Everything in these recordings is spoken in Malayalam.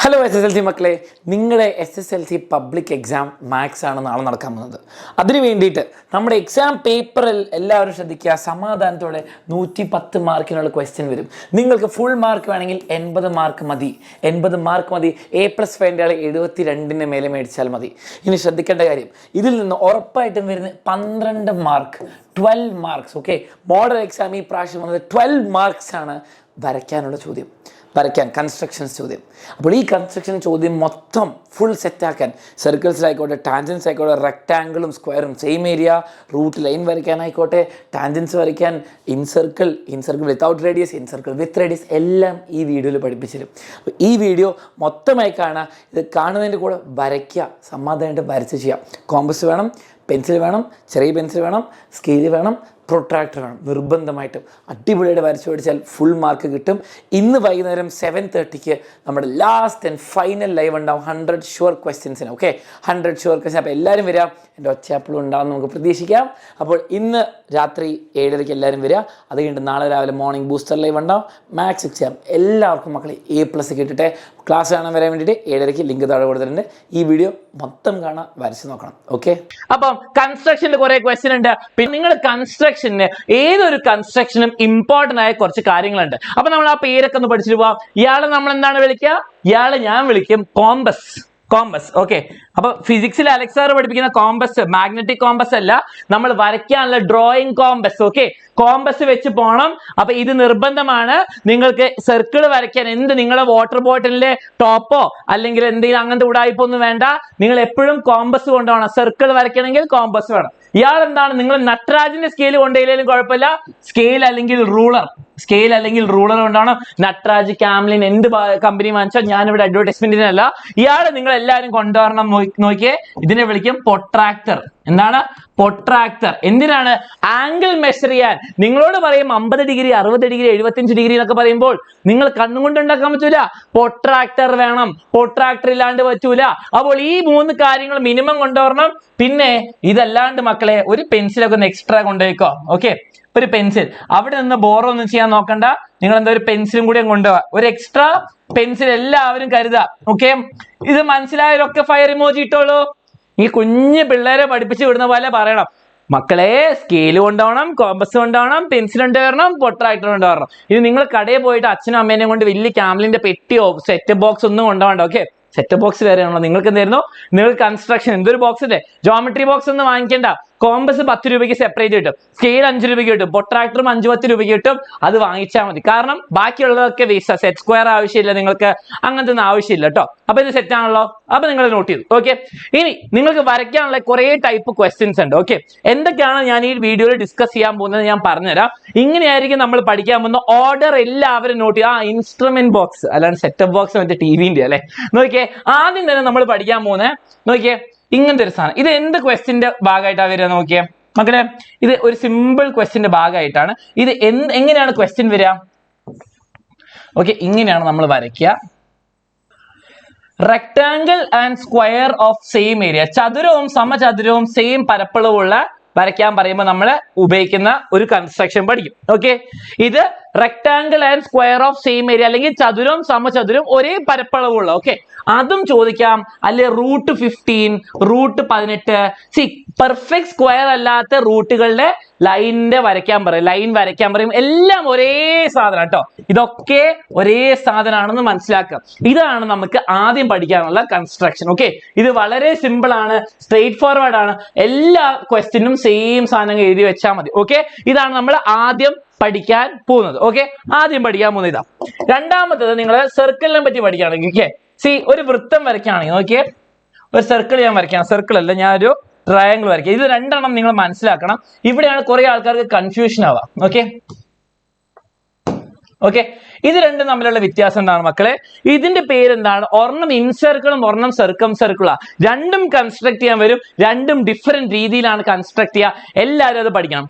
ഹലോ SSLC മക്കളെ, നിങ്ങളുടെ SSLC പബ്ലിക് എക്സാം മാത്സ് ആണ് നാളെ നടക്കാൻ പോകുന്നത്. അതിന് വേണ്ടിയിട്ട് നമ്മുടെ എക്സാം പേപ്പറിൽ എല്ലാവരും ശ്രദ്ധിക്കുക, സമാധാനത്തോടെ 110 മാർക്കിനുള്ള ക്വസ്റ്റ്യൻ വരും. നിങ്ങൾക്ക് ഫുൾ മാർക്ക് വേണമെങ്കിൽ 80 മാർക്ക് മതി. 80 മാർക്ക് മതി. A+ വേണ്ട ആൾ 72 മേലെ മേടിച്ചാൽ മതി. ഇനി ശ്രദ്ധിക്കേണ്ട കാര്യം, ഇതിൽ നിന്ന് ഉറപ്പായിട്ടും വരുന്ന 12 mark, 12 marks. Okay, model exam ഈ പ്രാവശ്യം വന്നത് 12 മാർക്സ് ആണ് വരയ്ക്കാനുള്ള ചോദ്യം. കൺസ്ട്രക്ഷൻസ് ചോദ്യം. അപ്പോൾ ഈ കൺസ്ട്രക്ഷൻ ചോദ്യം മൊത്തം ഫുൾ സെറ്റാക്കാൻ സർക്കിൾസിലായിക്കോട്ടെ, ടാൻജൻസ് ആയിക്കോട്ടെ, റെക്ടാങ്കിളും സ്ക്വയറും സെയിം ഏരിയ, റൂട്ട് ലൈൻ വരയ്ക്കാനായിക്കോട്ടെ, ടാൻജൻസ് വരയ്ക്കാൻ, incircle without radius, incircle with radius, എല്ലാം ഈ വീഡിയോയിൽ പഠിപ്പിച്ചിരും. അപ്പോൾ ഈ വീഡിയോ മൊത്തമായി കാണാം. ഇത് കാണുന്നതിൻ്റെ കൂടെ വരയ്ക്കുക, സമാധാനമായിട്ട് വരച്ച് ചെയ്യാം. കോമ്പസ് വേണം, പെൻസിൽ വേണം, ചെറിയ പെൻസിൽ വേണം, സ്കെയിൽ വേണം, പ്രൊട്രാക്ടർ വേണം. നിർബന്ധമായിട്ടും അടിപൊളിയായിട്ട് വരച്ചു പഠിച്ചാൽ ഫുൾ മാർക്ക് കിട്ടും. ഇന്ന് വൈകുന്നേരം 7:30 നമ്മുടെ ലാസ്റ്റ് ആൻഡ് ഫൈനൽ ലൈവ് ഉണ്ടാവും 100 ഷുവർ ക്വസ്റ്റ്യൻസിന്. Okay, 100 sure question. അപ്പോൾ എല്ലാവരും വരിക, എൻ്റെ ഒച്ചയാപ്പിളും ഉണ്ടാകും നമുക്ക് പ്രതീക്ഷിക്കാം. അപ്പോൾ ഇന്ന് രാത്രി 7:30 എല്ലാവരും വരിക. അത് കഴിഞ്ഞിട്ട് നാളെ രാവിലെ മോർണിംഗ് ബൂസ്റ്റർ ലൈവ് ഉണ്ടാവും. മാത്സ് എക്സാം എല്ലാവർക്കും മക്കളെ A+ കിട്ടിയിട്ട് ക്ലാസ് കാണാൻ വരാൻ വേണ്ടിയിട്ട് 7:30 ലിങ്ക് താഴെ കൊടുത്തിട്ടുണ്ട്. ഈ വീഡിയോ മൊത്തം കാണാൻ വരച്ച് നോക്കണം. ഓക്കെ, അപ്പം കൺസ്ട്രക്ഷനിൽ കുറെ ക്വസ്റ്റ്യൻ ഉണ്ട്. പിന്നെ നിങ്ങൾ കൺസ്ട്രക്ഷന് ഏതൊരു കൺസ്ട്രക്ഷനും ഇമ്പോർട്ടന്റ് ആയ കുറച്ച് കാര്യങ്ങളുണ്ട്. അപ്പൊ നമ്മൾ ആ പേരൊക്കെ ഒന്ന് പഠിച്ചിട്ട് പോവാം. ഇയാളെ നമ്മൾ എന്താണ് വിളിക്കുക? ഇയാളെ ഞാൻ വിളിക്കും കോമ്പസ്. ഓക്കെ, അപ്പൊ ഫിസിക്സിൽ അലക്സ് സാർ പഠിപ്പിക്കുന്ന കോമ്പസ് മാഗ്നറ്റിക് കോമ്പസ് അല്ല, നമ്മൾ വരയ്ക്കാനുള്ള ഡ്രോയിങ് കോമ്പസ്. ഓക്കെ, കോമ്പസ് വെച്ച് പോകണം. അപ്പൊ ഇത് നിർബന്ധമാണ്. നിങ്ങൾക്ക് സർക്കിൾ വരയ്ക്കാൻ നിങ്ങളുടെ വാട്ടർ ബോട്ടിലിന്റെ ടോപ്പോ അല്ലെങ്കിൽ എന്തെങ്കിലും അങ്ങനത്തെ ഉടായ്പൊന്നും വേണ്ട. നിങ്ങൾ എപ്പോഴും കോമ്പസ് കൊണ്ടുപോകണം. സർക്കിൾ വരയ്ക്കണമെങ്കിൽ കോമ്പസ് വേണം. ഇയാൾ എന്താണ്, നിങ്ങൾ നട്രാജിന്റെ സ്കെയിൽ കൊണ്ടുപോയില്ലെങ്കിലും കുഴപ്പമില്ല, സ്കെയിൽ അല്ലെങ്കിൽ റൂളർ കൊണ്ടാണ്. നട്രാജ്, കാംലിൻ, എന്ത് കമ്പനി വാങ്ങിച്ചാൽ ഞാനിവിടെ അഡ്വർടൈസ്മെന്റിനല്ല. ഇയാളെ നിങ്ങൾ എല്ലാവരും കൊണ്ടുവരണം. നോക്കിയേ, ഇതിനെ വിളിക്കും പൊട്രാക്ടർ. എന്താണ് പൊട്രാക്ടർ? എന്തിനാണ്? ആംഗിൾ മെഷർ ചെയ്യാൻ. നിങ്ങളോട് പറയും 50 ഡിഗ്രി, 60 ഡിഗ്രി, 75 ഡിഗ്രി എന്നൊക്കെ പറയുമ്പോൾ നിങ്ങൾ കണ്ണുകൊണ്ട് ഉണ്ടാക്കാൻ പറ്റൂല, പൊട്രാക്ടർ വേണം. പൊട്രാക്ടർ ഇല്ലാണ്ട് പറ്റൂല. അപ്പോൾ ഈ 3 കാര്യങ്ങൾ മിനിമം കൊണ്ടുവരണം. പിന്നെ ഇതല്ലാണ്ട് മക്കളെ ഒരു പെൻസിലൊക്കെ ഒന്ന് എക്സ്ട്രാ കൊണ്ടുപോയിക്കോ. ഓക്കെ, ഒരു പെൻസിൽ അവിടെ നിന്ന് ബോറോ ഒന്നും ചെയ്യാൻ നോക്കണ്ട. നിങ്ങൾ എന്താ ഒരു പെൻസിലും കൂടി കൊണ്ടുപോവാ. ഒരു എക്സ്ട്രാ പെൻസിൽ എല്ലാവരും കരുതുക. ഓക്കെ, ഇത് മനസ്സിലായവരൊക്കെ ഫയർ ഇമോജി ഇട്ടോളൂ. ഈ കുഞ്ഞു പിള്ളേരെ പഠിപ്പിച്ച് വിടുന്ന പോലെ പറയണം, മക്കളെ സ്കെയിൽ കൊണ്ടുപോകണം, കോമ്പസ് കൊണ്ടുപോകണം, പെൻസിൽ കൊണ്ടുവരണം, പൊട്രാക്ടർ കൊണ്ടുവരണം. ഇത് നിങ്ങൾ കടയിൽ പോയിട്ട് അച്ഛനും അമ്മേനെയും കൊണ്ട് വലിയ ക്യാമലിന്റെ പെട്ടിയോ സെറ്റ് ബോക്സ് ഒന്നും കൊണ്ടുപോകണ്ട. ഓക്കെ, സെറ്റ് ബോക്സ് വരെയാണല്ലോ നിങ്ങൾക്ക് എന്തായിരുന്നു. നിങ്ങൾക്ക് കൺസ്ട്രക്ഷൻ എന്തൊരു ബോക്സ് അല്ലേ, ജോമെട്രി ബോക്സ് ഒന്നും വാങ്ങിക്കേണ്ട. കോമ്പസ് 10 രൂപയ്ക്ക് സെപ്പറേറ്റ് കിട്ടും, സ്കെയിൽ 5 രൂപയ്ക്ക് കിട്ടും, പൊട്രാക്ടറും 5-10 രൂപയ്ക്ക് കിട്ടും. അത് വാങ്ങിച്ചാൽ മതി. കാരണം ബാക്കിയുള്ളതൊക്കെ വേസ്റ്റ്. സെറ്റ് സ്ക്വയർ ആവശ്യമില്ല, നിങ്ങൾക്ക് അങ്ങനത്തെ ഒന്നും ആവശ്യമില്ല കേട്ടോ. അപ്പൊ ഇത് സെറ്റ് ആണല്ലോ. അപ്പൊ നിങ്ങൾ നോട്ട് ചെയ്തു. ഓക്കെ, ഇനി നിങ്ങൾക്ക് വരയ്ക്കാനുള്ള കുറെ ടൈപ്പ് ക്വസ്റ്റ്യൻസ് ഉണ്ട്. ഓക്കെ, എന്തൊക്കെയാണ് ഞാൻ ഈ വീഡിയോയിൽ ഡിസ്കസ് ചെയ്യാൻ പോകുന്നത് ഞാൻ പറഞ്ഞുതരാം. ഇങ്ങനെയായിരിക്കും നമ്മൾ പഠിക്കാൻ പോകുന്ന ഓർഡർ. എല്ലാവരും നോട്ട് ചെയ്യുക. ഇൻസ്ട്രുമെന്റ് ബോക്സ് അല്ലാണ്ട് സെറ്റപ്പ് ബോക്സ് മറ്റേ ടിവിന്റെ അല്ലെ. നോക്കിയേ, ആദ്യം തന്നെ നമ്മൾ പഠിക്കാൻ പോകുന്നത് നോക്കിയേ, ഇങ്ങനത്തെ ഒരു സാധനം. ഇത് എന്ത് ക്വസ്റ്റ്യന്റെ ഭാഗമായിട്ടാണ് വരിക? നോക്കിയേ മക്കളെ, ഇത് ഒരു സിമ്പിൾ ക്വസ്റ്റ്യന്റെ ഭാഗമായിട്ടാണ്. ഇത് എങ്ങനെയാണ് ക്വസ്റ്റ്യൻ വരിക? ഓക്കെ, ഇങ്ങനെയാണ് നമ്മൾ വരയ്ക്കുക. Rectangle and square of same area. ചതുരവും സമചതുരവും സെയിം പരപ്പളവുള്ള വരയ്ക്കാൻ പറയുമ്പോൾ നമ്മൾ ഉപയോഗിക്കുന്ന ഒരു കൺസ്ട്രക്ഷൻ പഠിക്കും. ഓക്കെ, ഇത് rectangle and square of same area, അല്ലെങ്കിൽ ചതുരവും സമചതുരവും ഒരേ പരപ്പളവുള്ള. ഓക്കെ, അതും ചോദിക്കാം. അല്ലെ റൂട്ട് 15, റൂട്ട് 18. പെർഫെക്റ്റ് സ്ക്വയർ അല്ലാത്ത റൂട്ടുകളുടെ ലൈൻ വരയ്ക്കാൻ പറയും. എല്ലാം ഒരേ സാധനം കേട്ടോ. ഇതൊക്കെ ഒരേ സാധനമാണെന്ന് മനസ്സിലാക്കുക. ഇതാണ് നമുക്ക് ആദ്യം പഠിക്കാനുള്ള കൺസ്ട്രക്ഷൻ. ഓക്കെ, ഇത് വളരെ സിമ്പിൾ ആണ്, സ്ട്രെയിറ്റ് ഫോർവേഡ് ആണ്. എല്ലാ ക്വസ്റ്റ്യനും സെയിം സാധനം എഴുതി വെച്ചാൽ മതി. ഓക്കെ, ഇതാണ് നമ്മൾ ആദ്യം പഠിക്കാൻ പോകുന്നത്. ഓക്കെ, ആദ്യം പഠിക്കാൻ പോകുന്നത് ഇതാ. രണ്ടാമത്തത് നിങ്ങൾ സർക്കിളിനെ പറ്റി പഠിക്കുകയാണെങ്കിൽ, ഓക്കെ, ഒരു വൃത്തം വരയ്ക്കുകയാണെങ്കിൽ നോക്കിയേ, ഒരു സർക്കിൾ ഞാൻ വരയ്ക്കാം. സർക്കിൾ അല്ല, ഞാനൊരു ട്രയാങ്കിൾ വരയ്ക്കുക. ഇത് രണ്ടെണ്ണം നിങ്ങൾ മനസ്സിലാക്കണം. ഇവിടെയാണ് കുറെ ആൾക്കാർക്ക് കൺഫ്യൂഷൻ ആവുക. ഓക്കെ, ഇത് രണ്ടും തമ്മിലുള്ള വ്യത്യാസം എന്താണ് മക്കളെ? ഇതിന്റെ പേരെന്താണ്? ഒരെണ്ണം ഇൻസർക്കിളും ഒരെണ്ണം സർക്കം സർക്കിളാ. രണ്ടും കൺസ്ട്രക്ട് ചെയ്യാൻ വരും. രണ്ടും ഡിഫറെന്റ് രീതിയിലാണ് കൺസ്ട്രക്ട് ചെയ്യുക. എല്ലാവരും അത് പഠിക്കണം.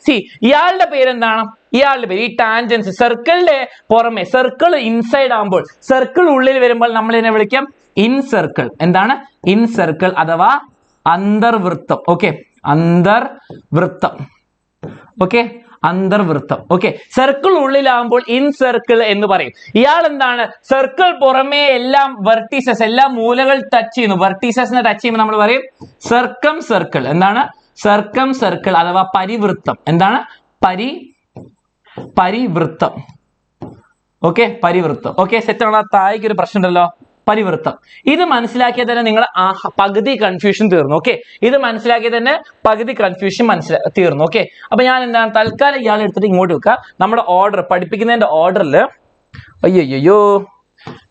ഇയാളുടെ പേരെന്താണ്? ഇയാളുടെ പേര് ഈ ടാൻജൻസ്. സർക്കിളിന്റെ പുറമെ, സർക്കിൾ ഇൻസൈഡ് ആകുമ്പോൾ, സർക്കിൾ ഉള്ളിൽ വരുമ്പോൾ നമ്മൾ ഇതിനെ വിളിക്കാം ഇൻ സർക്കിൾ. എന്താണ്? ഇൻ സർക്കിൾ അഥവാ അന്തർവൃത്തം. ഓക്കെ, അന്തർവൃത്തം. ഓക്കെ, അന്തർവൃത്തം. ഓക്കെ, സർക്കിൾ ഉള്ളിലാകുമ്പോൾ ഇൻ സർക്കിൾ എന്ന് പറയും. ഇയാൾ എന്താണ്, സർക്കിൾ പുറമേ എല്ലാം വെർട്ടീസസ്, എല്ലാ മൂലകൾ ടച്ച് ചെയ്യുന്നു. വെർട്ടീസസിനെ ടച്ച് ചെയ്യുമ്പോൾ നമ്മൾ പറയും സർക്കം സർക്കിൾ. എന്താണ് സർക്കം സർക്കിൾ അഥവാ പരിവൃത്തം. എന്താണ് പരിവൃത്തം. ഓക്കെ, പരിവൃത്തം. ഓക്കെ, സെറ്റാണ്. താഴേക്ക് ഒരു പ്രശ്നം ഉണ്ടല്ലോ, പരിവൃത്തം. ഇത് മനസ്സിലാക്കിയാൽ തന്നെ നിങ്ങൾ പകുതി കൺഫ്യൂഷൻ തീർന്നു. ഓക്കെ, ഇത് മനസ്സിലാക്കിയാൽ തന്നെ പകുതി കൺഫ്യൂഷൻ തീർന്നു. ഓക്കെ, അപ്പൊ ഞാൻ എന്താണ് തൽക്കാലം ഇയാൾ എടുത്തിട്ട് ഇങ്ങോട്ട് വെക്കുക. നമ്മുടെ ഓർഡർ, പഠിപ്പിക്കുന്നതിന്റെ ഓർഡറിൽ അയ്യോ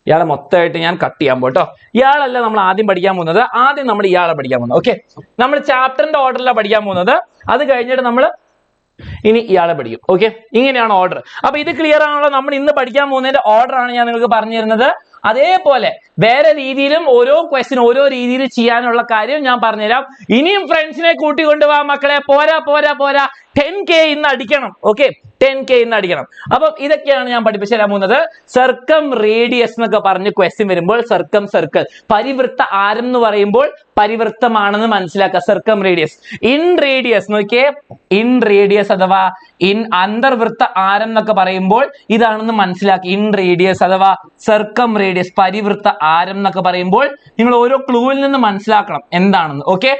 ഇയാളെ മൊത്തമായിട്ട് ഞാൻ കട്ട് ചെയ്യാൻ പോട്ടോ. ഇയാളല്ല നമ്മൾ ആദ്യം പഠിക്കാൻ പോകുന്നത്, ആദ്യം നമ്മൾ ഇയാളെ പഠിക്കാൻ പോകുന്നത്. ഓക്കെ, നമ്മൾ ചാപ്റ്ററിന്റെ ഓർഡറിലാണ് പഠിക്കാൻ പോകുന്നത്. അത് കഴിഞ്ഞിട്ട് നമ്മൾ ഇനി ഇയാളെ പഠിക്കും. ഓക്കെ, ഇങ്ങനെയാണ് ഓർഡർ. അപ്പൊ ഇത് ക്ലിയർ ആണല്ലോ. നമ്മൾ ഇന്ന് പഠിക്കാൻ പോകുന്നതിന്റെ ഓർഡർ ആണ് ഞാൻ നിങ്ങൾക്ക് പറഞ്ഞു തരുന്നത്. അതേപോലെ വേറെ രീതിയിലും ഓരോ ക്വസ്റ്റ്യൻ ഓരോ രീതിയിൽ ചെയ്യാനുള്ള കാര്യം ഞാൻ പറഞ്ഞുതരാം. ഇനിയും ഫ്രണ്ട്സിനെ കൂട്ടിക്കൊണ്ടുപോവാ മക്കളെ. പോരാ 10K ഇന്ന് അടിക്കണം. ഓക്കെ, 10K ഇന്ന് അടിക്കണം. അപ്പം ഇതൊക്കെയാണ് ഞാൻ പഠിപ്പിച്ചു തരാൻ പോകുന്നത്. സർക്കം റേഡിയസ് എന്നൊക്കെ പറഞ്ഞ് ക്വസ്റ്റ്യൻ വരുമ്പോൾ സർക്കം സർക്കിൾ, പരിവൃത്ത ആരം എന്ന് പറയുമ്പോൾ പരിവൃത്തമാണെന്ന് മനസ്സിലാക്കുക. സർക്കം റേഡിയസ്, ഇൻ റേഡിയസ് നോക്കിയേ, ഇൻ റേഡിയസ് അഥവാ ഇൻ അന്തർവൃത്ത ആരം എന്നൊക്കെ പറയുമ്പോൾ ഇതാണെന്ന് മനസ്സിലാക്കി. ഇൻ റേഡിയസ് അഥവാ സർക്കം റേഡിയസ്, പരിവൃത്ത ആരം എന്നൊക്കെ പറയുമ്പോൾ നിങ്ങൾ ഓരോ ക്ലൂവിൽ നിന്ന് മനസ്സിലാക്കണം എന്താണെന്ന്. ഓക്കെ,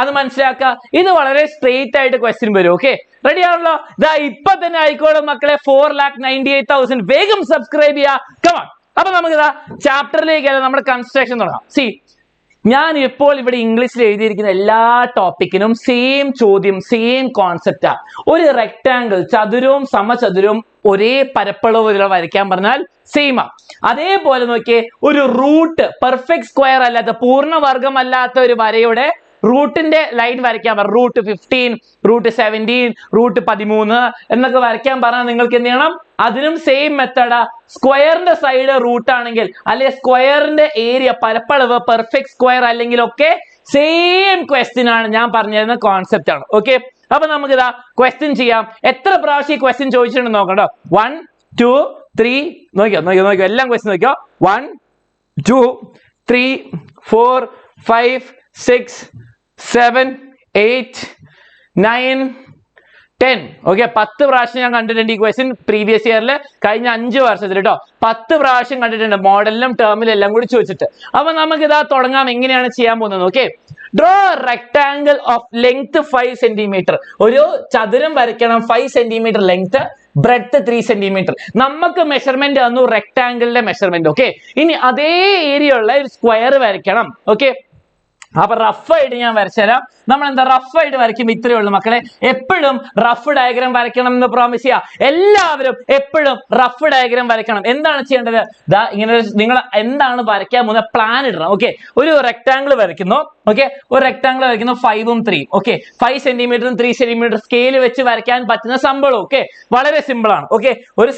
അത് മനസ്സിലാക്കുക. ഇത് വളരെ സ്ട്രെയിറ്റ് ആയിട്ട് ക്വസ്റ്റ്യൻ വരും. ഓക്കെ, റെഡി ആണല്ലോ? ഇതാ ഇപ്പൊ തന്നെ ആയിക്കോളും മക്കളെ. 4,98,000 വേഗം സബ്സ്ക്രൈബ് ചെയ്യുക. കമോൺ. അപ്പൊ നമുക്ക് ഇതാ ചാപ്റ്ററിലേക്ക് നമ്മുടെ കൺസ്ട്രക്ഷൻ തുടങ്ങാം. സി, ഞാൻ ഇപ്പോൾ ഇവിടെ ഇംഗ്ലീഷിൽ എഴുതിയിരിക്കുന്ന എല്ലാ ടോപ്പിക്കിനും സെയിം ചോദ്യം, സെയിം കോൺസെപ്റ്റാ. ഒരു റെക്ടാങ്കിൾ, ചതുരവും സമചതുരവും ഒരേ പരപ്പളവ് വരയ്ക്കാൻ പറഞ്ഞാൽ സെയിമാ. അതേപോലെ നോക്കിയേ, ഒരു റൂട്ട്, പെർഫെക്റ്റ് സ്ക്വയർ അല്ലാത്ത, പൂർണ്ണവർഗം അല്ലാത്ത ഒരു വരയുടെ റൂട്ടിന്റെ ലൈൻ വരയ്ക്കാൻ പറഞ്ഞു. റൂട്ട് 15, റൂട്ട് 17, റൂട്ട് 13 എന്നൊക്കെ വരയ്ക്കാൻ പറഞ്ഞാൽ നിങ്ങൾക്ക് എന്ത് ചെയ്യണം? അതിനും സെയിം മെത്തേഡാ. സ്ക്വയറിന്റെ സൈഡ് റൂട്ട് ആണെങ്കിൽ, അല്ലെങ്കിൽ സ്ക്വയറിന്റെ ഏരിയ പരപ്പളവ് പെർഫെക്റ്റ് സ്ക്വയർ അല്ലെങ്കിൽ ഒക്കെ സെയിം ക്വസ്റ്റ്യൻ ആണ്. ഞാൻ പറഞ്ഞിരുന്ന കോൺസെപ്റ്റ് ആണ്. ഓക്കെ, അപ്പൊ നമുക്ക് ഇതാ ക്വസ്റ്റ്യൻ ചെയ്യാം. എത്ര പ്രാവശ്യം ഈ ക്വസ്റ്റ്യൻ ചോദിച്ചിട്ടുണ്ടെന്ന് നോക്കട്ടോ. 1, 2, 3 നോക്കിയോ എല്ലാം ക്വസ്റ്റ്യൻ നോക്കിയോ. 1, 2, 3, 4, 5, 6, 7, 8, 9, 10. ഓക്കെ, 10 പ്രാവശ്യം ഞാൻ കണ്ടിട്ടുണ്ട് ഈ ക്വസ്റ്റ്യൻ. പ്രീവിയസ് ഇയറിൽ കഴിഞ്ഞ 5 വർഷത്തിൽ കേട്ടോ 10 പ്രാവശ്യം കണ്ടിട്ടുണ്ട്, മോഡലിലും ടേമിലും എല്ലാം കൂടി ചോദിച്ചിട്ട്. അപ്പൊ നമുക്ക് ഇതാ തുടങ്ങാം. എങ്ങനെയാണ് ചെയ്യാൻ പോകുന്നത്? Okay, draw rectangle of length 5 centimetre. ഒരു ചതുരം വരയ്ക്കണം, 5 സെന്റിമീറ്റർ ലെങ്ത്, ബ്രെഡ്ത്ത് 3 സെന്റിമീറ്റർ. നമുക്ക് മെഷർമെന്റ് തന്നു, റെക്ടാങ്കിളിന്റെ മെഷർമെന്റ്. ഓക്കെ, ഇനി അതേ ഏരിയ ഉള്ള ഒരു സ്ക്വയർ വരയ്ക്കണം. ഓക്കെ, അപ്പൊ റഫായിട്ട് ഞാൻ വരച്ചുതരാം. നമ്മൾ എന്താ റഫായിട്ട് വരയ്ക്കുമ്പോൾ ഇത്രയേ ഉള്ളൂ മക്കളെ. എപ്പോഴും റഫ് ഡയഗ്രാം വരയ്ക്കണം എന്ന് പ്രോമിസ് ചെയ്യാം. എല്ലാവരും എപ്പോഴും റഫ് ഡയഗ്രാം വരയ്ക്കണം. എന്താണ് ചെയ്യേണ്ടത്? ദാ ഇങ്ങനെ നിങ്ങൾ എന്താണ് വരയ്ക്കാൻ പോകുന്നത് പ്ലാൻ ഇടണം. ഓക്കെ, ഒരു റെക്ടാങ്കിൾ വരയ്ക്കുന്നു. ഓക്കെ, ഒരു റെക്ടാങ്കിൾ വരയ്ക്കുന്നു 5ഉം 3ഉം. ഓക്കെ, 5 സെന്റിമീറ്ററും 3 സെന്റിമീറ്റർ സ്കെയിൽ വെച്ച് വരയ്ക്കാൻ പറ്റുന്ന സംഭവം. ഓക്കെ, വളരെ സിമ്പിൾ ആണ്. ഓക്കെ, ഒരു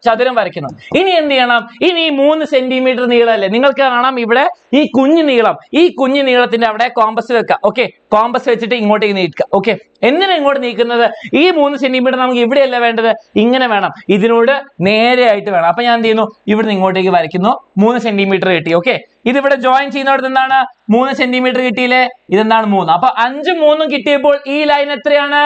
ചതുരം വരയ്ക്കുന്നു. ഇനി എന്ത് ചെയ്യണം? ഇനി 3 സെന്റിമീറ്റർ നീളമല്ലേ നിങ്ങൾക്ക് കാണാം ഇവിടെ. ഈ കുഞ്ഞു നീളം, ഈ കുഞ്ഞു നീളത്തിന്റെ അവിടെ കോമ്പസ് വെക്കുക. ഓക്കെ, കോമ്പസ് വെച്ചിട്ട് ഇങ്ങോട്ടേക്ക് നീക്കുക. ഓക്കെ, എന്തിനാ ഇങ്ങോട്ട് നീക്കുന്നത്? ഈ 3 സെന്റിമീറ്റർ നമുക്ക് ഇവിടെയല്ല വേണ്ടത്, ഇങ്ങനെ വേണം, ഇതിനോട് നേരെ ആയിട്ട് വേണം. അപ്പൊ ഞാൻ എന്ത് ചെയ്യുന്നു? ഇവിടുന്ന് ഇങ്ങോട്ടേക്ക് വരയ്ക്കുന്നു. 3 സെന്റിമീറ്റർ കിട്ടി. ഓക്കെ, ഇതിവിടെ ജോയിൻ ചെയ്യുന്നവിടെ എന്താണ്? 3 സെന്റിമീറ്റർ കിട്ടിയില്ലേ? ഇതെന്താണ് 3. അപ്പൊ 5ഉം 3ഉം കിട്ടിയപ്പോൾ ഈ ലൈൻ എത്രയാണ്?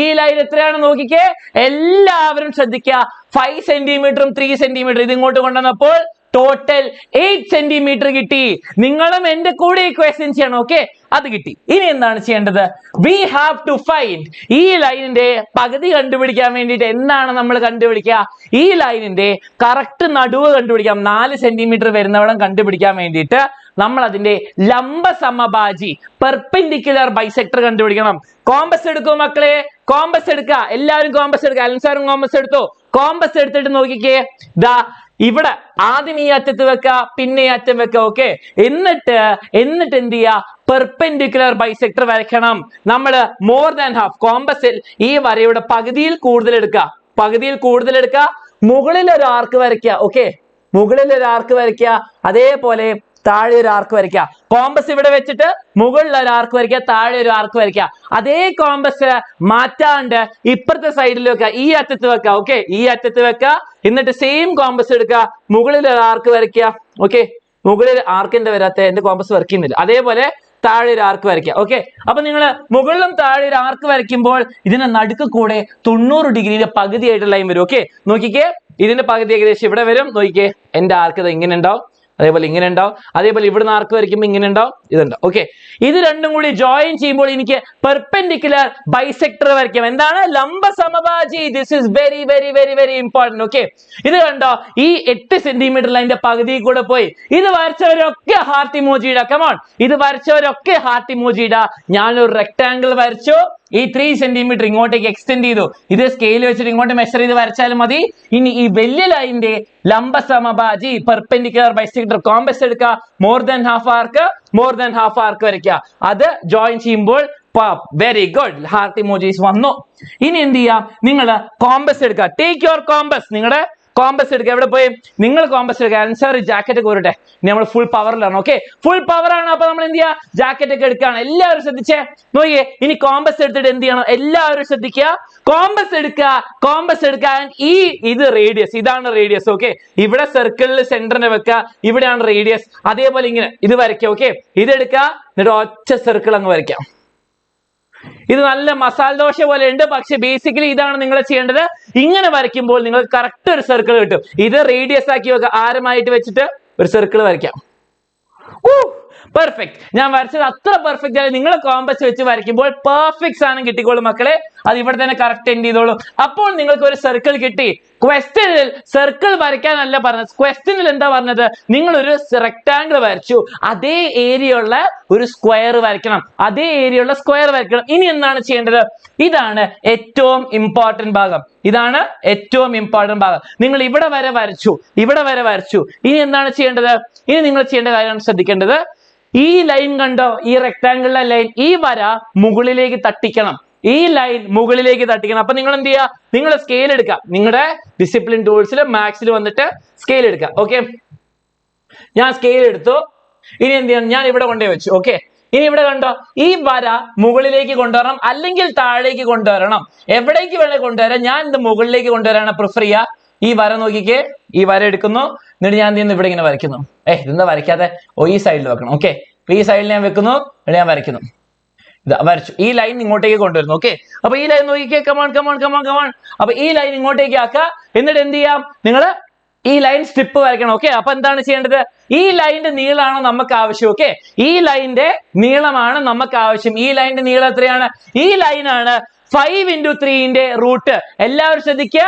ഈ ലൈൻ എത്രയാണ് നോക്കിക്കേ. എല്ലാവരും ശ്രദ്ധിക്കുക. 5 സെന്റിമീറ്ററും 3 സെന്റിമീറ്റർ ഇത് ഇങ്ങോട്ട് കൊണ്ടുവന്നപ്പോൾ ടോട്ടൽ 8 സെന്റിമീറ്റർ കിട്ടി. നിങ്ങളും എന്റെ കൂടെ ഈ ക്വസ്റ്റ്യൻ ചെയ്യണം. ഓക്കെ, അത് കിട്ടി. ഇനി എന്താണ് ചെയ്യേണ്ടത്? വി ഹാവ് ടു ഫൈൻഡ് ഈ ലൈനിന്റെ പകുതി കണ്ടുപിടിക്കാൻ വേണ്ടിയിട്ട് എന്താണ് നമ്മൾ കണ്ടുപിടിക്കുക? ഈ ലൈനിന്റെ കറക്റ്റ് നടുവ് കണ്ടുപിടിക്കാം. 4 സെന്റിമീറ്റർ വരുന്നവണ്ണം കണ്ടുപിടിക്കാൻ വേണ്ടിയിട്ട് നമ്മൾ അതിന്റെ ലംബ സമഭാജി പെർപെൻഡിക്കുലർ ബൈസെക്ടർ കണ്ടുപിടിക്കണം. കോമ്പസ് എടുക്കൂ മക്കളെ, കോമ്പസ് എടുക്കുക. എല്ലാവരും കോമ്പസ് എടുക്കുക. അലൻസാറും കോമ്പസ് എടുത്തു. കോമ്പസ് എടുത്തിട്ട് നോക്കിക്കേ. ദാ ഇവിടെ ആദ്യം ഈ അറ്റത്ത് വെക്ക, പിന്നെ ഈ അറ്റം വെക്ക. ഓക്കെ, എന്നിട്ട് എന്ത് ചെയ്യുക? പെർപെൻഡിക്കുലർ ബൈസെക്ടർ വരയ്ക്കണം. നമ്മൾ മോർ ദാൻ ഹാഫ് കോമ്പസിൽ ഈ വരയുടെ പകുതിയിൽ കൂടുതൽ എടുക്കുക. പകുതിയിൽ കൂടുതൽ എടുക്കുക. മുകളിൽ ഒരു ആർക്ക് വരയ്ക്കുക. ഓക്കെ, മുകളിൽ ഒരു ആർക്ക് വരയ്ക്കുക. അതേപോലെ താഴെ ഒരു ആർക്ക് വരയ്ക്കുക. കോമ്പസ് ഇവിടെ വെച്ചിട്ട് മുകളിൽ ഒരു ആർക്ക് വരയ്ക്കുക, താഴെ ഒരു ആർക്ക് വരയ്ക്കുക. അതേ കോമ്പസ് മാറ്റാണ്ട് ഇപ്പുറത്തെ സൈഡിൽ വെക്കുക, ഈ അറ്റത്ത് വെക്കുക. ഓക്കെ, ഈ അറ്റത്ത് വെക്കുക. എന്നിട്ട് സെയിം കോമ്പസ് എടുക്കുക, മുകളിൽ ഒരു ആർക്ക് വരയ്ക്കുക. ഓക്കെ, മുകളിൽ ആർക്കിന്റെ വരാത്ത എന്റെ കോമ്പസ് വർക്ക് ചെയ്യുന്നില്ല. അതേപോലെ താഴെ ഒരു ആർക്ക് വരയ്ക്കുക. ഓക്കെ, അപ്പൊ നിങ്ങൾ മുകളിലും താഴെ ഒരു ആർക്ക് വരയ്ക്കുമ്പോൾ ഇതിന്റെ നടുക്ക് കൂടെ 90 ഡിഗ്രിയുടെ പകുതിയായിട്ട് ലൈൻ വരും. ഓക്കെ, നോക്കിക്കേ, ഇതിന്റെ പകുതി ഏകദേശം ഇവിടെ വരും. നോക്കിക്കേ, എന്റെ ആർക്ക് ഇങ്ങനെ ഉണ്ടാവും, അതേപോലെ ഇങ്ങനെ ഉണ്ടാവും, അതേപോലെ ഇവിടുന്ന് ആർക്ക് വരയ്ക്കുമ്പോൾ ഇങ്ങനെ ഉണ്ടാവും, ഇതുണ്ടാവും. ഓക്കെ, ഇത് രണ്ടും കൂടി ജോയിൻ ചെയ്യുമ്പോൾ എനിക്ക് പെർപെൻഡിക്കുലർ ബൈസെക്ടർ വരയ്ക്കാം. എന്താണ്? ലംബ സമഭാജി. This is very very very very important. Okay, ഇത് കണ്ടോ, ഈ 8 സെന്റിമീറ്റർ ലൈനിന്റെ പകുതി കൂടെ പോയി. ഇത് വരച്ചവരൊക്കെ ഹാർട്ട് ഇമോജിയുടെ. കമോൺ, ഇത് വരച്ചവരൊക്കെ ഹാർട്ട് ഇമോജിയുടെ. ഞാനൊരു റെക്ടാംഗിൾ വരച്ചു, ഈ 3 സെന്റിമീറ്റർ ഇങ്ങോട്ടേക്ക് എക്സ്റ്റെൻഡ് ചെയ്തു. ഇത് സ്കെയിൽ വെച്ചിട്ട് ഇങ്ങോട്ട് മെഷർ ചെയ്ത് വരച്ചാലും മതി. ഇനി ഈ വലിയ ലൈനിന്റെ ലംബ സമഭാജി പെർപെൻഡിക്കുലർ ബൈസെക്ടർ കോമ്പസ് എടുക്കുക, മോർ ദാൻ ഹാഫ് ആർക്ക് വരയ്ക്കുക. അത് ജോയിൻ ചെയ്യുമ്പോൾ വെരി ഗുഡ്, ഹാർട്ട് ഇമോജീസ് വന്നു. ഇനി എന്ത് ചെയ്യാം, നിങ്ങൾ കോമ്പസ് എടുക്കുക. Take your compass. നിങ്ങളുടെ കോമ്പസ് എടുക്കുക. എവിടെ പോയി? നിങ്ങൾ കോമ്പസ് എടുക്കുക. ആൻസർ ജാക്കറ്റ് ഒക്കെ വരട്ടെ. ഇനി നമ്മൾ ഫുൾ പവറിലാണ്. ഓക്കെ, ഫുൾ പവർ ആണ്. അപ്പൊ നമ്മൾ എന്ത് ചെയ്യുക? ജാക്കറ്റ് ഒക്കെ എടുക്കുകയാണ്. എല്ലാവരും ശ്രദ്ധിച്ചേ, നോക്കിയേ. ഇനി കോമ്പസ് എടുത്തിട്ട് എന്ത് ചെയ്യണം? എല്ലാവരും ശ്രദ്ധിക്കുക. കോമ്പസ് എടുക്കുക. ഇത് റേഡിയസ്, ഇതാണ് റേഡിയസ്. ഓക്കെ, ഇവിടെ സർക്കിളിൽ സെന്ററിനെ വെക്കുക, ഇവിടെയാണ് റേഡിയസ്. അതേപോലെ ഇങ്ങനെ ഇത് വരയ്ക്കുക. ഓക്കെ, ഇതെടുക്കുക, എന്നിട്ട് ഒറ്റ സർക്കിൾ അങ്ങ് വരയ്ക്കാം. ഇത് നല്ല മസാല ദോശ പോലെ ഉണ്ട്, പക്ഷെ ബേസിക്കലി ഇതാണ് നിങ്ങൾ ചെയ്യേണ്ടത്. ഇങ്ങനെ വരയ്ക്കുമ്പോൾ നിങ്ങൾക്ക് കറക്റ്റ് ഒരു സർക്കിൾ കിട്ടും. ഇത് റേഡിയസ് ആക്കി വെക്കുക, ആരമായിട്ട് വെച്ചിട്ട് ഒരു സർക്കിൾ വരയ്ക്കാം. പെർഫെക്റ്റ്. ഞാൻ വരച്ചത് അത്ര പെർഫെക്റ്റ് ആയി. നിങ്ങൾ കോമ്പസ് വെച്ച് വരയ്ക്കുമ്പോൾ പെർഫെക്റ്റ് സാധനം കിട്ടിക്കോളും മക്കളെ. അത് ഇവിടെ തന്നെ കറക്റ്റ് എൻഡ് ചെയ്തോളൂ. അപ്പോൾ നിങ്ങൾക്ക് ഒരു സർക്കിൾ കിട്ടി. ക്വസ്റ്റ്യനിൽ സർക്കിൾ വരയ്ക്കാനല്ല പറഞ്ഞത്. ക്വസ്റ്റ്യനിൽ എന്താ പറഞ്ഞത്? നിങ്ങൾ ഒരു റെക്ടാംഗിൾ വരച്ചു, അതേ ഏരിയ ഉള്ള ഒരു സ്ക്വയർ വരയ്ക്കണം. ഇനി എന്താണ് ചെയ്യേണ്ടത്? ഇതാണ് ഏറ്റവും ഇമ്പോർട്ടന്റ് ഭാഗം. നിങ്ങൾ ഇവിടെ വരെ വരച്ചു. ഇനി എന്താണ് ചെയ്യേണ്ടത്? ഇനി നിങ്ങൾ ചെയ്യേണ്ട കാര്യമാണ് ശ്രദ്ധിക്കേണ്ടത്. ഈ ലൈൻ കണ്ടോ, ഈ റെക്ടാംഗിളിലെ ലൈൻ, ഈ വര മുകളിലേക്ക് തട്ടിക്കണം. അപ്പൊ നിങ്ങൾ എന്ത് ചെയ്യുക? നിങ്ങൾ സ്കെയിൽ എടുക്കുക. നിങ്ങളുടെ ഡിസിപ്ലിൻ ടൂൾസിൽ മാത്സിൽ വന്നിട്ട് സ്കെയിൽ എടുക്കുക. ഓക്കെ, ഞാൻ സ്കെയിൽ എടുത്തു. ഇനി എന്ത് ചെയ്യണം? ഞാൻ ഇവിടെ കൊണ്ടുപോയി വെച്ചു. ഓക്കെ, ഇനി ഇവിടെ കണ്ടോ, ഈ വര മുകളിലേക്ക് കൊണ്ടുവരണം, അല്ലെങ്കിൽ താഴേക്ക് കൊണ്ടുവരണം. എവിടേക്ക് വേണേ കൊണ്ടുവരാം. ഞാൻ ഇത് മുകളിലേക്ക് കൊണ്ടുവരാണ് പ്രിഫർ ചെയ്യുക. ഈ വര നോക്കിക്കേ, ഈ വര എടുക്കുന്നു, എന്നിട്ട് ഞാൻ എന്ത് ചെയ്യുന്നു? ഇവിടെ ഇങ്ങനെ വരയ്ക്കുന്നു. ഇതെന്താ വരയ്ക്കാതെ? ഈ സൈഡിൽ വെക്കണം. ഓക്കെ, ഈ സൈഡിൽ ഞാൻ വെക്കുന്നു, ഇവിടെ ഞാൻ വരയ്ക്കുന്നു. ഇതാ വരച്ചു. ഈ ലൈൻ ഇങ്ങോട്ടേക്ക് കൊണ്ടുവരുന്നു. ഓക്കെ, അപ്പൊ ഈ ലൈൻ നോക്കിക്കേ. കമോൺ. അപ്പൊ ഈ ലൈൻ ഇങ്ങോട്ടേക്ക് ആക്കുക. എന്നിട്ട് എന്ത് ചെയ്യാം? നിങ്ങൾ ഈ ലൈൻ സ്ട്രിപ്പ് വരയ്ക്കണം. ഓക്കെ, അപ്പൊ എന്താണ് ചെയ്യേണ്ടത്? ഈ ലൈനിന്റെ നീളമാണോ നമുക്ക് ആവശ്യം? ഓക്കെ, ഈ ലൈനിന്റെ നീളമാണ് നമുക്ക് ആവശ്യം. ഈ ലൈനിന്റെ നീളം എത്രയാണ്? ഈ ലൈനാണ് 5 into 3 റൂട്ട്. എല്ലാവരും ശ്രദ്ധിക്കുക,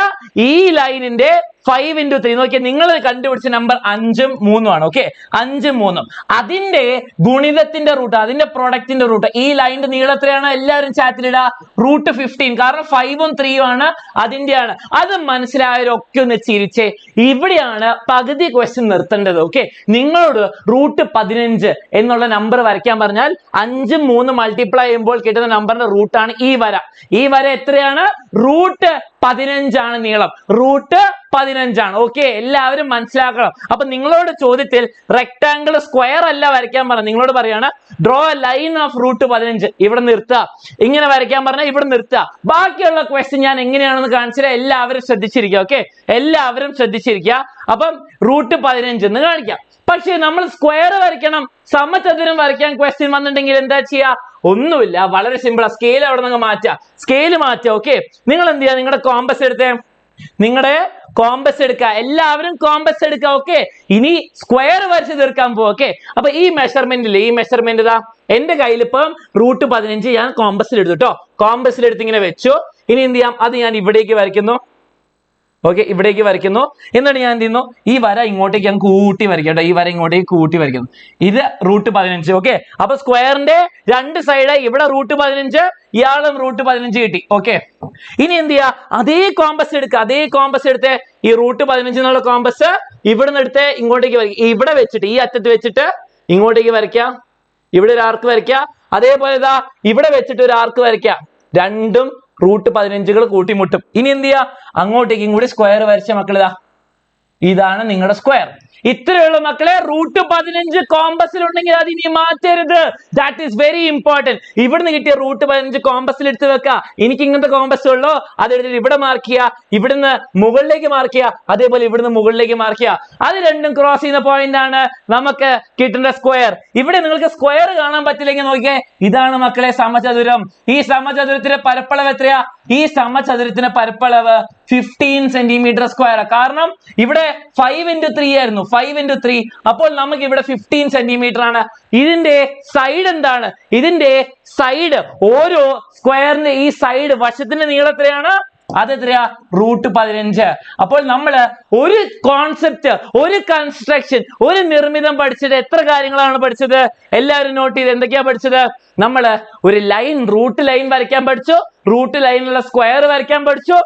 ഈ ലൈനിന്റെ 5 into 3 നോക്കിയാൽ നിങ്ങൾ കണ്ടുപിടിച്ച നമ്പർ 5ഉം 3ഉം ആണ്. ഓക്കെ, 5ഉം 3ഉം അതിന്റെ ഗുണിതത്തിന്റെ റൂട്ട്, അതിന്റെ പ്രൊഡക്റ്റിന്റെ റൂട്ട്. ഈ ലൈനിന്റെ നീളം എത്രയാണ്? എല്ലാവരും ചാറ്റിലിടുക. റൂട്ട് 15. കാരണം 5ഉം 3ഉം ആണ്, അതിന്റെയാണ്. അത് മനസ്സിലായവരൊക്കെ ഒന്ന് ചിരിച്ചേ. ഇവിടെയാണ് പകുതി ക്വസ്റ്റ്യൻ നിർത്തേണ്ടത്. ഓക്കെ, നിങ്ങളോട് റൂട്ട് 15 എന്നുള്ള നമ്പർ വരയ്ക്കാൻ പറഞ്ഞാൽ 5ഉം 3ഉം മൾട്ടിപ്ലൈ ചെയ്യുമ്പോൾ കിട്ടുന്ന നമ്പറിന്റെ റൂട്ടാണ് ഈ വര. ഈ വര എത്രയാണ്? റൂട്ട് 15 ആണ് നീളം. റൂട്ട് 15 ആണ്. ഓക്കെ, എല്ലാവരും മനസ്സിലാക്കണം. അപ്പൊ നിങ്ങളോട് ചോദ്യത്തിൽ റെക്ടാംഗിൾ സ്ക്വയർ അല്ല വരയ്ക്കാൻ പറഞ്ഞ, നിങ്ങളോട് പറയാണ് draw a line of root 15. ഇവിടെ നിർത്തുക. ഇങ്ങനെ വരയ്ക്കാൻ പറഞ്ഞാൽ ഇവിടെ നിർത്തുക. ബാക്കിയുള്ള ക്വസ്റ്റ്യൻ ഞാൻ എങ്ങനെയാണെന്ന് കാണിച്ചാൽ എല്ലാവരും ശ്രദ്ധിച്ചിരിക്കുക. ഓക്കെ, എല്ലാവരും ശ്രദ്ധിച്ചിരിക്കുക. അപ്പം റൂട്ട് 15 എന്ന് കാണിക്കാം. പക്ഷെ നമ്മൾ സ്ക്വയർ വരയ്ക്കണം, സമചതുരം വരയ്ക്കാൻ ക്വസ്റ്റ്യൻ വന്നിട്ടുണ്ടെങ്കിൽ എന്താ ചെയ്യാ? ഒന്നുമില്ല, വളരെ സിമ്പിൾ. സ്കെയിൽ അവിടെ നിന്ന് മാറ്റുക. ഓക്കെ, നിങ്ങൾ എന്ത് ചെയ്യുക? നിങ്ങളുടെ കോമ്പസ് എടുക്കുക. എല്ലാവരും കോമ്പസ് എടുക്കുക. ഓക്കെ, ഇനി സ്ക്വയർ വരച്ച് തീർക്കാൻ പോകും. ഓക്കെ, അപ്പൊ ഈ മെഷർമെന്റ് ഇതാ എന്റെ കയ്യിൽ ഇപ്പം റൂട്ട് 15 ഞാൻ കോമ്പസിൽ എടുത്തു കേട്ടോ. കോമ്പസിൽ എടുത്ത് ഇങ്ങനെ വെച്ചു. ഇനി എന്ത് ചെയ്യാം? അത് ഞാൻ ഇവിടേക്ക് വരയ്ക്കുന്നു. ഓക്കെ, ഇവിടേക്ക് വരയ്ക്കുന്നു. എന്നിട്ട് ഞാൻ എന്ത് ചെയ്യുന്നു? ഈ വര ഇങ്ങോട്ടേക്ക് ഞാൻ കൂട്ടി വരയ്ക്കാം കേട്ടോ. ഈ വര ഇങ്ങോട്ടേക്ക് കൂട്ടി വരയ്ക്കുന്നു. ഇത് റൂട്ട് 15. ഓക്കെ, അപ്പൊ സ്ക്വയറിന്റെ രണ്ട് സൈഡ്, ഇവിടെ റൂട്ട് 15, ഇയാളും റൂട്ട് 15 കിട്ടി. ഓക്കെ, ഇനി എന്ത് ചെയ്യാ? അതേ കോമ്പസ് എടുത്ത് ഈ റൂട്ട് 15 എന്നുള്ള കോമ്പസ് ഇവിടുന്ന് എടുത്ത് ഇങ്ങോട്ടേക്ക് വരയ്ക്കുക. ഇവിടെ വെച്ചിട്ട്, ഈ അറ്റത്ത് വെച്ചിട്ട് ഇങ്ങോട്ടേക്ക് വരയ്ക്കാം. ഇവിടെ ഒരു ആർക്ക് വരയ്ക്കാം. അതേപോലെ ഇതാ ഇവിടെ വെച്ചിട്ട് ഒരു ആർക്ക് വരയ്ക്കാം. രണ്ടും റൂട്ട് 15 കൂട്ടിമുട്ടും. ഇനി എന്ത് ചെയ്യാ? അങ്ങോട്ടേക്കും കൂടി സ്ക്വയർ വരച്ച മക്കളിതാ, ഇതാണ് നിങ്ങളുടെ സ്ക്വയർ. ഇത്രയുള്ള മക്കളെ. √15 കോമ്പസിൽ ഉണ്ടെങ്കിൽ അത് ഇനി മാറ്റരുത്. That is very important. ഇവിടുന്ന് കിട്ടിയ √15 കോമ്പസിൽ എടുത്ത് വെക്കുക. എനിക്ക് ഇങ്ങനത്തെ കോമ്പസ് ഉള്ളോ അത് എടുത്തിട്ട് ഇവിടെ മാർക്ക് ചെയ്യുക, ഇവിടുന്ന് മുകളിലേക്ക് മാർക്ക് ചെയ്യുക, അതേപോലെ ഇവിടുന്ന് മുകളിലേക്ക് മാർക്ക് ചെയ്യുക. അത് രണ്ടും ക്രോസ് ചെയ്യുന്ന പോയിന്റ് ആണ് നമുക്ക് കിട്ടേണ്ട സ്ക്വയർ. ഇവിടെ നിങ്ങൾക്ക് സ്ക്വയർ കാണാൻ പറ്റില്ലെങ്കിൽ നോക്കിയേ, ഇതാണ് മക്കളെ സമചതുരം. ഈ സമചതുരത്തിന്റെ പരപ്പളവ് എത്രയാ? ഈ സമചതുരത്തിന്റെ പരപ്പളവ് 15 സെന്റിമീറ്റർ സ്ക്വയർ. കാരണം ഇവിടെ 5 × 3 ആയിരുന്നു, 5 × 3. അപ്പോൾ നമുക്ക് ഇവിടെ 15 സെന്റിമീറ്റർ ആണ്. ഇതിന്റെ സൈഡ് എന്താണ്? ഇതിന്റെ സൈഡ്, ഓരോ സ്ക്വയറിന്റെ ഈ സൈഡ് വശത്തിന്റെ നീളം എത്രയാണ്? അതെത്രയാ? √15. അപ്പോൾ നമ്മള് ഒരു കോൺസെപ്റ്റ്, ഒരു കൺസ്ട്രക്ഷൻ, ഒരു നിർമ്മിതം പഠിച്ചത് എത്ര കാര്യങ്ങളാണ് പഠിച്ചത്? എല്ലാവരും നോട്ട് ചെയ്ത്. എന്തൊക്കെയാ പഠിച്ചത്? നമ്മള് ഒരു ലൈൻ, റൂട്ട് ലൈൻ വരയ്ക്കാൻ പഠിച്ചു, റൂട്ട് ലൈനിലുള്ള സ്ക്വയർ വരയ്ക്കാൻ പഠിച്ചു,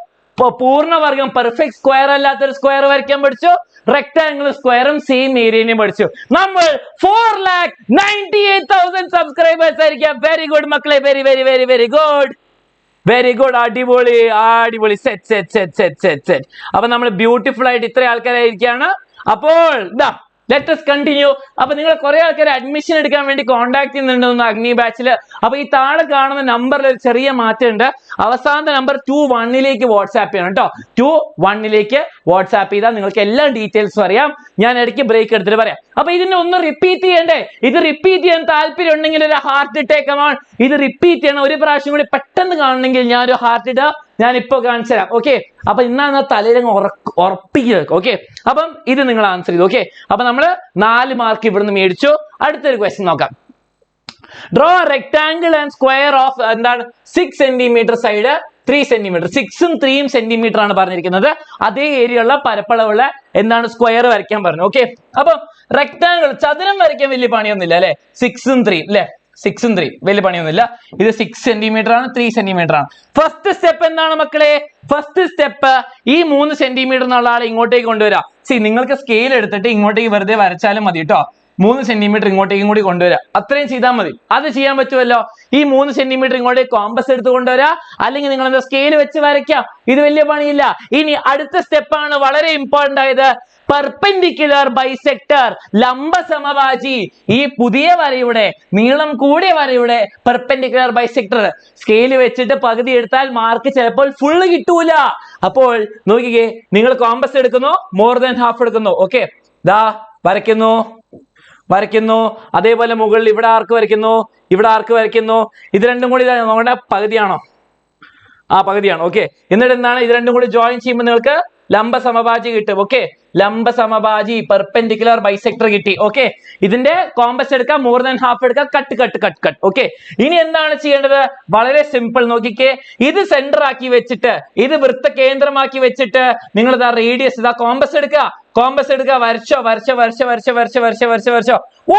പൂർണ്ണവർഗം പെർഫെക്റ്റ് സ്ക്വയർ അല്ലാത്തൊരു സ്ക്വയർ വരയ്ക്കാൻ പഠിച്ചു, റെക്ടാംഗിൾ സ്ക്വയറും സെയിം ഏരിയയും പഠിച്ചു. നമ്മൾ 4,98,000 സബ്സ്ക്രൈബേഴ്സ് ആയിരിക്കാം. വെരി ഗുഡ് മക്കളെ, very very very very good, very good. അടിപൊളി അടിപൊളി. Set set set set set set. അപ്പൊ നമ്മൾ ബ്യൂട്ടിഫുൾ ആയിട്ട് ഇത്ര ആൾക്കാരായിരിക്കാണ്. അപ്പോൾ ഇതാ ലെറ്റ് us കണ്ടിന്യൂ. അപ്പൊ നിങ്ങൾ കുറെ ആൾക്കാർ അഡ്മിഷൻ എടുക്കാൻ വേണ്ടി കോൺടാക്ട് ചെയ്യുന്നുണ്ടെന്ന് അഗ്നി ബാച്ചില്. അപ്പൊ ഈ താഴെ കാണുന്ന നമ്പറിൽ ഒരു ചെറിയ മാറ്റം ഉണ്ട്. അവസാനത്തെ നമ്പർ 21 വാട്സാപ്പ് ചെയ്യണം കേട്ടോ. 21 വാട്സാപ്പ് ചെയ്താൽ നിങ്ങൾക്ക് എല്ലാ ഡീറ്റെയിൽസും അറിയാം. ഞാൻ ഇടയ്ക്ക് ബ്രേക്ക് എടുത്തിട്ട് പറയാം. അപ്പൊ ഇതിനെ ഒന്ന് റിപ്പീറ്റ് ചെയ്യണ്ടേ? ഇത് റിപ്പീറ്റ് ചെയ്യാൻ താല്പര്യം ഉണ്ടെങ്കിൽ ഒരു ഹാർട്ട് ഇട്ടേക്ക്. കമോൺ, ഇത് റിപ്പീറ്റ് ചെയ്യണം. ഒരു പ്രാവശ്യം കൂടി പെട്ടെന്ന് കാണണമെങ്കിൽ ഞാൻ ഒരു ഹാർട്ട് ഇടാ, ഞാൻ ഇപ്പൊ കാണിച്ചു തരാം. ഓക്കെ, അപ്പൊ ഇന്നാണ് തലയിലങ്ങ് ഉറപ്പിക്കുക. ഓക്കെ, അപ്പം ഇത് നിങ്ങൾ ആൻസർ ചെയ്തു. ഓക്കെ, അപ്പൊ നമ്മള് 4 മാർക്ക് ഇവിടുന്ന് മേടിച്ചു. അടുത്തൊരു ക്വസ്റ്റ്യൻ നോക്കാം. Draw rectangle and square of എന്താണ് 6 സെന്റിമീറ്റർ സൈഡ് 3 സെന്റിമീറ്റർ. 6 ഉം 3 സെന്റിമീറ്റർ ആണ് പറഞ്ഞിരിക്കുന്നത്. അതേ ഏരിയ ഉള്ള പരപ്പളവുള്ള എന്താണ് സ്ക്വയർ വരയ്ക്കാൻ പറഞ്ഞു. ഓക്കെ, അപ്പൊ റെക്ടാംഗിൾ, ചതുരം വരയ്ക്കാൻ വലിയ പണിയൊന്നുമില്ല അല്ലെ? 6 ഉം 3 അല്ലെ? 6 ഉം 3 വലിയ പണിയൊന്നുമില്ല. ഇത് 6 സെന്റിമീറ്റർ ആണ്, 3 സെന്റിമീറ്റർ ആണ്. ഫസ്റ്റ് സ്റ്റെപ്പ് എന്താണ് മക്കളെ? ഫസ്റ്റ് സ്റ്റെപ്പ് ഈ 3 സെന്റിമീറ്റർ എന്നുള്ള ആളെ ഇങ്ങോട്ടേക്ക് കൊണ്ടുവരാം. നിങ്ങൾക്ക് സ്കെയിൽ എടുത്തിട്ട് ഇങ്ങോട്ടേക്ക് വെറുതെ വരച്ചാലും മതി കേട്ടോ. 3 സെന്റിമീറ്റർ ഇങ്ങോട്ടേക്കും കൂടി കൊണ്ടുവരാം. അത്രയും ചെയ്താൽ മതി. അത് ചെയ്യാൻ പറ്റുമല്ലോ. ഈ 3 സെന്റിമീറ്റർ ഇങ്ങോട്ടേക്ക് കോമ്പസ് എടുത്ത് കൊണ്ടുവരാ, അല്ലെങ്കിൽ നിങ്ങൾ എന്താ സ്കെയിൽ വെച്ച് വരയ്ക്കാം. ഇത് വലിയ പണിയില്ല. ഇനി അടുത്ത സ്റ്റെപ്പാണ് വളരെ ഇമ്പോർട്ടന്റ് ആയത്. പെർപെൻഡിക്കുലർ ബൈസെക്ടർ, ലംബ സമവാചി. ഈ പുതിയ വരയുടെ, നീളം കൂടിയ വരയുടെ പെർപെൻഡിക്കുലർ ബൈസെക്ടർ സ്കെയിൽ വെച്ചിട്ട് പകുതി എടുത്താൽ മാർക്ക് ചിലപ്പോൾ ഫുള്ള് കിട്ടൂല. അപ്പോൾ നോക്കിക്കേ, നിങ്ങൾ കോമ്പസ് എടുക്കുന്നു, മോർ ദാൻ ഹാഫ് എടുക്കുന്നു. ഓക്കെ, ദാ വരയ്ക്കുന്നു, വരയ്ക്കുന്നു. അതേപോലെ മുകളിൽ ഇവിടെ ആർക്ക് വരയ്ക്കുന്നു, ഇവിടെ ആർക്ക് വരയ്ക്കുന്നു. ഇത് രണ്ടും കൂടി നമ്മുടെ പകുതിയാണോ? ആ, പകുതിയാണ്. ഓക്കെ, എന്നിട്ട് എന്താണ്, ഇത് രണ്ടും കൂടി ജോയിൻ ചെയ്യുമ്പോൾ നിങ്ങൾക്ക് ലംബ സമഭാജി കിട്ടും. ഓക്കെ, ലംബ സമഭാജി പെർപെൻഡിക്കുലർ ബൈസെക്ടർ കിട്ടി. ഓക്കെ, ഇതിന്റെ കോമ്പസ് എടുക്കാം, മോർ ദാൻ ഹാഫ് എടുക്കാം, cut cut cut cut. Okay, ഇനി എന്താണ് ചെയ്യേണ്ടത്? വളരെ സിമ്പിൾ. നോക്കിക്കേ, ഇത് സെന്റർ ആക്കി വെച്ചിട്ട്, ഇത് വൃത്ത കേന്ദ്രമാക്കി വെച്ചിട്ട് നിങ്ങൾ ഇതാ റേഡിയസ്, ഇതാ കോമ്പസ് എടുക്കുക, കോമ്പസ് എടുക്കുക, വരച്ചോ വരച്ചോ വരച്ചോ വരച്ചോ വരച്ചോ വരച്ചോ വരച്ചോ വരച്ചോ. ഓ,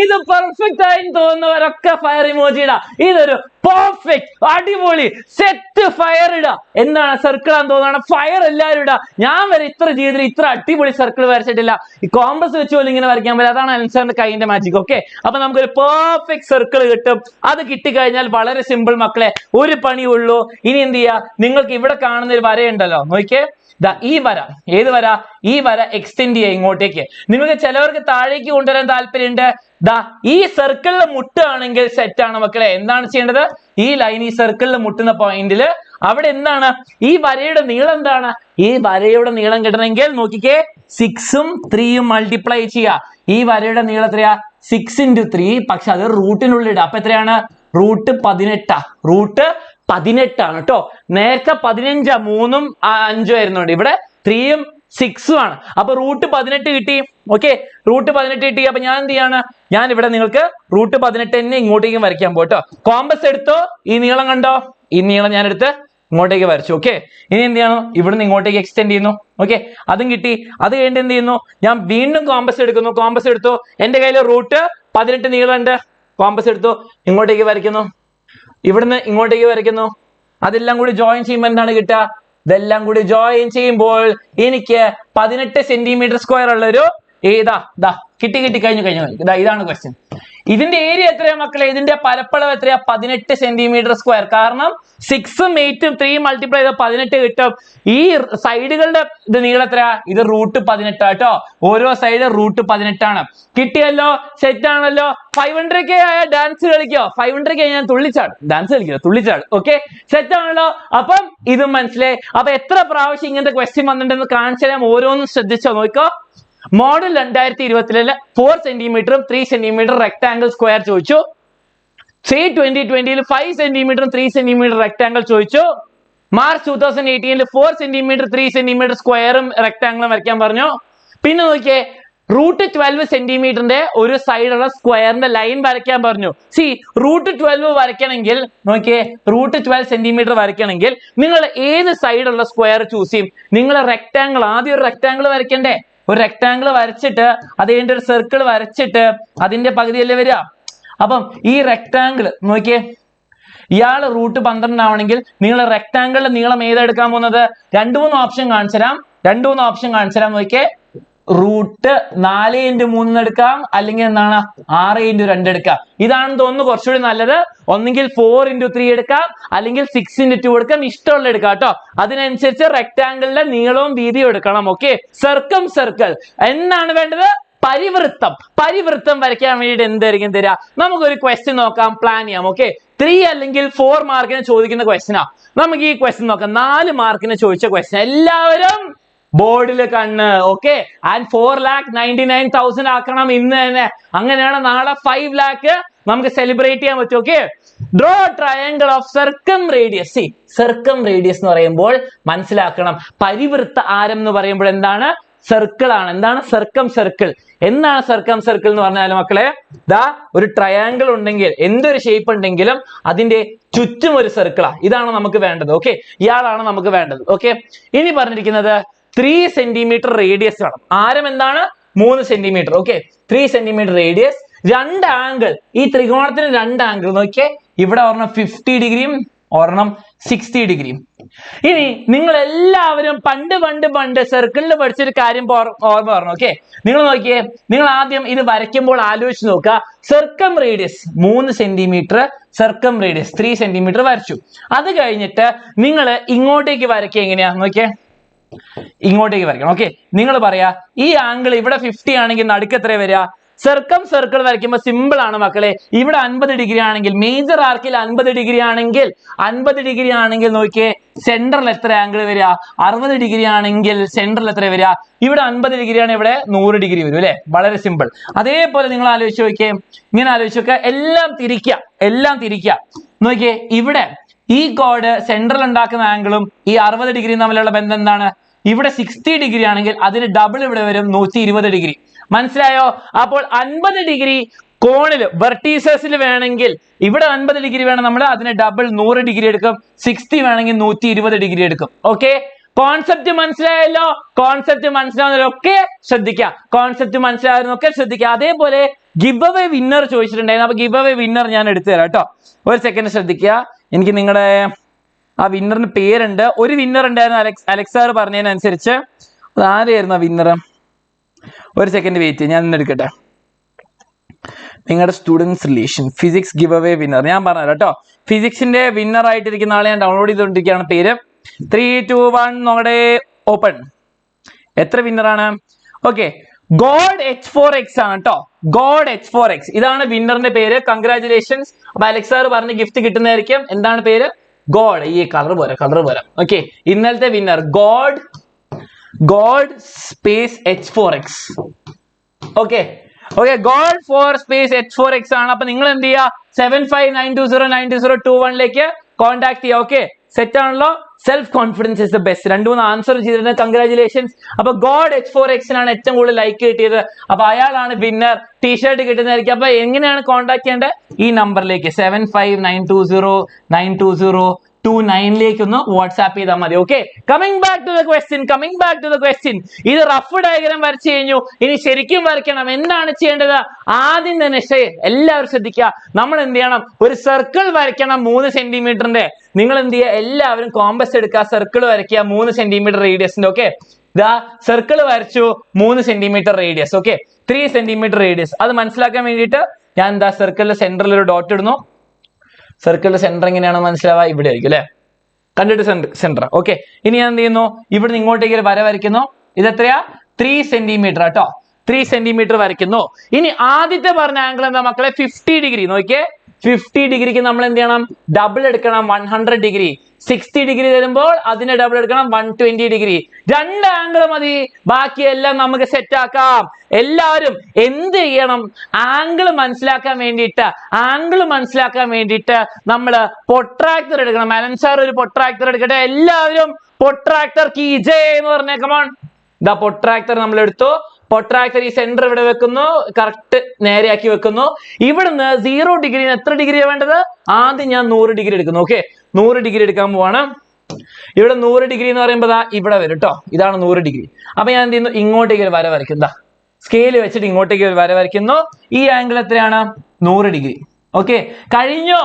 ഇത് പെർഫെക്റ്റ് ആയി തോന്നുന്നവരൊക്കെ ഫയർ ഇമോജി ഇടാ. ഇതൊരു പെർഫെക്റ്റ് അടിപൊളി സെറ്റ് ഫയർ ഇടാ. എന്താണ് സർക്കിൾ ആണെന്ന് തോന്നുകയാണ്, ഫയർ എല്ലാവരും ഇടാ. ഞാൻ വരെ ഇത്ര ജീവിതത്തിൽ ഇത്ര അടിപൊളി സർക്കിൾ വരച്ചിട്ടില്ല. ഈ കോമ്പസ് വെച്ച് പോലും ഇങ്ങനെ വരയ്ക്കാൻ പറ്റില്ല. അതാണ് അൻസാറിന്റെ കൈന്റെ മാജിക്. ഓക്കെ, അപ്പൊ നമുക്കൊരു പെർഫെക്റ്റ് സർക്കിൾ കിട്ടും. അത് കിട്ടിക്കഴിഞ്ഞാൽ വളരെ സിമ്പിൾ മക്കളെ, ഒരു പണിയുള്ളൂ. ഇനി എന്ത് ചെയ്യാ, നിങ്ങൾക്ക് ഇവിടെ കാണുന്ന ഒരു വരയുണ്ടല്ലോ, നോക്കിയേ, ഈ വര, ഏത് വര? ഈ വര എക്സ്റ്റെൻഡ് ചെയ്യുക ഇങ്ങോട്ടേക്ക്. നിങ്ങൾക്ക് ചിലവർക്ക് താഴേക്ക് കൊണ്ടുവരാൻ താല്പര്യമുണ്ട്. ഈ സർക്കിളിൽ മുട്ടുകയാണെങ്കിൽ സെറ്റ് ആണ് മക്കളെ. എന്താണ് ചെയ്യേണ്ടത്? ഈ ലൈൻ ഈ സർക്കിളിൽ മുട്ടുന്ന പോയിന്റില് അവിടെ എന്താണ്, ഈ വരയുടെ നീളം എന്താണ്? ഈ വരയുടെ നീളം കിട്ടണമെങ്കിൽ നോക്കിക്കേ, 6 ഉം 3 ഉം മൾട്ടിപ്ലൈ ചെയ്യുക. ഈ വരയുടെ നീളം എത്രയാ? 6 × 3. പക്ഷെ അത് റൂട്ടിനുള്ളിൽ ഇടുക. അപ്പൊ എത്രയാണ്? √18. √18 ആണ് കേട്ടോ. നേരത്തെ 15, 3 ഉം 5 ആയിരുന്നുണ്ട്. ഇവിടെ 3 ഉം 6 ഉം ആണ്. അപ്പൊ √18 കിട്ടി. ഓക്കെ, √18 കിട്ടി. അപ്പൊ ഞാൻ എന്ത് ചെയ്യാണ്, ഞാൻ ഇവിടെ നിങ്ങൾക്ക് √18 തന്നെ ഇങ്ങോട്ടേക്കും വരയ്ക്കാൻ പോട്ടോ. കോമ്പസ് എടുത്തോ, ഈ നീളം കണ്ടോ, ഈ നീളം ഞാൻ എടുത്ത് ഇങ്ങോട്ടേക്ക് വരച്ചു. ഓക്കെ, ഇനി എന്ത് ചെയ്യണം, ഇവിടുന്ന് ഇങ്ങോട്ടേക്ക് എക്സ്റ്റെൻഡ് ചെയ്യുന്നു. ഓക്കെ, അതും കിട്ടി. അത് കഴിഞ്ഞിട്ട് എന്ത് ചെയ്യുന്നു, ഞാൻ വീണ്ടും കോമ്പസ് എടുക്കുന്നു. കോമ്പസ് എടുത്തു, എന്റെ കയ്യിൽ √18 നീളം ഉണ്ട്. കോമ്പസ് എടുത്തു, ഇങ്ങോട്ടേക്ക് വരയ്ക്കുന്നു, ഇവിടുന്ന് ഇങ്ങോട്ടേക്ക് വരയ്ക്കുന്നു. അതെല്ലാം കൂടി ജോയിൻ ചെയ്യുമ്പോൾ എന്താണ് കിട്ടുക? ഇതെല്ലാം കൂടി ജോയിൻ ചെയ്യുമ്പോൾ എനിക്ക് 18 സെന്റിമീറ്റർ സ്ക്വയർ ഉള്ളൊരു കിട്ടി കഴിഞ്ഞു. ഇതാണ് ക്വസ്റ്റ്യൻ. ഇതിന്റെ ഏരിയ എത്രയാ മക്കളെ? ഇതിന്റെ പരപ്പളവ് എത്രയാ? 18 സെന്റിമീറ്റർ സ്ക്വയർ. കാരണം 6ഉം 8ഉം 3 മൾട്ടിപ്ലൈ ചെയ്താൽ 18 കിട്ടും. ഈ സൈഡുകളുടെ ഇത് നീളം എത്രയാ? ഇത് √18 കേട്ടോ. ഓരോ സൈഡ് √18 ആണ്. കിട്ടിയല്ലോ, സെറ്റ് ആണല്ലോ. 500K ആയ ഡാൻസ് കളിക്കോ? 500K ഞാൻ തുള്ളിച്ചാട്, ഡാൻസ് കളിക്കോ, തുള്ളിച്ചാട്. ഓക്കെ, സെറ്റ് ആണല്ലോ. അപ്പം ഇതും മനസ്സിലായി. അപ്പൊ എത്ര പ്രാവശ്യം ഇങ്ങനത്തെ ക്വസ്റ്റ്യൻ വന്നിട്ടുണ്ടെന്ന് കാണിച്ചു തരാം. ഓരോന്നും ശ്രദ്ധിച്ചോ, നോക്കോ. മോഡൽ 2020 4 സെന്റിമീറ്ററും 3 സെന്റിമീറ്റർ റെക്ടാംഗിൾ സ്ക്വയർ ചോദിച്ചു. 2020 5 സെന്റിമീറ്ററും 3 സെന്റിമീറ്റർ റെക്ടാംഗിൾ ചോദിച്ചു. മാർച്ച് 2018 4 സെന്റിമീറ്റർ 3 സെന്റിമീറ്റർ സ്ക്വയറും റെക്ടാംഗിളും വരയ്ക്കാൻ പറഞ്ഞു. പിന്നെ നോക്കിയേ, √12 സെന്റിമീറ്ററിന്റെ ഒരു സൈഡുള്ള സ്ക്വയറിന്റെ ലൈൻ വരയ്ക്കാൻ പറഞ്ഞു. √12 വരയ്ക്കണമെങ്കിൽ നോക്കിയേ, √12 സെന്റിമീറ്റർ വരയ്ക്കണമെങ്കിൽ നിങ്ങൾ ഏത് സൈഡുള്ള സ്ക്വയർ ചൂസ് ചെയ്യും? നിങ്ങൾ റെക്ടാംഗിൾ, ആദ്യം ഒരു റെക്ടാംഗിൾ വരയ്ക്കണ്ടേ? ഒരു റെക്ടാംഗിൾ വരച്ചിട്ട് അത് കഴിഞ്ഞിട്ട് ഒരു സർക്കിൾ വരച്ചിട്ട് അതിന്റെ പകുതിയല്ലേ വരിക. അപ്പം ഈ റെക്ടാംഗിൾ നോക്കിയേ, ഇയാൾ √12 ആവണമെങ്കിൽ നിങ്ങൾ റെക്ടാംഗിളിന്റെ നീളം ഏതെടുക്കാൻ പോകുന്നത്? 2-3 ഓപ്ഷൻ കാണിച്ചു തരാം. നോക്കിയേ, √4×3 എടുക്കാം, അല്ലെങ്കിൽ എന്താണ് 6×2 എടുക്കാം. ഇതാണെന്ന് തോന്നുന്നു കുറച്ചുകൂടി നല്ലത്. ഒന്നെങ്കിൽ 4×3 എടുക്കാം, അല്ലെങ്കിൽ 6×2 എടുക്കാം. ഇഷ്ടമുള്ള എടുക്കാം കേട്ടോ. അതിനനുസരിച്ച് റെക്ടാംഗിളിന്റെ നീളവും വീതിയും എടുക്കണം. ഓക്കെ, സർക്കിൾ എന്നാണ് വേണ്ടത്? പരിവൃത്തം വരയ്ക്കാൻ വേണ്ടിയിട്ട് എന്തായിരിക്കും തരാ? നമുക്കൊരു ക്വസ്റ്റ്യൻ നോക്കാം, പ്ലാൻ ചെയ്യാം. ഓക്കെ, 3 അല്ലെങ്കിൽ 4 മാർക്കിന് ചോദിക്കുന്ന ക്വസ്റ്റ്യനാ. നമുക്ക് ഈ ക്വസ്റ്റ്യൻ നോക്കാം. 4 മാർക്കിന് ചോദിച്ച ക്വസ്റ്റ്യൻ. എല്ലാവരും ബോർഡിൽ കണ്ണ്. ഓക്കെ, ആൻഡ് 4,99,000 ആക്കണം ഇന്ന് തന്നെ. അങ്ങനെയാണ് നാളെ 5 lakh നമുക്ക് സെലിബ്രേറ്റ് ചെയ്യാൻ പറ്റും. Okay, draw triangle of circumradius. Circumradius എന്ന് പറയുമ്പോൾ മനസ്സിലാക്കണം, പരിവൃത്ത ആരം എന്ന് പറയുമ്പോൾ എന്താണ്? സർക്കിൾ ആണ്. എന്താണ് സർക്കം സർക്കിൾ? എന്താണ് സർക്കം സർക്കിൾ എന്ന് പറഞ്ഞാൽ മക്കളെ, ദാ ഒരു ട്രയാങ്കിൾ ഉണ്ടെങ്കിൽ, എന്തൊരു ഷേപ്പ് ഉണ്ടെങ്കിലും അതിന്റെ ചുറ്റും ഒരു സർക്കിളാ. ഇതാണ് നമുക്ക് വേണ്ടത്. ഓക്കെ, ഇയാളാണ് നമുക്ക് വേണ്ടത്. ഓക്കെ, ഇനി പറഞ്ഞിരിക്കുന്നത് 3 സെന്റിമീറ്റർ റേഡിയസ് ആണ്. ആരം എന്താണ്? 3 centimetre. Okay, 3 centimetre radius. 2 angle, ഈ ത്രികോണത്തിന് 2 ആംഗിൾ നോക്കിയേ. ഇവിടെ ഒരെണ്ണം 50 ഡിഗ്രിയും ഒരെണ്ണം 60 ഡിഗ്രിയും. ഇനി നിങ്ങൾ എല്ലാവരും പണ്ട് സർക്കിളിൽ പഠിച്ചൊരു കാര്യം ഓർമ്മ പറഞ്ഞു. ഓക്കെ, നിങ്ങൾ നോക്കിയേ, നിങ്ങൾ ആദ്യം ഇത് വരയ്ക്കുമ്പോൾ ആലോചിച്ച് നോക്കുക. സർക്കം റേഡിയസ് 3 സെന്റിമീറ്റർ, സർക്കം റേഡിയസ് 3 സെന്റിമീറ്റർ വരച്ചു. അത് കഴിഞ്ഞിട്ട് നിങ്ങൾ ഇങ്ങോട്ടേക്ക് വരയ്ക്കുക. എങ്ങനെയാ നോക്കിയേ, ഇങ്ങോട്ടേക്ക് വരയ്ക്കണം. ഓക്കെ, നിങ്ങൾ പറയാ ഈ ആംഗിൾ ഇവിടെ 50 ആണെങ്കിൽ നടുക്ക് എത്ര വരിക? സർക്കം സർക്കിൾ വരയ്ക്കുമ്പോൾ സിമ്പിൾ ആണ് മക്കളെ. ഇവിടെ 50 ഡിഗ്രി ആണെങ്കിൽ, മേജർ ആർക്കിൽ 50 ഡിഗ്രി ആണെങ്കിൽ നോക്കിയേ, സെൻട്രൽ എത്ര ആംഗിൾ വരിക? 60 ഡിഗ്രി ആണെങ്കിൽ സെൻട്രൽ എത്ര വരിക? ഇവിടെ 50 ഡിഗ്രി ആണ്, ഇവിടെ 100 ഡിഗ്രി വരും അല്ലെ? വളരെ സിമ്പിൾ. അതേപോലെ നിങ്ങൾ ആലോചിച്ച് നോക്കിയേ, ഇങ്ങനെ ആലോചിച്ച് നോക്കുക. എല്ലാം തിരിക്കുക. നോക്കിയേ, ഇവിടെ ഈ കോഡ് സെൻട്രൽ ഉണ്ടാക്കുന്ന ആംഗിളും ഈ 60 ഡിഗ്രിയും തമ്മിലുള്ള ബന്ധം എന്താണ്? ഇവിടെ 60 ഡിഗ്രി ആണെങ്കിൽ അതിന് ഡബിൾ ഇവിടെ വരും, 120 ഡിഗ്രി. മനസ്സിലായോ? അപ്പോൾ 50 ഡിഗ്രി കോണിൽ വെർട്ടീസസിൽ വേണമെങ്കിൽ ഇവിടെ 50 ഡിഗ്രി വേണം, നമ്മൾ അതിന് ഡബിൾ 100 ഡിഗ്രി എടുക്കും. 60 വേണമെങ്കിൽ 120 ഡിഗ്രി എടുക്കും. ഓക്കെ, കോൺസെപ്റ്റ് മനസ്സിലായല്ലോ? കോൺസെപ്റ്റ് മനസ്സിലാവുന്നവരൊക്കെ ശ്രദ്ധിക്കുക. അതേപോലെ ഗിവ് അവേ വിന്നർ ചോദിച്ചിട്ടുണ്ടായിരുന്നു. അപ്പൊ ഗിവ് അവേ വിന്നർ ഞാൻ എടുത്തു തരാം കേട്ടോ. ഒരു സെക്കൻഡ് ശ്രദ്ധിക്കുക. എനിക്ക് നിങ്ങളുടെ ആ വിന്നറിന് പേരുണ്ട്. ഒരു വിന്നർ ഉണ്ടായിരുന്നു, അലക്സ് സാർ പറഞ്ഞതിനനുസരിച്ച്. അത് ആരായിരുന്നു ആ വിന്നർ? ഒരു സെക്കൻഡ് വെയിറ്റ് ചെയ്യും, ഞാൻ ഇന്ന് എടുക്കട്ടെ. നിങ്ങളുടെ students relation physics give away winner ഞാൻ പറഞ്ഞുതരാം കേട്ടോ. ഫിസിക്സിന്റെ വിന്നർ ആയിട്ടിരിക്കുന്ന ആളെ ഞാൻ ഡൗൺലോഡ് ചെയ്തുകൊണ്ടിരിക്കുകയാണ്. പേര് 3, 2, 1 നോടെ ഓപ്പൺ. എത്ര വിന്നറാണ്? ഓക്കെ, ഗോഡ് H4X ആണ് കേട്ടോ. ഗോഡ് H4X ഇതാണ് വിന്നറിന്റെ പേര്. കൺഗ്രാറ്റുലേഷൻസ്. അപ്പൊ അലക്സ് സാർ പറഞ്ഞ് ഗിഫ്റ്റ് കിട്ടുന്നതായിരിക്കും. എന്താണ് പേര്? ഗോഡ്. ഈ കളർ പോരാ. ഓക്കെ, ഇന്നലത്തെ winner God space H4X. Okay, God four space H4X ആണ്. അപ്പൊ നിങ്ങൾ എന്ത് ചെയ്യുക? 7592092021 കോൺടാക്ട് ചെയ്യുക. ഓക്കെ, സെറ്റ് ആണല്ലോ? Self confidence is the best. 2-3 answer ചെയ്തിരുന്ന കൺഗ്രാറ്റുലേഷൻസ്. അപ്പൊ ഗോഡ് H4X-നാണ് ഏറ്റവും കൂടുതൽ ലൈക്ക് കിട്ടിയത്. അപ്പൊ അയാളാണ് വിന്നർ. ടീഷർട്ട് കിട്ടുന്നതായിരിക്കും. അപ്പൊ എങ്ങനെയാണ് കോൺടാക്ട് ചെയ്യേണ്ടത്? ഈ നമ്പറിലേക്ക് 7592092029 ഒന്ന് വാട്സ്ആപ്പ് ചെയ്താൽ മതി. Okay, coming back to the question. ഇത് റഫ് ഡയഗ്രാം വരച്ചു കഴിഞ്ഞു. ഇനി ശരിക്കും വരയ്ക്കണം. എന്താണ് ചെയ്യേണ്ടത്? ആദ്യം തന്നെ എല്ലാവരും ശ്രദ്ധിക്കുക. നമ്മൾ എന്ത് ചെയ്യണം? ഒരു സർക്കിൾ വരയ്ക്കണം 3 സെന്റിമീറ്ററിന്റെ. നിങ്ങൾ എന്ത് ചെയ്യുക? എല്ലാവരും കോമ്പസ് എടുക്കുക, സർക്കിൾ വരയ്ക്കുക 3 സെന്റിമീറ്റർ റേഡിയസിന്റെ. ഓക്കെ, ദാ സർക്കിൾ വരച്ചു 3 centimetre radius. Okay, 3 centimetre radius. അത് മനസ്സിലാക്കാൻ വേണ്ടിയിട്ട് ഞാൻ എന്താ സർക്കിളിന്റെ സെന്ററിൽ ഒരു ഡോട്ട് ഇടുന്നു. സർക്കിളിന്റെ സെന്റർ എങ്ങനെയാണ് മനസ്സിലാവുക? ഇവിടെ ആയിരിക്കും അല്ലെ, കണ്ടിട്ട് സെന്റർ. ഓക്കെ, ഇനി ഞാൻ എന്ത് ചെയ്യുന്നു? ഇവിടെ ഇങ്ങോട്ടേക്ക് ഒരു വര വരയ്ക്കുന്നു. ഇത് എത്രയാ? 3 സെന്റിമീറ്റർ കേട്ടോ. 3 സെന്റിമീറ്റർ വരയ്ക്കുന്നു. ഇനി ആദ്യത്തെ പറഞ്ഞ ആംഗിൾ എന്താ മക്കളെ? 50 ഡിഗ്രി. നോക്കിയേ, 50 ഡിഗ്രിക്ക് നമ്മൾ എന്ത് ചെയ്യണം? ഡബിൾ എടുക്കണം, 100 ഡിഗ്രി. 60 ഡിഗ്രി തരുമ്പോൾ അതിന് ഡബിൾ എടുക്കണം, 120 ഡിഗ്രി. 2 ആംഗിൾ മതി, ബാക്കിയെല്ലാം നമുക്ക് സെറ്റ് ആക്കാം. എല്ലാവരും എന്ത് ചെയ്യണം? ആംഗിൾ മനസ്സിലാക്കാൻ വേണ്ടിയിട്ട് നമ്മൾ പൊട്രാക്ടർ എടുക്കണം. അലൻ സാർ ഒരു പൊട്രാക്ടർ എടുക്കട്ടെ. എല്ലാവരും പൊട്രാക്ടർ കീ ജെ എന്ന് പറഞ്ഞേ. കമോൺ, ഇതാ പൊട്രാക്ടർ നമ്മൾ എടുത്തു. പൊട്രാക്ടർ ഈ സെന്റർ ഇവിടെ വെക്കുന്നു, കറക്റ്റ് നേരെയാക്കി വെക്കുന്നു. ഇവിടുന്ന് 0 ഡിഗ്രി എത്ര ഡിഗ്രിയാണ് വേണ്ടത്? ആദ്യം ഞാൻ 100 ഡിഗ്രി എടുക്കുന്നു. ഓക്കെ, 100 ഡിഗ്രി എടുക്കാൻ പോവാണ്. ഇവിടെ 100 ഡിഗ്രി എന്ന് പറയുമ്പോൾ ഇവിടെ വരും കേട്ടോ. ഇതാണ് 100 ഡിഗ്രി. അപ്പൊ ഞാൻ എന്ത് ചെയ്യുന്നു? ഇങ്ങോട്ടേക്ക് ഒരു വര വരയ്ക്കുന്നു. സ്കെയിൽ വെച്ചിട്ട് ഇങ്ങോട്ടേക്ക് ഒരു വര വരയ്ക്കുന്നു. ഈ ആംഗിൾ എത്രയാണ്? 100 ഡിഗ്രി. ഓക്കെ, കഴിഞ്ഞോ?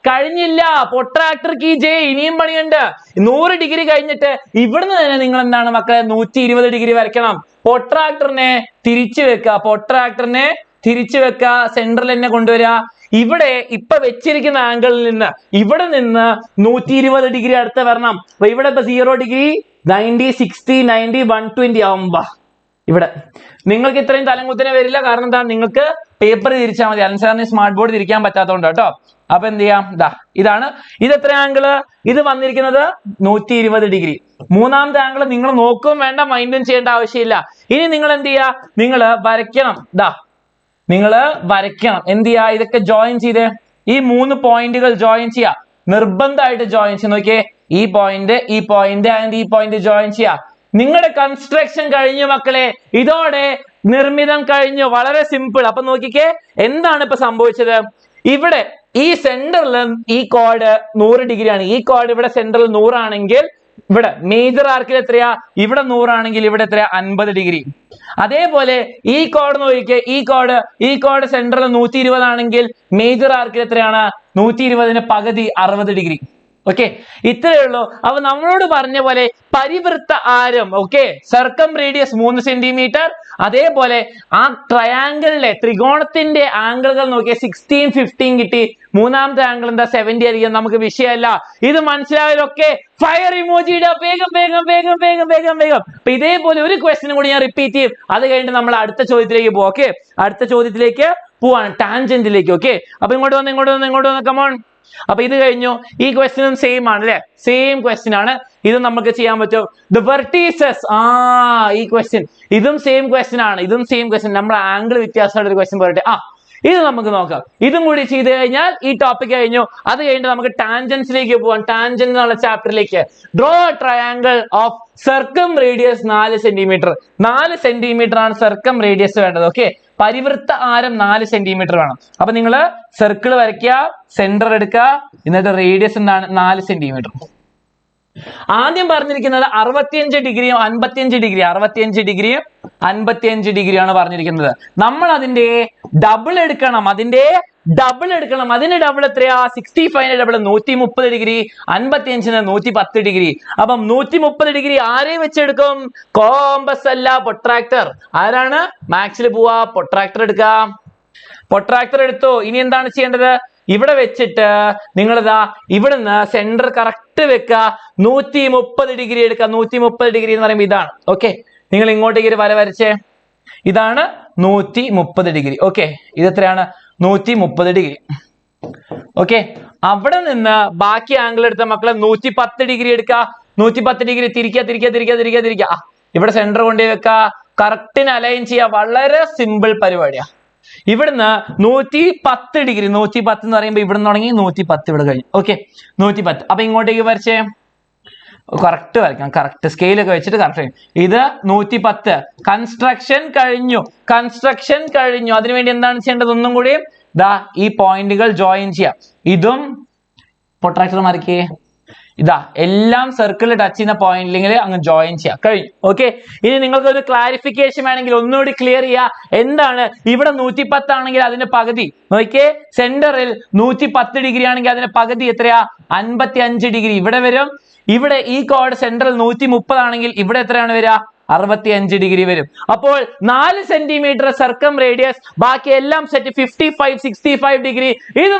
കഴിഞ്ഞില്ല. പൊട്രാക്ടർ കീ ജെ, ഇനിയും പണിയുണ്ട്. 100 ഡിഗ്രി കഴിഞ്ഞിട്ട് ഇവിടുന്ന് തന്നെ നിങ്ങൾ എന്താണ് മക്കളെ? 120 ഡിഗ്രി വരയ്ക്കണം. പൊട്രാക്ടറിനെ തിരിച്ചു വെക്ക, സെന്ററിൽ തന്നെ കൊണ്ടുവരിക. ഇവിടെ ഇപ്പൊ വെച്ചിരിക്കുന്ന ആംഗിളിൽ നിന്ന് ഇവിടെ നിന്ന് 120 ഡിഗ്രി അടുത്ത് വരണം. അപ്പൊ ഇവിടെ ഇപ്പൊ 0 ഡിഗ്രി, 90, 60, 90, 120 ആവുമ്പോ ഇവിടെ നിങ്ങൾക്ക് ഇത്രയും തലങ്കുത്തനെ വരില്ല. കാരണം എന്താ? നിങ്ങൾക്ക് പേപ്പർ തിരിച്ചാൽ മതി. അലൻ സാറിന് സ്മാർട്ട് ബോർഡ് തിരിക്കാൻ പറ്റാത്തതുകൊണ്ട് കേട്ടോ. അപ്പൊ എന്ത് ചെയ്യാം? ഇതാണ്. ഇത് എത്ര ആംഗിള്? ഇത് വന്നിരിക്കുന്നത് 120 ഡിഗ്രി. മൂന്നാമത്തെ ആംഗിൾ നിങ്ങൾ നോക്കും വേണ്ട, മൈൻഡും ചെയ്യേണ്ട ആവശ്യമില്ല. ഇനി നിങ്ങൾ എന്ത് ചെയ്യാ? നിങ്ങൾ വരയ്ക്കണം. എന്ത് ചെയ്യാ? ഇതൊക്കെ ജോയിൻ ചെയ്ത് ഈ 3 പോയിന്റുകൾ ജോയിൻ ചെയ്യാ. നിർബന്ധമായിട്ട് ജോയിൻ ചെയ്യാം. നോക്കിയേ, ഈ പോയിന്റ് ആൻഡ് ഈ പോയിന്റ് ജോയിൻ ചെയ്യാ. നിങ്ങളുടെ കൺസ്ട്രക്ഷൻ കഴിഞ്ഞു മക്കളെ. ഇതോടെ നിർമ്മിതം കഴിഞ്ഞു. വളരെ സിമ്പിൾ. അപ്പൊ നോക്കിക്കേ, എന്താണ് ഇപ്പൊ സംഭവിച്ചത്? ഇവിടെ ഈ സെന്ററിൽ ഈ കോഡ് 100 ഡിഗ്രിയാണ്. ഈ കോഡ് ഇവിടെ സെന്ററിൽ 100 ആണെങ്കിൽ ഇവിടെ മേജർ ആർക്കിൽ എത്രയാ? ഇവിടെ 100 ആണെങ്കിൽ ഇവിടെ എത്രയാ? 50 ഡിഗ്രി. അതേപോലെ ഈ കോഡ് നോക്കിക്കേ, ഈ കോഡ് സെന്ററിൽ 120 ആണെങ്കിൽ മേജർ ആർക്കിൽ എത്രയാണ്? 120ന് പകുതി 60 ഡിഗ്രി. ഓക്കെ, ഇത്രയേ ഉള്ളൂ. അപ്പൊ നമ്മളോട് പറഞ്ഞ പോലെ പരിവൃത്ത ആരം, ഓക്കെ, സർക്കം റേഡിയസ് 3 സെന്റിമീറ്റർ. അതേപോലെ ആ ട്രയാങ്കിളിലെ ത്രികോണത്തിന്റെ ആംഗിളുകൾ നോക്കിയാൽ 16, 15 കിട്ടി. മൂന്നാമത്തെ ആംഗിൾ എന്താ? 70 ആയിരിക്കും. നമുക്ക് വിഷയമല്ല. ഇത് മനസ്സിലായതൊക്കെ ഫയർ ഇമോജിയുടെ വേഗം. അപ്പൊ ഇതേപോലെ ഒരു ക്വസ്റ്റ്യൻ കൂടി ഞാൻ റിപ്പീറ്റ് ചെയ്യും. അത് കഴിഞ്ഞിട്ട് നമ്മൾ അടുത്ത ചോദ്യത്തിലേക്ക് പോവാം. ഓക്കെ, അടുത്ത ചോദ്യത്തിലേക്ക് പോവാണ്, ടാൻജന്റിലേക്ക്. ഓക്കെ, അപ്പൊ ഇങ്ങോട്ട് വന്ന് കമോൺ. അപ്പൊ ഇത് കഴിഞ്ഞു. ഈ ക്വസ്റ്റ്യനും സെയിം ആണ് അല്ലെ? സെയിം ക്വസ്റ്റ്യൻ ആണ്. ഇത് നമുക്ക് ചെയ്യാൻ പറ്റും. ദ വെർട്ടീസസ്, ഈ ക്വസ്റ്റ്യൻ ഇതും സെയിം ക്വസ്റ്റ്യൻ ആണ്. നമ്മൾ ആംഗിൾ വ്യത്യാസമുള്ള ഒരു ക്വസ്റ്റ്യൻ പറയട്ടെ. ഇത് നമുക്ക് നോക്കാം. ഇതും കൂടി ചെയ്ത് കഴിഞ്ഞാൽ ഈ ടോപ്പിക് കഴിഞ്ഞു. അത് കഴിഞ്ഞിട്ട് നമുക്ക് ടാൻജൻസിലേക്ക് പോവാം. ടാൻജന്റ് എന്നുള്ള ചാപ്റ്ററിലേക്ക്. Draw triangle of circumradius 4 centimetre. 4 centimetre ആണ് സർക്കം റേഡിയസ് വേണ്ടത്. ഓക്കെ, പരിവൃത്ത ആരം 4 സെന്റിമീറ്റർ വേണം. അപ്പൊ നിങ്ങൾ സർക്കിൾ വരയ്ക്കുക, സെന്റർ എടുക്കുക, എന്നിട്ട് റേഡിയസ് എന്താണ്? 4 സെന്റിമീറ്റർ. ആദ്യം പറഞ്ഞിരിക്കുന്നത് 65 ഡിഗ്രിയും 55 ഡിഗ്രി. 65 ഡിഗ്രിയും 55 ഡിഗ്രിയാണ് പറഞ്ഞിരിക്കുന്നത്. നമ്മൾ അതിന്റെ ഡബിൾ എടുക്കണം. അതിന്റെ ഡബിൾ എത്രയാ? 65 ഡബിൾ 130 ഡിഗ്രി, 55ന് 110 ഡിഗ്രി. അപ്പം 130 ഡിഗ്രി ആരെ വെച്ചെടുക്കും? കോമ്പസ് അല്ല, പൊട്രാക്ടർ. ആരാണ്? മാത്സിൽ പോവാ, പൊട്രാക്ടർ എടുക്കുക. പൊട്രാക്ടർ എടുത്തു. ഇനി എന്താണ് ചെയ്യേണ്ടത്? ഇവിടെ വെച്ചിട്ട് നിങ്ങൾ ഇവിടുന്ന് സെന്റർ കറക്റ്റ് വെക്കുക. 130 ഡിഗ്രി എടുക്കുക. 130 ഡിഗ്രി എന്ന് പറയുമ്പോൾ ഇതാണ്. ഓക്കെ, നിങ്ങൾ ഇങ്ങോട്ടേക്ക് ഒരു വര വരച്ചേ. ഇതാണ് 130 ഡിഗ്രി. ഓക്കെ, ഇത് എത്രയാണ്? 130 ഡിഗ്രി. ഓക്കെ, അവിടെ നിന്ന് ബാക്കി ആംഗിൾ എടുത്ത മക്കളെ 110 ഡിഗ്രി എടുക്കുക. 110 ഡിഗ്രി തിരിക്കുക. ഇവിടെ സെന്റർ കൊണ്ടുപോയി വെക്കുക. കറക്റ്റിന് അലൈൻ ചെയ്യുക. വളരെ സിമ്പിൾ പരിപാടിയാ. ഇവിടുന്ന് 110 ഡിഗ്രി, 110 എന്ന് പറയുമ്പോൾ ഇവിടുന്ന് തുടങ്ങി 110 ഇവിടെ കഴിഞ്ഞു. ഓക്കെ, 110. അപ്പൊ ഇങ്ങോട്ടേക്ക് വരച്ചേ. കറക്റ്റ് വരയ്ക്കണം. കറക്റ്റ് സ്കെയിലൊക്കെ വെച്ചിട്ട് കറക്റ്റ്. ഇത് 110. കൺസ്ട്രക്ഷൻ കഴിഞ്ഞു. അതിനുവേണ്ടി എന്താണ് ചെയ്യേണ്ടത്? ഒന്നും കൂടി ഈ പോയിന്റുകൾ ജോയിൻ ചെയ്യാം. ഇതും പൊട്രാക്ടർ മറിക്കേ. എല്ലാം സർക്കിളിൽ ടച്ച് ചെയ്യുന്ന പോയിന്റിലെങ്കിൽ അങ്ങ് ജോയിൻ ചെയ്യാം. കഴിഞ്ഞു. ഓക്കെ, ഇനി നിങ്ങൾക്ക് ഒരു ക്ലാരിഫിക്കേഷൻ വേണമെങ്കിൽ ഒന്നുകൂടി ക്ലിയർ ചെയ്യാം. എന്താണ്? ഇവിടെ 110 ആണെങ്കിൽ അതിന്റെ പകുതി നോക്കിയേ. സെന്ററിൽ 110 ഡിഗ്രി ആണെങ്കിൽ അതിന്റെ പകുതി എത്രയാ? 55 ഡിഗ്രി ഇവിടെ വരും. ഇവിടെ ഈ കോഡ് സെന്ററിൽ 130 ആണെങ്കിൽ ഇവിടെ എത്രയാണ് വരിക? 65 ഡിഗ്രി വരും. അപ്പോൾ 4 സെന്റിമീറ്റർ സർക്കം റേഡിയസ്, ബാക്കി എല്ലാം സെറ്റ് 55-65 ഡിഗ്രി. ഇത്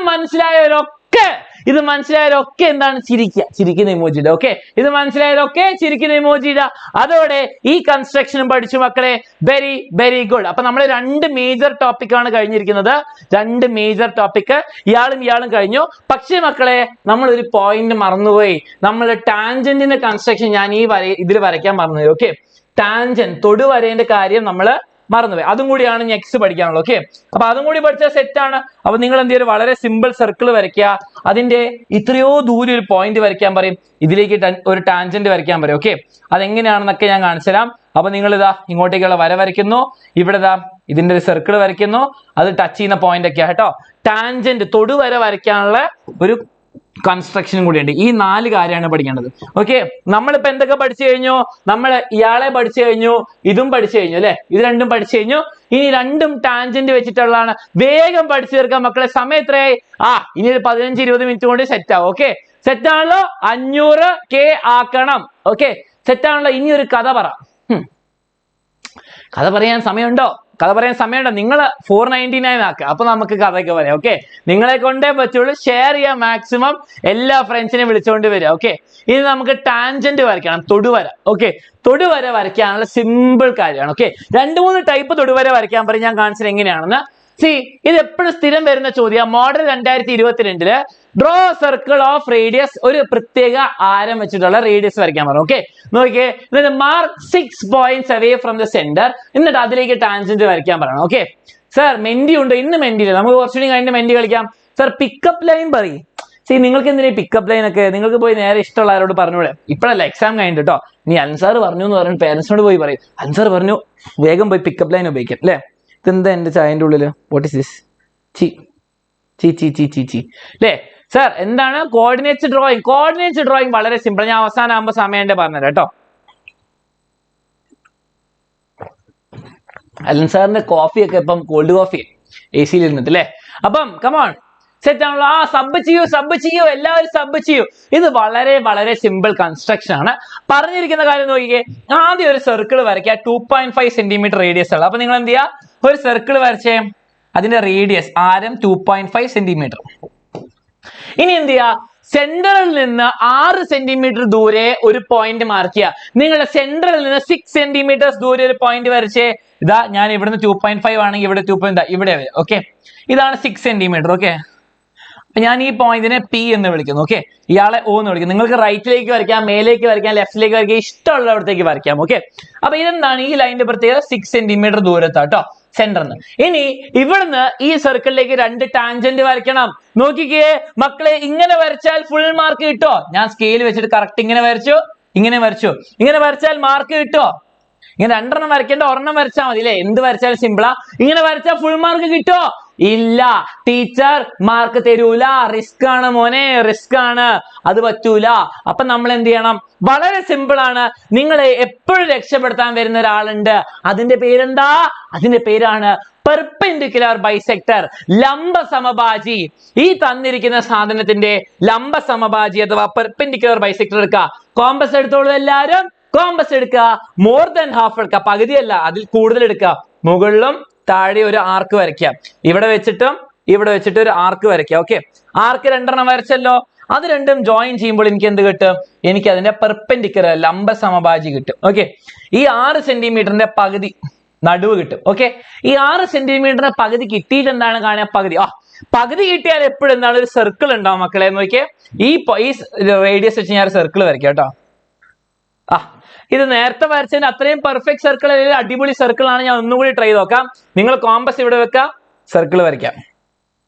മനസ്സിലായവരൊക്കെ എന്താണ് ചിരിക്കുന്ന ഇമോജിയുടെ. ഓക്കെ, ഇത് മനസ്സിലായവരൊക്കെ ചിരിക്കുന്ന ഇമോജിയുടെ. അതോടെ ഈ കൺസ്ട്രക്ഷനും പഠിച്ചു മക്കളെ. Very very good. അപ്പൊ നമ്മൾ 2 മേജർ ടോപ്പിക് ആണ് കഴിഞ്ഞിരിക്കുന്നത്. 2 മേജർ ടോപ്പിക് ഇയാളും കഴിഞ്ഞു. പക്ഷേ മക്കളെ, നമ്മൾ ഒരു പോയിന്റ് മറന്നുപോയി. നമ്മൾ ടാൻജന്റിന്റെ കൺസ്ട്രക്ഷൻ ഞാൻ ഇതിൽ വരയ്ക്കാൻ മറന്നുപോയി. ഓക്കെ, ടാൻജന്റ് തൊടുവരേന്റെ കാര്യം നമ്മൾ മറന്നുപോയി. അതും കൂടിയാണ് നെക്സ്റ്റ് പഠിക്കാനുള്ളത്. ഓക്കെ, അപ്പൊ അതും കൂടി പഠിച്ചാൽ സെറ്റ് ആണ്. അപ്പൊ നിങ്ങൾ എന്ത് ചെയ്യും, വളരെ സിമ്പിൾ സർക്കിൾ വരയ്ക്കുക. അതിന്റെ ഇത്രയോ ദൂരം ഒരു പോയിന്റ് വരയ്ക്കാൻ പറയും, ഇതിലേക്ക് ഒരു ടാൻജന്റ് വരയ്ക്കാൻ പറയും. ഓക്കെ, അതെങ്ങനെയാണെന്നൊക്കെ ഞാൻ കാണിച്ചു തരാം. അപ്പൊ നിങ്ങൾ ഇതാ ഇങ്ങോട്ടേക്കുള്ള വര വരയ്ക്കുന്നു, ഇവിടെ ഇതാ ഇതിന്റെ ഒരു സർക്കിൾ വരയ്ക്കുന്നു, അത് ടച്ച് ചെയ്യുന്ന പോയിന്റ് ഒക്കെയാ കേട്ടോ. ടാൻജന്റ് തൊടുവര വരയ്ക്കാനുള്ള ഒരു കൺസ്ട്രക്ഷനും കൂടിയുണ്ട്. ഈ 4 കാര്യമാണ് പഠിക്കേണ്ടത്. ഓക്കെ, നമ്മളിപ്പോ എന്തൊക്കെ പഠിച്ചു കഴിഞ്ഞു? നമ്മൾ ഇയാളെ പഠിച്ചു കഴിഞ്ഞു, ഇതും പഠിച്ചു കഴിഞ്ഞു അല്ലെ, ഇത് രണ്ടും പഠിച്ചു കഴിഞ്ഞു. ഇനി രണ്ടും ടാൻജന്റ് വെച്ചിട്ടുള്ളതാണ്. വേഗം പഠിച്ചു തീർക്കാൻ മക്കളെ. സമയം എത്രയായി? ഇനി ഒരു 15-20 മിനിറ്റ് കൊണ്ട് സെറ്റ് ആവും. ഓക്കെ, സെറ്റ് ആണല്ലോ. 500K ആക്കണം. ഓക്കെ, സെറ്റ് ആണല്ലോ. ഇനി ഒരു കഥ പറ. കഥ പറയാൻ സമയമുണ്ടോ? നിങ്ങൾ 499 ആക്കുക, അപ്പൊ നമുക്ക് കഥയൊക്കെ പറയാം. ഓക്കെ, നിങ്ങളെ കൊണ്ടേ പറ്റുള്ളൂ. ഷെയർ ചെയ്യാൻ മാക്സിമം എല്ലാ ഫ്രണ്ട്സിനെയും വിളിച്ചുകൊണ്ട് വരിക. ഓക്കെ, ഇനി നമുക്ക് ടാൻജന്റ് വരയ്ക്കണം, തൊടുവര. ഓക്കെ, തൊടുവര വരയ്ക്കാനുള്ള സിമ്പിൾ കാര്യമാണ്. ഓക്കെ, 2-3 ടൈപ്പ് തൊടുവര വരയ്ക്കാൻ പറയും. ഞാൻ കാണിച്ചത് എങ്ങനെയാണെന്ന്. ഇത് എപ്പോഴും സ്ഥിരം വരുന്ന ചോദ്യം. Model 2022 draw circle of radius, ഒരു പ്രത്യേക ആരം വെച്ചിട്ടുള്ള റേഡിയസ് വരയ്ക്കാൻ പറഞ്ഞു. ഓക്കെ, നോക്കിയേ, എന്നിട്ട് mark 6 points away from the centre, എന്നിട്ട് അതിലേക്ക് ടാൻജന്റ് വരയ്ക്കാൻ പറയണം. ഓക്കെ സർ, മെൻഡി ഉണ്ടോ? ഇന്ന് മെൻഡി ഇല്ല, നമുക്ക് കുറച്ചുകൂടി കഴിഞ്ഞ് മെൻഡി കളിക്കാം. സർ, പിക്കപ്പ് ലൈൻ പറയും. നിങ്ങൾക്ക് എന്തിനാ പിക്കപ്പ് ലൈൻ ഒക്കെ? നിങ്ങൾക്ക് പോയി നേരെ ഇഷ്ടമുള്ള ആരോട് പറഞ്ഞൂടെ? ഇപ്പോഴല്ല, എക്സാം കഴിഞ്ഞിട്ട് കേട്ടോ. നീ അൻസാർ പറഞ്ഞു എന്ന് പറഞ്ഞു പേരൻസിനോട് പോയി പറയും, അൻസാർ പറഞ്ഞു, വേഗം പോയി പിക്കപ്പ് ലൈൻ ഉപയോഗിക്കാം അല്ലേ. ഇതെന്താ എന്റെ ചായന്റെ ഉള്ളില്? What is this? ചീ അല്ലേ സർ? എന്താണ് കോർഡിനേറ്റ്സ് ഡ്രോയിങ്? കോർഡിനേറ്റ്സ് ഡ്രോയിങ് വളരെ സിമ്പിൾ. ഞാൻ അവസാനം ആകുമ്പോൾ സമയം പറഞ്ഞുതരാം കേട്ടോ. അലൻ സാറിന്റെ കോഫി ഒക്കെ ഇപ്പം കോൾഡ് കോഫി AC ഇരുന്നിട്ട് അല്ലേ. അപ്പം കമോൺ, സെറ്റ് ആണല്ലോ. സബ് ചെയ്യൂ, എല്ലാവരും സബ് ചെയ്യൂ. ഇത് വളരെ വളരെ സിമ്പിൾ കൺസ്ട്രക്ഷൻ ആണ്. പറഞ്ഞിരിക്കുന്ന കാര്യം നോക്കിക്കേ. ആദ്യം ഒരു സർക്കിൾ വരയ്ക്കുക, 2.5 സെന്റിമീറ്റർ റേഡിയസ് ഉള്ള. അപ്പൊ നിങ്ങൾ എന്ത് ചെയ്യുക, ഒരു സർക്കിൾ വരച്ചേ, അതിന്റെ റേഡിയസ് ആരം 2.5 സെന്റിമീറ്റർ. ഇനി എന്ത് ചെയ്യുക, സെന്ററിൽ നിന്ന് 6 സെന്റിമീറ്റർ ദൂരെ ഒരു പോയിന്റ് മാർക്ക് ചെയ്യുക. നിങ്ങളുടെ സെന്ററിൽ നിന്ന് 6 സെന്റിമീറ്റർ ദൂരെ ഒരു പോയിന്റ് വരച്ചേ. ഇതാ ഞാൻ ഇവിടുന്ന് 2.5 ആണെങ്കിൽ ഇവിടെ 2. ഇവിടെ വരെ. ഓക്കെ, ഇതാണ് 6 സെന്റിമീറ്റർ. ഓക്കെ, ഞാൻ ഈ പോയിന്റിനെ P എന്ന് വിളിക്കുന്നു. ഓക്കെ, ഇയാളെ O എന്ന് വിളിക്കുന്നു. നിങ്ങൾക്ക് റൈറ്റിലേക്ക് വരയ്ക്കാം, മേലേക്ക് വരയ്ക്കാം, ലെഫ്റ്റിലേക്ക് വരയ്ക്കാം, ഇഷ്ടമുള്ളവിടത്തേക്ക് വരയ്ക്കാം. ഓക്കെ, അപ്പൊ ഇതെന്താണ് ഈ ലൈനിന്റെ പ്രത്യേകത? 6 സെന്റിമീറ്റർ ദൂരത്താട്ടോ സെന്ററിന്. ഇനി ഇവിടുന്ന് ഈ സർക്കിളിലേക്ക് 2 ടാൻജന്റ് വരയ്ക്കണം. നോക്കിക്കേ മക്കളെ, ഇങ്ങനെ വരച്ചാൽ ഫുൾ മാർക്ക് കിട്ടോ? ഞാൻ സ്കെയിൽ വെച്ചിട്ട് കറക്റ്റ് ഇങ്ങനെ വരച്ചു, ഇങ്ങനെ വരച്ചാൽ മാർക്ക് കിട്ടോ? ഇങ്ങനെ 2 വരയ്ക്കേണ്ട, 1 വരച്ചാൽ മതി അല്ലേ. എന്ത് വരച്ചാലും സിമ്പിളാ. ഇങ്ങനെ വരച്ചാൽ ഫുൾ മാർക്ക് കിട്ടോ? ഇല്ല, ടീച്ചർ മാർക്ക് തരൂല. റിസ്ക് ആണ് മോനെ, റിസ്ക് ആണ്, അത് പറ്റൂല. അപ്പൊ നമ്മൾ എന്ത് ചെയ്യണം? വളരെ സിമ്പിൾ ആണ്. നിങ്ങളെ എപ്പോഴും രക്ഷപ്പെടുത്താൻ വരുന്ന ഒരാളുണ്ട്. അതിന്റെ പേരെന്താ? അതിന്റെ പേരാണ് പെർപെൻഡിക്കുലർ ബൈസെക്ടർ, ലംബ സമഭാജി. ഈ തന്നിരിക്കുന്ന സാധനത്തിന്റെ ലംബ സമഭാജി അഥവാ പെർപെൻഡിക്കുലർ ബൈസെക്ടർ എടുക്കുക. കോമ്പസ് എടുത്തോളൂ എല്ലാരും. കോമ്പസ് എടുക്കുക, മോർ ദാൻ ഹാഫ് എടുക്കുക, പകുതിയല്ല അതിൽ കൂടുതൽ എടുക്കുക. മുകളിലും താഴെ ഒരു ആർക്ക് വരയ്ക്കുക. ഇവിടെ വെച്ചിട്ട് ഒരു ആർക്ക് വരയ്ക്കുക. ഓക്കെ, ആർക്ക് 2 വരച്ചല്ലോ. അത് രണ്ടും ജോയിൻ ചെയ്യുമ്പോൾ എനിക്ക് എന്ത് കിട്ടും? എനിക്ക് അതിന്റെ പെർപെൻഡിക്കുലർ ലംബ സമഭാജി കിട്ടും. ഓക്കെ, ഈ 6 സെന്റിമീറ്ററിന്റെ പകുതി നടുവ് കിട്ടും. ഓക്കെ, ഈ 6 സെന്റിമീറ്ററിന്റെ പകുതി കിട്ടിയിട്ട് എന്താണ് കാണുക? പകുതി കിട്ടിയാൽ എപ്പോഴും എന്താണ്? ഒരു സർക്കിൾ ഉണ്ടാവും മക്കളെ. നോക്കിയേ, ഈ റേഡിയസ് വെച്ച് ഞാൻ സർക്കിൾ വരയ്ക്കാം കേട്ടോ. ഇത് നേരത്തെ വരച്ചതിന് അത്രയും പെർഫെക്റ്റ് സർക്കിൾ, അടിപൊളി സർക്കിൾ ആണ്. ഞാൻ ഒന്നുകൂടി ട്രൈ ചെയ്ത് നോക്കാം. നിങ്ങൾ കോമ്പസ് ഇവിടെ വെക്കാം, സർക്കിൾ വരയ്ക്കാം.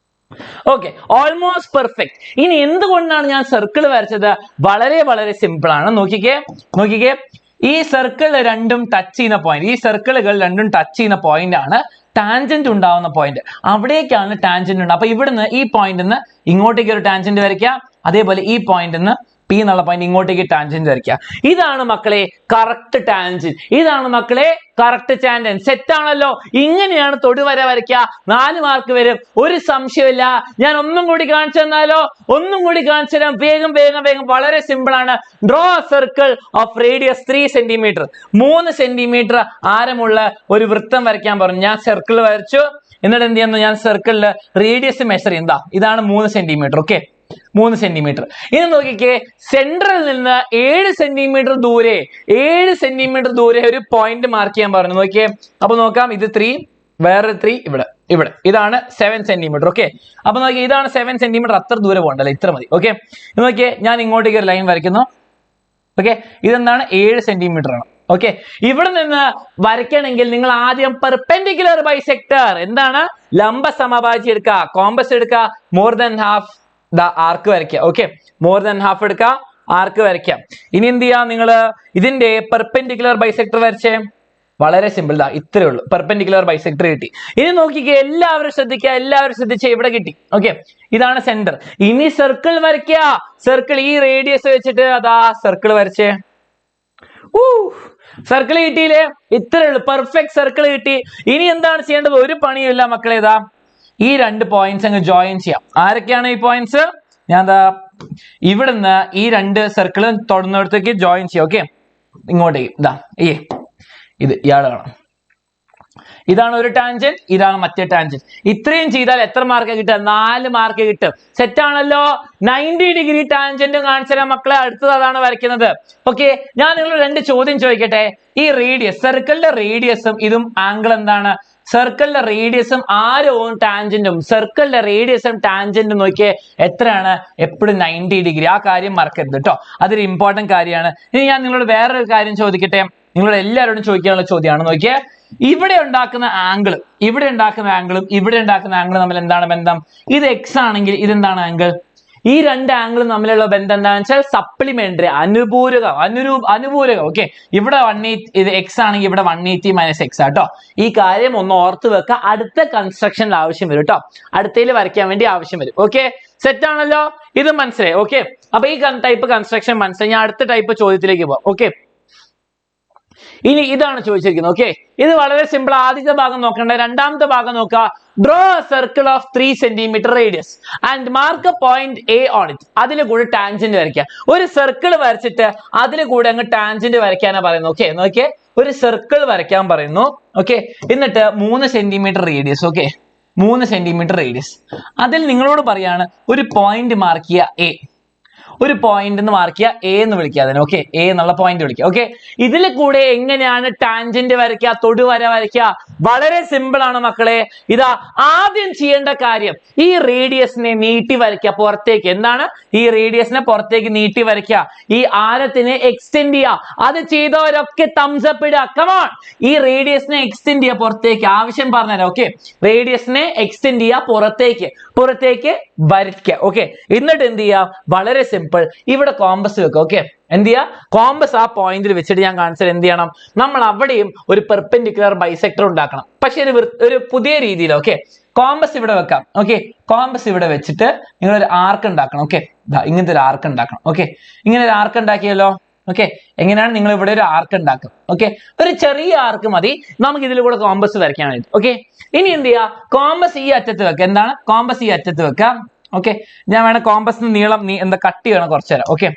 Okay, almost perfect. ഇനി എന്തുകൊണ്ടാണ് ഞാൻ സർക്കിൾ വരച്ചത്? വളരെ വളരെ സിമ്പിൾ ആണ്. നോക്കിക്കേ, ഈ സർക്കിൾ രണ്ടും ടച്ച് ചെയ്യുന്ന പോയിന്റ്, ഈ സർക്കിളുകൾ രണ്ടും ടച്ച് ചെയ്യുന്ന പോയിന്റ് ആണ് ടാൻജന്റ് ഉണ്ടാവുന്ന പോയിന്റ്. അവിടേക്കാണ് ടാൻജന്റ് ഉണ്ടാവുക. അപ്പൊ ഇവിടുന്ന് ഈ പോയിന്റിൽ നിന്ന് ഇങ്ങോട്ടേക്ക് ഒരു ടാൻജന്റ് വരയ്ക്കാം. അതേപോലെ ഈ പോയിന്റിൽ നിന്ന് പി എന്നുള്ള പോയിന്റ് ഇങ്ങോട്ടേക്ക് ടാൻജന്റ് വരയ്ക്കുക. ഇതാണ് മക്കളെ കറക്റ്റ് ടാൻജന്റ്. ഇതാണ് മക്കളെ കറക്റ്റ് ടാൻജന്റ്. സെറ്റ് ആണല്ലോ. ഇങ്ങനെയാണ് തൊടുവര വരയ്ക്കുക. 4 മാർക്ക് വരും, ഒരു സംശയമില്ല. ഞാൻ ഒന്നും കൂടി കാണിച്ചു തന്നാലോ? ഒന്നും കൂടി കാണിച്ചു തരാം. വേഗം വേഗം വേഗം. വളരെ സിമ്പിൾ ആണ്. Draw circle of radius 3 centimetre. 3 centimetre ആരമുള്ള ഒരു വൃത്തം വരയ്ക്കാൻ പറഞ്ഞു. ഞാൻ സർക്കിൾ വരച്ചു. എന്നിട്ട് എന്ത് ചെയ്യുന്നു? ഞാൻ സർക്കിളിൽ റേഡിയസ് മെഷർ ചെയ്യുന്നതാ. ഇതാണ് 3 സെന്റിമീറ്റർ. Okay, 3 centimetre. ഇനി നോക്കിക്കേ, സെൻട്രൽ നിന്ന് 7 സെന്റിമീറ്റർ ദൂരെ, 7 സെന്റിമീറ്റർ ദൂരെ ഒരു പോയിന്റ് മാർക്ക് ചെയ്യാൻ പറഞ്ഞു. നോക്കിയേ, അപ്പൊ നോക്കാം. ഇത് 3, വേറെ 3 ഇവിടെ, ഇവിടെ. ഇതാണ് 7 സെന്റിമീറ്റർ. ഓക്കെ, അപ്പൊ നോക്കിയേ, ഇതാണ് 7 സെന്റിമീറ്റർ. അത്ര ദൂരെ പോകണ്ടല്ലോ, ഇത്ര മതി. ഓക്കെ, നോക്കിയേ, ഞാൻ ഇങ്ങോട്ടേക്ക് ഒരു ലൈൻ വരയ്ക്കുന്നു. ഓക്കെ, ഇതെന്താണ്? 7 സെന്റിമീറ്റർ ആണ്. ഓക്കെ, ഇവിടെ നിന്ന് വരയ്ക്കണമെങ്കിൽ നിങ്ങൾ ആദ്യം പെർപെൻഡിക്കുലർ ബൈസെക്ടർ, എന്താണ്, ലംബ സമഭാജി എടുക്കുക, കോമ്പസ് എടുക്കുക, മോർ ദാൻ ഹാഫ് ആർക്ക് വരയ്ക്കുക. ഓക്കെ, മോർ ദാൻ ഹാഫ് എടുക്കുക, ആർക്ക് വരയ്ക്കാം. ഇനി എന്ത് ചെയ്യാം? നിങ്ങൾ ഇതിന്റെ പെർപെൻഡിക്കുലർ ബൈസെക്ടർ വരച്ചേ. വളരെ സിമ്പിൾ. ഇത്രേ ഉള്ളൂ. പെർപെൻഡിക്കുലർ ബൈസെക്ടർ കിട്ടി. ഇനി നോക്കിക്കേ, എല്ലാവരും ശ്രദ്ധിക്കുക, എല്ലാവരും ശ്രദ്ധിച്ചേ. ഇവിടെ കിട്ടി. ഓക്കെ, ഇതാണ് സെന്റർ. ഇനി സർക്കിൾ വരയ്ക്കുക. സർക്കിൾ ഈ റേഡിയസ് വെച്ചിട്ട് അതാ സർക്കിൾ വരച്ചേ. സർക്കിൾ കിട്ടിയില്ലേ? ഇത്രേ ഉള്ളൂ. പെർഫെക്റ്റ് സർക്കിൾ കിട്ടി. ഇനി എന്താണ് ചെയ്യേണ്ടത്? ഒരു പണിയില്ല മക്കളെ. ഇതാ ഈ 2 പോയിന്റ്സ് അങ്ങ് ജോയിൻ ചെയ്യാം. ആരൊക്കെയാണ് ഈ പോയിന്റ്സ്? ഞാൻ ഇവിടുന്ന് ഈ 2 സർക്കിളും തൊടുന്നിടത്തേക്ക് ജോയിൻ ചെയ്യാം. ഓക്കെ, ഇങ്ങോട്ടേക്ക് ഇതാ ഇത് ഇയാൾ കാണാം. ഇതാണ് ഒരു ടാൻജന്റ്, ഇതാണ് മറ്റേ ടാൻജന്റ്. ഇത്രയും ചെയ്താൽ എത്ര മാർക്ക് കിട്ടുക? 4 മാർക്ക് കിട്ടും. സെറ്റ് ആണല്ലോ. 90 ഡിഗ്രി ടാൻജന്റും കാണിച്ചു തരാം മക്കളെ. അടുത്തത് അതാണ് വരയ്ക്കുന്നത്. ഓക്കെ, ഞാൻ നിങ്ങൾ 2 ചോദ്യം ചോദിക്കട്ടെ. ഈ റേഡിയസ്, സർക്കിളിന്റെ റേഡിയസും ഇതും ആംഗിൾ എന്താണ്? സർക്കിളിന്റെ റേഡിയസും ആരവും ടാൻജന്റും, സർക്കിളിന്റെ റേഡിയസും ടാൻജന്റും നോക്കിയേ എത്രയാണ്? എപ്പോഴും 90 ഡിഗ്രി. ആ കാര്യം മറക്കരുത് കേട്ടോ. അതൊരു ഇമ്പോർട്ടന്റ് കാര്യമാണ്. ഇനി ഞാൻ നിങ്ങളോട് വേറൊരു കാര്യം ചോദിക്കട്ടെ. നിങ്ങളോട് എല്ലാവരോടും ചോദിക്കാനുള്ള ചോദ്യമാണ്. നോക്കിയേ, ഇവിടെ ഉണ്ടാക്കുന്ന ആംഗിൾ, ഇവിടെ ഉണ്ടാക്കുന്ന ആംഗിളും ഇവിടെ ഉണ്ടാക്കുന്ന ആംഗിളും തമ്മിൽ എന്താണ് ബന്ധം? ഇത് എക്സ് ആണെങ്കിൽ ഇതെന്താണ് ആംഗിൾ? ഈ 2 ആംഗിളും തമ്മിലുള്ള ബന്ധം എന്താണെന്ന് വെച്ചാൽ സപ്ലിമെന്ററി, അനുപൂരകം. ഓക്കെ, ഇവിടെ 180, ഇത് എക്സ് ആണെങ്കിൽ ഇവിടെ 180 മൈനസ് എക്സ് ആട്ടോ. ഈ കാര്യം ഒന്ന് ഓർത്ത് വെക്കുക. അടുത്ത കൺസ്ട്രക്ഷനിൽ ആവശ്യം വരും കേട്ടോ. അടുത്തതിൽ വരയ്ക്കാൻ വേണ്ടി ആവശ്യം വരും. ഓക്കെ, സെറ്റ് ആണല്ലോ. ഇത് മനസ്സിലായി. ഓക്കെ, അപ്പൊ ഈ ടൈപ്പ് കൺസ്ട്രക്ഷൻ മനസ്സിലായി. ഞാൻ അടുത്ത ടൈപ്പ് ചോദ്യത്തിലേക്ക് പോവാം. ഓക്കെ, ഇനി ഇതാണ് ചോദിച്ചിരിക്കുന്നത്. ഓക്കെ, ഇത് വളരെ സിമ്പിൾ. ആദ്യത്തെ ഭാഗം നോക്കണ്ട, രണ്ടാമത്തെ ഭാഗം നോക്കുക. Draw circle of 3 centimetre radius and mark A point A on it. അതിൽ കൂടെ ടാൻജന്റ് വരയ്ക്കുക. ഒരു സർക്കിൾ വരച്ചിട്ട് അതിൽ കൂടെ അങ്ങ് ടാൻജന്റ് വരയ്ക്കാനാ പറയുന്നത്. ഓക്കെ, നോക്കിയേ, ഒരു സർക്കിൾ വരയ്ക്കാൻ പറയുന്നു. ഓക്കെ, എന്നിട്ട് 3 centimetre radius. Okay, 3 centimetre radius. അതിൽ നിങ്ങളോട് പറയാണ് ഒരു പോയിന്റ് മാർക്ക് ചെയ്യുക, എ. ഒരു പോയിന്റ് എന്ന് മാർക്ക് ചെയ്യുക, എ എന്ന് വിളിക്കുക അതിന്. ഓക്കെ, എ എന്നുള്ള പോയിന്റ് വിളിക്കുക. ഓക്കെ, ഇതിൽ കൂടെ എങ്ങനെയാണ് ടാൻജന്റ് വരയ്ക്കുക, തൊടുവര വരയ്ക്കുക? വളരെ സിമ്പിൾ ആണ് മക്കളെ. ഇതാ ആദ്യം ചെയ്യേണ്ട കാര്യം, ഈ റേഡിയസിനെ നീട്ടി വരയ്ക്കുക പുറത്തേക്ക്. എന്താണ്? ഈ റേഡിയസിനെ പുറത്തേക്ക് നീട്ടി വരയ്ക്കുക. ഈ ആരത്തിനെ എക്സ്റ്റെൻഡ് ചെയ്യുക. അത് ചെയ്തവരൊക്കെ തംസ് അപ്പ് ഇടുക. കമോൺ, ഈ റേഡിയസിനെ എക്സ്റ്റെൻഡ് ചെയ്യുക പുറത്തേക്ക്. ആവശ്യം പറഞ്ഞുതരാം. ഓക്കെ, റേഡിയസിനെ എക്സ്റ്റെൻഡ് ചെയ്യുക പുറത്തേക്ക് വരയ്ക്കുക. ഓക്കെ, എന്നിട്ട് എന്ത് ചെയ്യുക? വളരെ സിമ്പിൾ, ഇവിടെ കോമ്പസ് വെക്കുക. ഓക്കെ, എന്ത് ചെയ്യുക? കോമ്പസ് ആ പോയിന്റിൽ വെച്ചിട്ട് ഞാൻ കാണിച്ചത് എന്ത് ചെയ്യണം? നമ്മൾ അവിടെയും ഒരു പെർപെൻഡിക്കുലർ ബൈസെക്ടർ ഉണ്ടാക്കണം. പക്ഷെ ഒരു പുതിയ രീതിയിൽ. ഓക്കെ, കോമ്പസ് ഇവിടെ വെക്കാം. ഓക്കെ, കോമ്പസ് ഇവിടെ വെച്ചിട്ട് നിങ്ങൾ ഒരു ആർക്ക് ഉണ്ടാക്കണം. ഓക്കെ, ഇങ്ങനത്തെ ഒരു ആർക്ക് ഉണ്ടാക്കണം. ഓക്കെ, ഇങ്ങനെ ഒരു ആർക്ക് ഉണ്ടാക്കിയല്ലോ. ഓക്കെ, എങ്ങനെയാണ് നിങ്ങൾ ഇവിടെ ഒരു ആർക്ക് ഉണ്ടാക്കുക? ഓക്കെ, ഒരു ചെറിയ ആർക്ക് മതി നമുക്ക് ഇതിൽ കൂടെ കോമ്പസ് വരയ്ക്കാൻ വേണ്ടി. ഓക്കെ, ഇനി എന്ത് ചെയ്യുക? കോമ്പസ് ഈ അറ്റത്ത് വെക്കുക. എന്താണ്? കോമ്പസ് ഈ അറ്റത്ത് വെക്കുക. ഓക്കെ, ഞാൻ വേണം കോമ്പസിന് നീളം എന്താ കട്ടി വേണം കുറച്ചു തരാം. ഓക്കെ,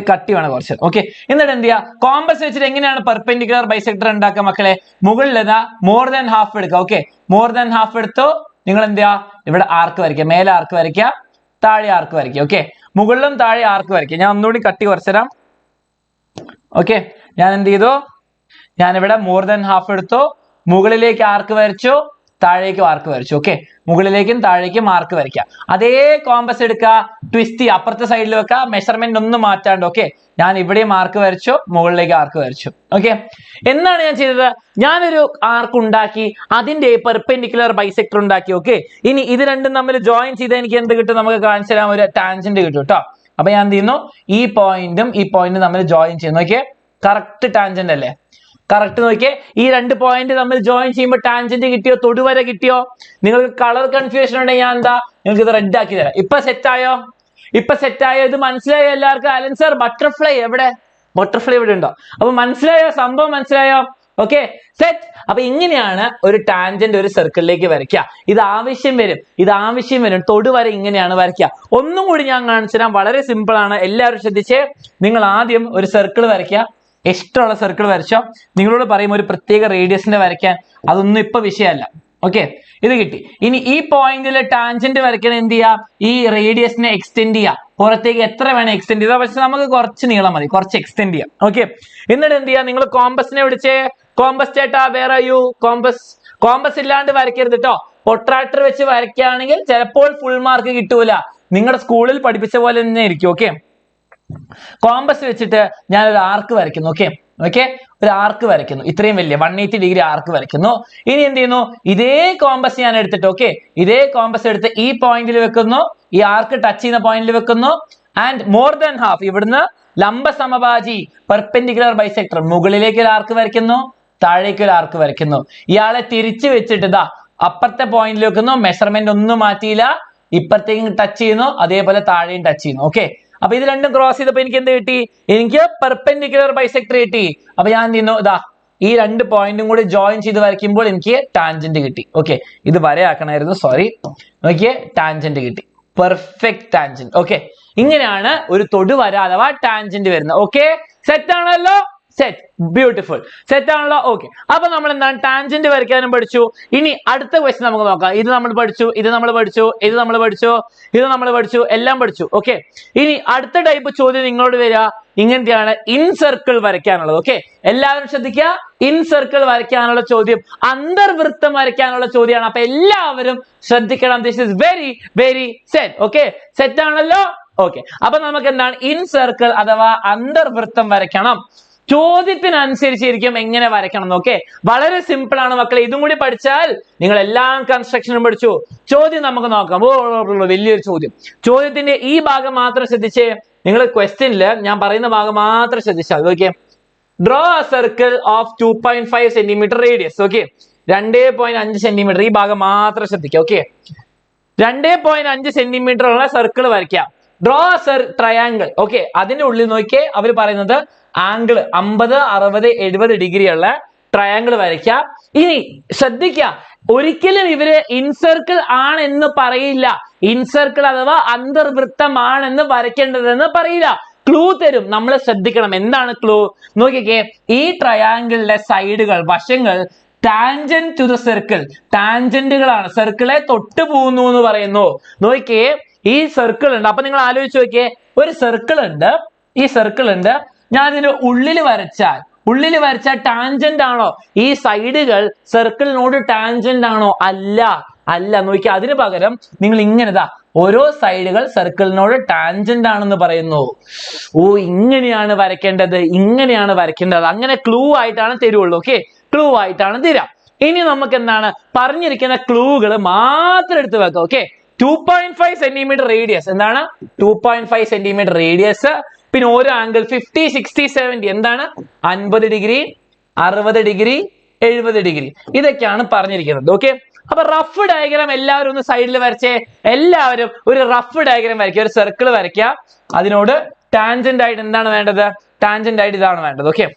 കട്ടി വേണം കുറച്ച്. ഓക്കെ, എന്നിട്ട് എന്ത് ചെയ്യുക? കോമ്പസ് വെച്ചിട്ട് എങ്ങനെയാണ് പെർപെൻഡിക്കുലർ ബൈസെക്ടർ ഉണ്ടാക്കുക മക്കളെ? മുകളിൽ മോർ ദാൻ ഹാഫ് എടുക്കുക. ഓക്കെ, മോർ ദാൻ ഹാഫ് എടുത്തോ നിങ്ങൾ എന്ത് ചെയ്യുക? ഇവിടെ ആർക്ക് വരയ്ക്കുക. മേലെ ആർക്ക് വരയ്ക്കുക, താഴെ ആർക്ക് വരയ്ക്കുക. ഓക്കെ, മുകളിലും താഴെ ആർക്ക് വരയ്ക്കുക. ഞാൻ ഒന്നുകൂടി കട്ടി കുറച്ചു തരാം. ഓക്കെ, ഞാൻ എന്ത് ചെയ്തു? ഞാനിവിടെ മോർ ദാൻ ഹാഫ് എടുത്തു, മുകളിലേക്ക് ആർക്ക് വരച്ചു, താഴേക്ക് ആർക്ക് വരച്ചു. ഓക്കെ, മുകളിലേക്കും താഴേക്കും മാർക്ക് വരയ്ക്കുക. അതേ കോമ്പസ് എടുക്കുക, ട്വിസ്റ്റ് ചെയ്യുക, അപ്പുറത്തെ സൈഡിൽ വെക്കുക, മെഷർമെന്റ് ഒന്നും മാറ്റാണ്ട്. ഓക്കെ, ഞാൻ ഇവിടെ മാർക്ക് വരച്ചു, മുകളിലേക്ക് ആർക്ക് വരച്ചു. ഓക്കെ, എന്താണ് ഞാൻ ചെയ്തത്? ഞാനൊരു ആർക്ക് ഉണ്ടാക്കി, അതിന്റെ പെർപെൻഡിക്കുലർ ബൈസെക്ടർ ഉണ്ടാക്കി. ഓക്കെ, ഇനി ഇത് രണ്ടും തമ്മിൽ ജോയിൻ ചെയ്ത് എനിക്ക് എന്ത് കിട്ടും? നമുക്ക് കാണിച്ചു തരാം, ഒരു ടാൻജന്റ് കിട്ടും കേട്ടോ. അപ്പൊ ഞാൻ എന്ത് ചെയ്യുന്നു? ഈ പോയിന്റും തമ്മിൽ ജോയിൻ ചെയ്യുന്നു. നോക്കിയേ, കറക്റ്റ് ടാൻജന്റ് അല്ലേ? കറക്റ്റ് നോക്കിയേ, ഈ 2 പോയിന്റ് തമ്മിൽ ജോയിൻ ചെയ്യുമ്പോൾ ടാൻജന്റ് കിട്ടിയോ? തൊടുവര കിട്ടിയോ? നിങ്ങൾക്ക് കളർ കൺഫ്യൂഷൻ ഉണ്ടെങ്കിൽ ഞാൻ നിങ്ങൾക്ക് ഇത് റെഡ് ആക്കി തരാം. ഇപ്പൊ സെറ്റ് ആയോ? ഇപ്പൊ സെറ്റായോ? ഇത് മനസ്സിലായോ എല്ലാവർക്കും? അലൻ സർ ബട്ടർഫ്ലൈ എവിടെ? ബട്ടർഫ്ലൈ ഇവിടെ ഉണ്ടോ? അപ്പൊ മനസ്സിലായോ? സംഭവം മനസ്സിലായോ? Okay, set. അപ്പൊ ഇങ്ങനെയാണ് ഒരു ടാൻജന്റ് ഒരു സർക്കിളിലേക്ക് വരയ്ക്കുക. ഇത് ആവശ്യം വരും. തൊടുവര ഇങ്ങനെയാണ് വരയ്ക്കുക. ഒന്നും കൂടി ഞാൻ കാണിച്ചു തരാം. വളരെ സിമ്പിൾ ആണ്. എല്ലാവരും ശ്രദ്ധിച്ചേ. നിങ്ങൾ ആദ്യം ഒരു സർക്കിൾ വരയ്ക്കുക. ഇഷ്ടമുള്ള സർക്കിൾ വരച്ചോ. നിങ്ങളോട് പറയും ഒരു പ്രത്യേക റേഡിയസിന്റെ വരയ്ക്കാൻ. അതൊന്നും ഇപ്പൊ വിഷയമല്ല. ഓക്കെ, ഇത് കിട്ടി. ഇനി ഈ പോയിന്റിൽ ടാൻജന്റ് വരയ്ക്കണം. എന്ത് ചെയ്യാം? ഈ റേഡിയസിനെ എക്സ്റ്റെൻഡ് ചെയ്യാം. പുറത്തേക്ക് എത്ര വേണം എക്സ്റ്റെൻഡ് ചെയ്താൽ, പക്ഷെ നമുക്ക് കുറച്ച് നീളം മതി, കുറച്ച് എക്സ്റ്റെൻഡ് ചെയ്യാം. ഓക്കെ, എന്നിട്ട് എന്ത് ചെയ്യാം? നിങ്ങൾ കോമ്പസിനെ വിളിച്ചേ. കോമ്പസ് ചേട്ടാ, വേറെ യു കോമ്പസ് ഇല്ലാണ്ട് വരയ്ക്കരുത് കേട്ടോ. പൊട്രാക്ടർ വെച്ച് വരയ്ക്കുകയാണെങ്കിൽ ചിലപ്പോൾ ഫുൾ മാർക്ക് കിട്ടൂല. നിങ്ങളുടെ സ്കൂളിൽ പഠിപ്പിച്ച പോലെ തന്നെ ആയിരിക്കും. ഓക്കെ, കോമ്പസ് വെച്ചിട്ട് ഞാൻ ഒരു ആർക്ക് വരയ്ക്കുന്നു. ഓക്കെ, ഒരു ആർക്ക് വരയ്ക്കുന്നു. ഇത്രയും വലിയ 180 ഡിഗ്രി ആർക്ക് വരയ്ക്കുന്നു. ഇനി എന്ത് ചെയ്യുന്നു? ഇതേ കോമ്പസ് ഞാൻ എടുത്തിട്ട് ഇതേ കോമ്പസ് എടുത്ത് ഈ പോയിന്റിൽ വെക്കുന്നു. ഈ ആർക്ക് ടച്ച് ചെയ്യുന്ന പോയിന്റിൽ വെക്കുന്നു. ആൻഡ് മോർ ദാൻ ഹാഫ് ഇവിടുന്ന് ലംബ സമഭാജി പെർപെൻഡിക്കുലർ ബൈസെക്ടർ മുകളിലേക്ക് ഒരു ആർക്ക് വരയ്ക്കുന്നു, താഴേക്ക് ഒരു ആർക്ക് വരയ്ക്കുന്നു. ഇയാളെ തിരിച്ചു വെച്ചിട്ട് ഇതാ അപ്പുറത്തെ പോയിന്റിൽ വെക്കുന്നു. മെഷർമെന്റ് ഒന്നും മാറ്റിയില്ല. ഇപ്പുറത്തേക്കും ടച്ച് ചെയ്യുന്നു, അതേപോലെ താഴെയും ടച്ച് ചെയ്യുന്നു. ഓക്കെ, അപ്പൊ ഇത് രണ്ടും ക്രോസ് ചെയ്തപ്പോ എനിക്ക് എന്ത് കിട്ടി? എനിക്ക് പെർപെൻഡിക്കുലർ ബൈസെക്ടർ കിട്ടി. അപ്പൊ ഞാൻ എന്ത് ചെയ്യുന്നു? ഇതാ ഈ രണ്ട് പോയിന്റും കൂടി ജോയിൻ ചെയ്ത് വരയ്ക്കുമ്പോൾ എനിക്ക് ടാൻജന്റ് കിട്ടി. ഓക്കെ, ഇത് വരയാക്കണമായിരുന്നു, സോറി. നോക്കിയേ, ടാൻജന്റ് കിട്ടി. Perfect tangent. ഓക്കെ, ഇങ്ങനെയാണ് ഒരു തൊടുവര അഥവാ ടാൻജന്റ് വരുന്നത്. ഓക്കെ, സെറ്റ് ആണല്ലോ? Set, beautiful. സെറ്റ് ആണല്ലോ? ഓക്കെ, അപ്പൊ നമ്മൾ എന്താണ് ടാൻജന്റ് വരയ്ക്കാനും പഠിച്ചു. ഇനി അടുത്ത ക്വസ്റ്റ്യൻ നമുക്ക് നോക്കാം. ഇത് നമ്മൾ പഠിച്ചു, ഇത് നമ്മൾ പഠിച്ചു, ഇത് നമ്മൾ പഠിച്ചു, ഇത് നമ്മൾ പഠിച്ചു, എല്ലാം പഠിച്ചു. ഓക്കെ, ഇനി അടുത്ത ടൈപ്പ് ചോദ്യം നിങ്ങളോട് വരിക ഇങ്ങനത്തെയാണ്. ഇൻ സർക്കിൾ വരയ്ക്കാനുള്ളത്. ഓക്കെ, എല്ലാവരും ശ്രദ്ധിക്കുക. ഇൻ സർക്കിൾ വരയ്ക്കാനുള്ള ചോദ്യം അന്തർവൃത്തം വരയ്ക്കാനുള്ള ചോദ്യമാണ്. അപ്പൊ എല്ലാവരും ശ്രദ്ധിക്കണം. This is very very set. Okay, set ആണല്ലോ? ഓക്കെ, അപ്പൊ നമുക്ക് എന്താണ് ഇൻ സർക്കിൾ അഥവാ അന്തർവൃത്തം വരയ്ക്കണം. ചോദ്യത്തിനനുസരിച്ചിരിക്കും എങ്ങനെ വരയ്ക്കണം. ഓക്കെ, വളരെ സിമ്പിൾ ആണ് മക്കളെ. ഇതും കൂടി പഠിച്ചാൽ നിങ്ങൾ എല്ലാ കൺസ്ട്രക്ഷനും പഠിച്ചു. ചോദ്യം നമുക്ക് നോക്കാം. വലിയൊരു ചോദ്യത്തിന്റെ ഈ ഭാഗം മാത്രം ശ്രദ്ധിച്ചേ. നിങ്ങൾ ക്വസ്റ്റ്യനിൽ ഞാൻ പറയുന്ന ഭാഗം മാത്രം ശ്രദ്ധിച്ചാൽ. Okay, draw A circle of 2.5 centimetre radius. Okay, 2.5 centimetre. ഈ ഭാഗം മാത്രം ശ്രദ്ധിക്കുക. ഓക്കെ, 2.5 സെന്റിമീറ്റർ ഉള്ള സർക്കിൾ വരയ്ക്കാം. Draw triangle. ഓക്കെ, അതിന്റെ ഉള്ളിൽ നോക്കിയേ അവർ പറയുന്നത് ആംഗിൾ 50, 60, 70 ഡിഗ്രി ഉള്ള ട്രയാങ്കിൾ വരയ്ക്കാം. ഇനി ശ്രദ്ധിക്കുക, ഒരിക്കലും ഇവര് ഇൻസർക്കിൾ ആണെന്ന് പറയില്ല. ഇൻസർക്കിൾ അഥവാ അന്തർവൃത്തമാണെന്ന് വരയ്ക്കേണ്ടതെന്ന് പറയില്ല. ക്ലൂ തരും, നമ്മൾ ശ്രദ്ധിക്കണം. എന്താണ് ക്ലൂ? നോക്കിക്കേ, ഈ ട്രയാങ്കിളിലെ സൈഡുകൾ, വശങ്ങൾ ടാൻജന്റ് ടു ദ സർക്കിൾ, ടാൻജന്റുകളാണ്, സർക്കിളെ തൊട്ടു പോകുന്നു എന്ന് പറയുന്നു. നോക്കിയേ, ഈ സർക്കിൾ ഉണ്ട്. അപ്പൊ നിങ്ങൾ ആലോചിച്ച് നോക്കിയേ, ഒരു സർക്കിൾ ഉണ്ട്, ഈ സർക്കിൾ ഉണ്ട്. ഞാൻ ഇതിന്റെ ഉള്ളിൽ വരച്ചാൽ ടാൻജന്റ് ആണോ? ഈ സൈഡുകൾ സർക്കിളിനോട് ടാൻജന്റ് ആണോ? അല്ല. നോക്കി, അതിന് പകരം നിങ്ങൾ ഇങ്ങനെതാ ഓരോ സൈഡുകൾ സർക്കിളിനോട് ടാൻജന്റ് ആണെന്ന് പറയുന്നു. ഇങ്ങനെയാണ് വരയ്ക്കേണ്ടത്, അങ്ങനെ ക്ലൂ ആയിട്ടാണ് തരുള്ളൂ. ഓക്കെ, ക്ലൂ ആയിട്ടാണ് തരാം. ഇനി നമുക്ക് എന്താണ് പറഞ്ഞിരിക്കുന്ന ക്ലൂകൾ മാത്രം എടുത്ത് വെക്കാം. Okay, 2.5 centimetre radius. എന്താണ് 2.5 സെന്റിമീറ്റർ റേഡിയസ്? പിന്നെ ഓരോ ആംഗിൾ 50, 60, 70 എന്താണ് 50 ഡിഗ്രി, 60 ഡിഗ്രി, 70 ഡിഗ്രി. ഇതൊക്കെയാണ് പറഞ്ഞിരിക്കുന്നത്. ഓക്കെ, അപ്പൊ റഫ് ഡയഗ്രാം എല്ലാവരും ഒന്ന് സൈഡിൽ വരച്ചേ. എല്ലാവരും ഒരു റഫ് ഡയഗ്രാം വരയ്ക്കുക, ഒരു സർക്കിൾ വരയ്ക്കുക. അതിനോട് ടാൻജന്റ് ആയിട്ട് എന്താണ് വേണ്ടത്? ടാൻജന്റ് ആയിട്ട് ഇതാണ് വേണ്ടത്. ഓക്കെ,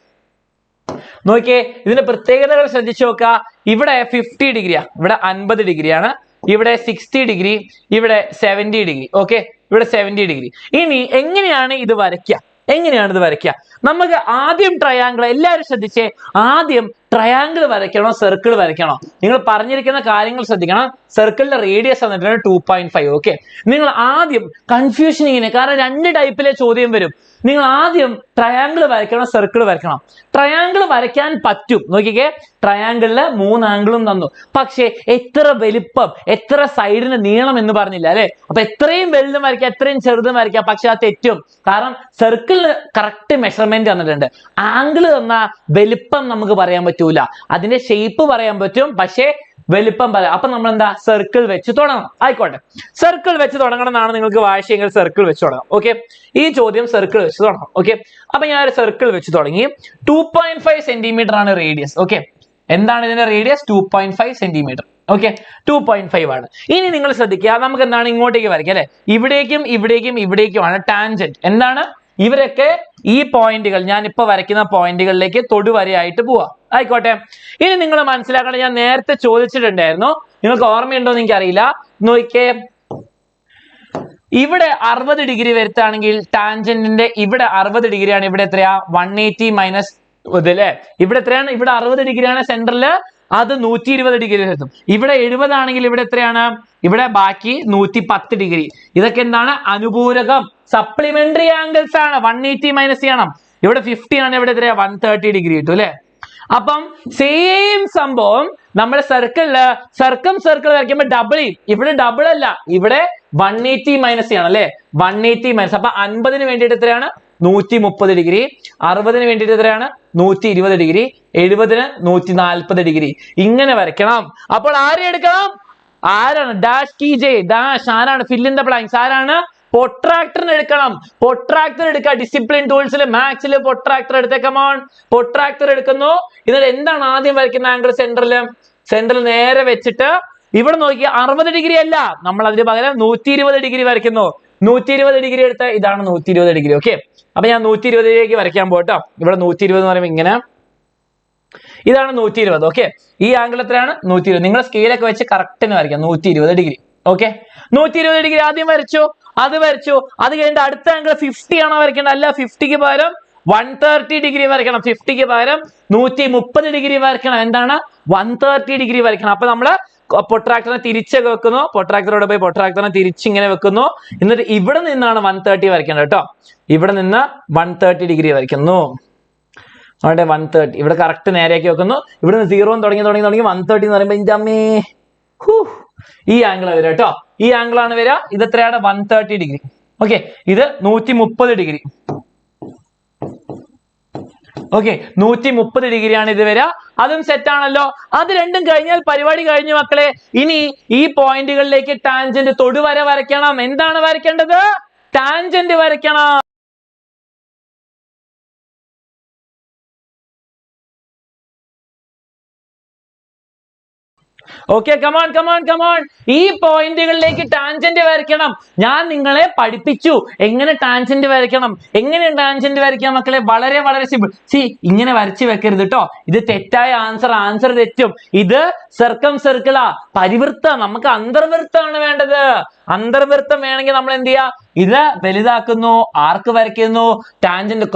നോക്കിയേ, ഇതിന്റെ പ്രത്യേകതകൾ ശ്രദ്ധിച്ചു നോക്കുക. ഇവിടെ 50 ഡിഗ്രിയാ, ഇവിടെ 50 ഡിഗ്രിയാണ്, ഇവിടെ 60 ഡിഗ്രി, ഇവിടെ 70 ഡിഗ്രി. ഓക്കെ, ഇവിടെ 70 ഡിഗ്രി. ഇനി എങ്ങനെയാണ് ഇത് വരയ്ക്കുക? നമുക്ക് ആദ്യം ട്രയാങ്കിൾ, എല്ലാവരും ശ്രദ്ധിച്ചേ, ആദ്യം ട്രയാങ്കിൾ വരയ്ക്കണോ സർക്കിൾ വരയ്ക്കണോ? നിങ്ങൾ പറഞ്ഞിരിക്കുന്ന കാര്യങ്ങൾ ശ്രദ്ധിക്കണം. സർക്കിളിന്റെ റേഡിയസ് വന്നിട്ടാണ് 2.5. ഓക്കെ, നിങ്ങൾ ആദ്യം കൺഫ്യൂഷൻ ഇങ്ങനെ, കാരണം രണ്ട് ടൈപ്പിലെ ചോദ്യം വരും. നിങ്ങൾ ആദ്യം ട്രയാങ്കിൾ വരയ്ക്കണോ സർക്കിൾ വരയ്ക്കണോ? ട്രയാങ്കിൾ വരയ്ക്കാൻ പറ്റും. നോക്കിക്കേ, ട്രയാങ്കിളില് 3 ആംഗിളും തന്നു, പക്ഷെ എത്ര വലിപ്പം, എത്ര സൈഡിന് നീളം എന്ന് പറഞ്ഞില്ല അല്ലെ. അപ്പൊ എത്രയും വലുതും വരയ്ക്കാം, എത്രയും ചെറുതും വരയ്ക്കാം, പക്ഷെ അത് തെറ്റും. കാരണം സർക്കിളിന് കറക്റ്റ് മെഷർമെന്റ് തന്നിട്ടുണ്ട്. ആംഗിൾ തന്ന വലിപ്പം നമുക്ക് പറയാൻ പറ്റൂല. അതിന്റെ ഷേപ്പ് പറയാൻ പറ്റും, പക്ഷേ വലിപ്പം പറയാം. അപ്പൊ നമ്മൾ എന്താ സർക്കിൾ വെച്ച് തുടങ്ങണം. ആയിക്കോട്ടെ, സർക്കിൾ വെച്ച് തുടങ്ങണം എന്നാണ് നിങ്ങൾക്ക് വാശിയെങ്കിൽ സർക്കിൾ വെച്ച് തുടങ്ങാം. ഓക്കെ, ഈ ചോദ്യം സർക്കിൾ വെച്ച് തുടങ്ങാം. ഓക്കെ, അപ്പൊ ഞാൻ ഒരു സർക്കിൾ വെച്ച് തുടങ്ങി. 2.5 സെന്റിമീറ്റർ ആണ് റേഡിയസ്. ഓക്കെ, എന്താണ് ഇതിന്റെ റേഡിയസ്? 2.5 സെന്റിമീറ്റർ. ഓക്കെ 2.5 ആണ്. ഇനി നിങ്ങൾ ശ്രദ്ധിക്കുക, നമുക്ക് എന്താണ് ഇങ്ങോട്ടേക്ക് വരയ്ക്കുക അല്ലെ, ഇവിടേക്കും ഇവിടേക്കും ഇവിടേക്കുമാണ് ടാൻജന്റ്. എന്താണ് ഇവരൊക്കെ ഈ പോയിന്റുകൾ, ഞാൻ ഇപ്പൊ വരയ്ക്കുന്ന പോയിന്റുകളിലേക്ക് തൊടുവരയായിട്ട് പോവാ. ആയിക്കോട്ടെ. ഇനി നിങ്ങൾ മനസ്സിലാക്കണം, ഞാൻ നേരത്തെ ചോദിച്ചിട്ടുണ്ടായിരുന്നു, നിങ്ങൾക്ക് ഓർമ്മയുണ്ടോ എന്ന് എനിക്കറിയില്ല. നോക്കിയേ, ഇവിടെ 60 ഡിഗ്രി വരുത്താണെങ്കിൽ ടാൻജന്റിന്റെ ഇവിടെ 60 ഡിഗ്രിയാണ്, ഇവിടെ എത്രയാ 180 മൈനസ് ഇത് അല്ലെ, ഇവിടെ എത്രയാണ്, ഇവിടെ 60 ഡിഗ്രിയാണ് സെന്ററില്, അത് 120 ഡിഗ്രി വരുത്തും. ഇവിടെ 70 ആണെങ്കിൽ ഇവിടെ എത്രയാണ്, ഇവിടെ ബാക്കി 110 ഡിഗ്രി. ഇതൊക്കെ എന്താണ്, അനുപൂരകം, സപ്ലിമെന്ററി ആംഗിൾസ് ആണ്. 180 മൈനസ് ചെയ്യണം, ഇവിടെ 50 ആണ്, ഇവിടെ എത്രയാ 130 ഡിഗ്രി കിട്ടും അല്ലെ. അപ്പം സെയിം സംഭവം നമ്മുടെ സർക്കിളില് സർക്കിൾ വരയ്ക്കുമ്പോൾ ഡബിൾ ചെയ്യും. ഇവിടെ ഡബിൾ അല്ല, ഇവിടെ 180 മൈനസ് ചെയ്യണം അല്ലെ, 180 മൈനസ്. അപ്പൊ 50-ന് വേണ്ടിയിട്ട് എത്രയാണ് 130 ഡിഗ്രി, 60-ന് വേണ്ടിയിട്ട് എത്രയാണ് 120 ഡിഗ്രി, 70-ന് 140 ഡിഗ്രി. ഇങ്ങനെ വരയ്ക്കണം. അപ്പോൾ ആരെ എടുക്കണം, ആരാണ് ഡാഷ് കീ ജെ ഡാഷ്, ആരാണ് ഫിൽ ഇൻ ദ ബ്ലാങ്ക്സ്, ആരാണ് പൊട്രാക്ടറിന് എടുക്കണം. പൊട്രാക്ടർ എടുക്കുക, ഡിസിപ്ലിൻ ടൂൾസിൽ മാത്സിൽ പൊട്രാക്ടർ എടുത്തേ. കമോൺ, പൊട്രാക്ടർ എടുക്കുന്നു. എന്നിട്ട് എന്താണ് ആദ്യം വരയ്ക്കുന്ന ആംഗിൾ, സെന്ററിൽ നേരെ വെച്ചിട്ട് ഇവിടെ നോക്കി 60 ഡിഗ്രി അല്ല, നമ്മൾ അതിന് പകരം 120 ഡിഗ്രി വരയ്ക്കുന്നു. 120 ഡിഗ്രി എടുത്ത് ഇതാണ് 120 ഡിഗ്രി. ഓക്കെ, അപ്പൊ ഞാൻ 120 വരയ്ക്കാൻ പോട്ടോ. ഇവിടെ 120 എന്ന് പറയുമ്പോൾ ഇങ്ങനെ, ഇതാണ് 120. ഓക്കെ, ഈ ആംഗിൾ എത്രയാണ് 120. നിങ്ങൾ സ്കെയിലൊക്കെ വെച്ച് കറക്റ്റിന് വരയ്ക്കാം 120 ഡിഗ്രി. ഓക്കെ, 120 ഡിഗ്രി ആദ്യം വരച്ചു, അത് വരച്ചു. അത് കഴിഞ്ഞിട്ട് അടുത്ത ആംഗിൾ 50 ആണോ വരയ്ക്കേണ്ടത്, അല്ല, 50-ക്ക് പകരം 130 ഡിഗ്രി വരയ്ക്കണം. 50-ക്ക് പകരം 130 ഡിഗ്രി വരയ്ക്കണം. എന്താണ് 130 ഡിഗ്രി വരയ്ക്കണം. അപ്പൊ നമ്മള് പൊട്രാക്ടറിനെ തിരിച്ചൊക്കെ വെക്കുന്നു, പൊട്രാക്ടറോടെ പോയി പൊട്രാക്ടറിനെ തിരിച്ചിങ്ങനെ വെക്കുന്നു. എന്നിട്ട് ഇവിടെ നിന്നാണ് 130 വരയ്ക്കേണ്ടത് കേട്ടോ. ഇവിടെ നിന്ന് 130 ഡിഗ്രി വരയ്ക്കുന്നു. അവിടെ 130 ഇവിടെ കറക്റ്റ് നേരെയാക്കി വെക്കുന്നു. ഇവിടെ നിന്ന് 0 തുടങ്ങി 130 എന്ന് പറയുമ്പോൾ ഇതിന്റെ അമ്മേ, ഈ ആംഗിൾ വരിക കേട്ടോ. ഈ ആംഗിൾ ആണ് വരിക. ഇത് എത്രയാണ് 130 ഡിഗ്രി. ഓക്കെ, ഇത് 130 ഡിഗ്രി. ഓക്കെ, 130 ഡിഗ്രിയാണ് ഇത് വരിക. അതും സെറ്റ് ആണല്ലോ. അത് രണ്ടും കഴിഞ്ഞാൽ പരിപാടി കഴിഞ്ഞു മക്കളെ. ഇനി ഈ പോയിന്റുകളിലേക്ക് ടാൻജന്റ് തൊടുവര വരയ്ക്കണം. എന്താണ് വരയ്ക്കേണ്ടത്, ടാൻജന്റ് വരയ്ക്കണം. Okay, come on. ഈ പോയിന്റുകളിലേക്ക് ടാൻജന്റ് വരയ്ക്കണം. ഞാൻ നിങ്ങളെ പഠിപ്പിച്ചു എങ്ങനെ ടാൻജന്റ് വരയ്ക്കണം. എങ്ങനെ ടാൻജന്റ് വരയ്ക്കാം മക്കളെ, വളരെ വളരെ സിമ്പിൾ. ഇങ്ങനെ വരച്ചു വെക്കരുത് കേട്ടോ. ഇത് തെറ്റായ ആൻസർ തെറ്റും. ഇത് സർക്കിളാ, പരിവൃത്തം. നമുക്ക് അന്തർവൃത്തമാണ് വേണ്ടത്. അന്തർവൃത്തം വേണമെങ്കിൽ നമ്മൾ എന്ത് ചെയ്യാ, ഇത് വലുതാക്കുന്നു, ആർക്ക് വരയ്ക്കുന്നു, ടാൻജന്റ്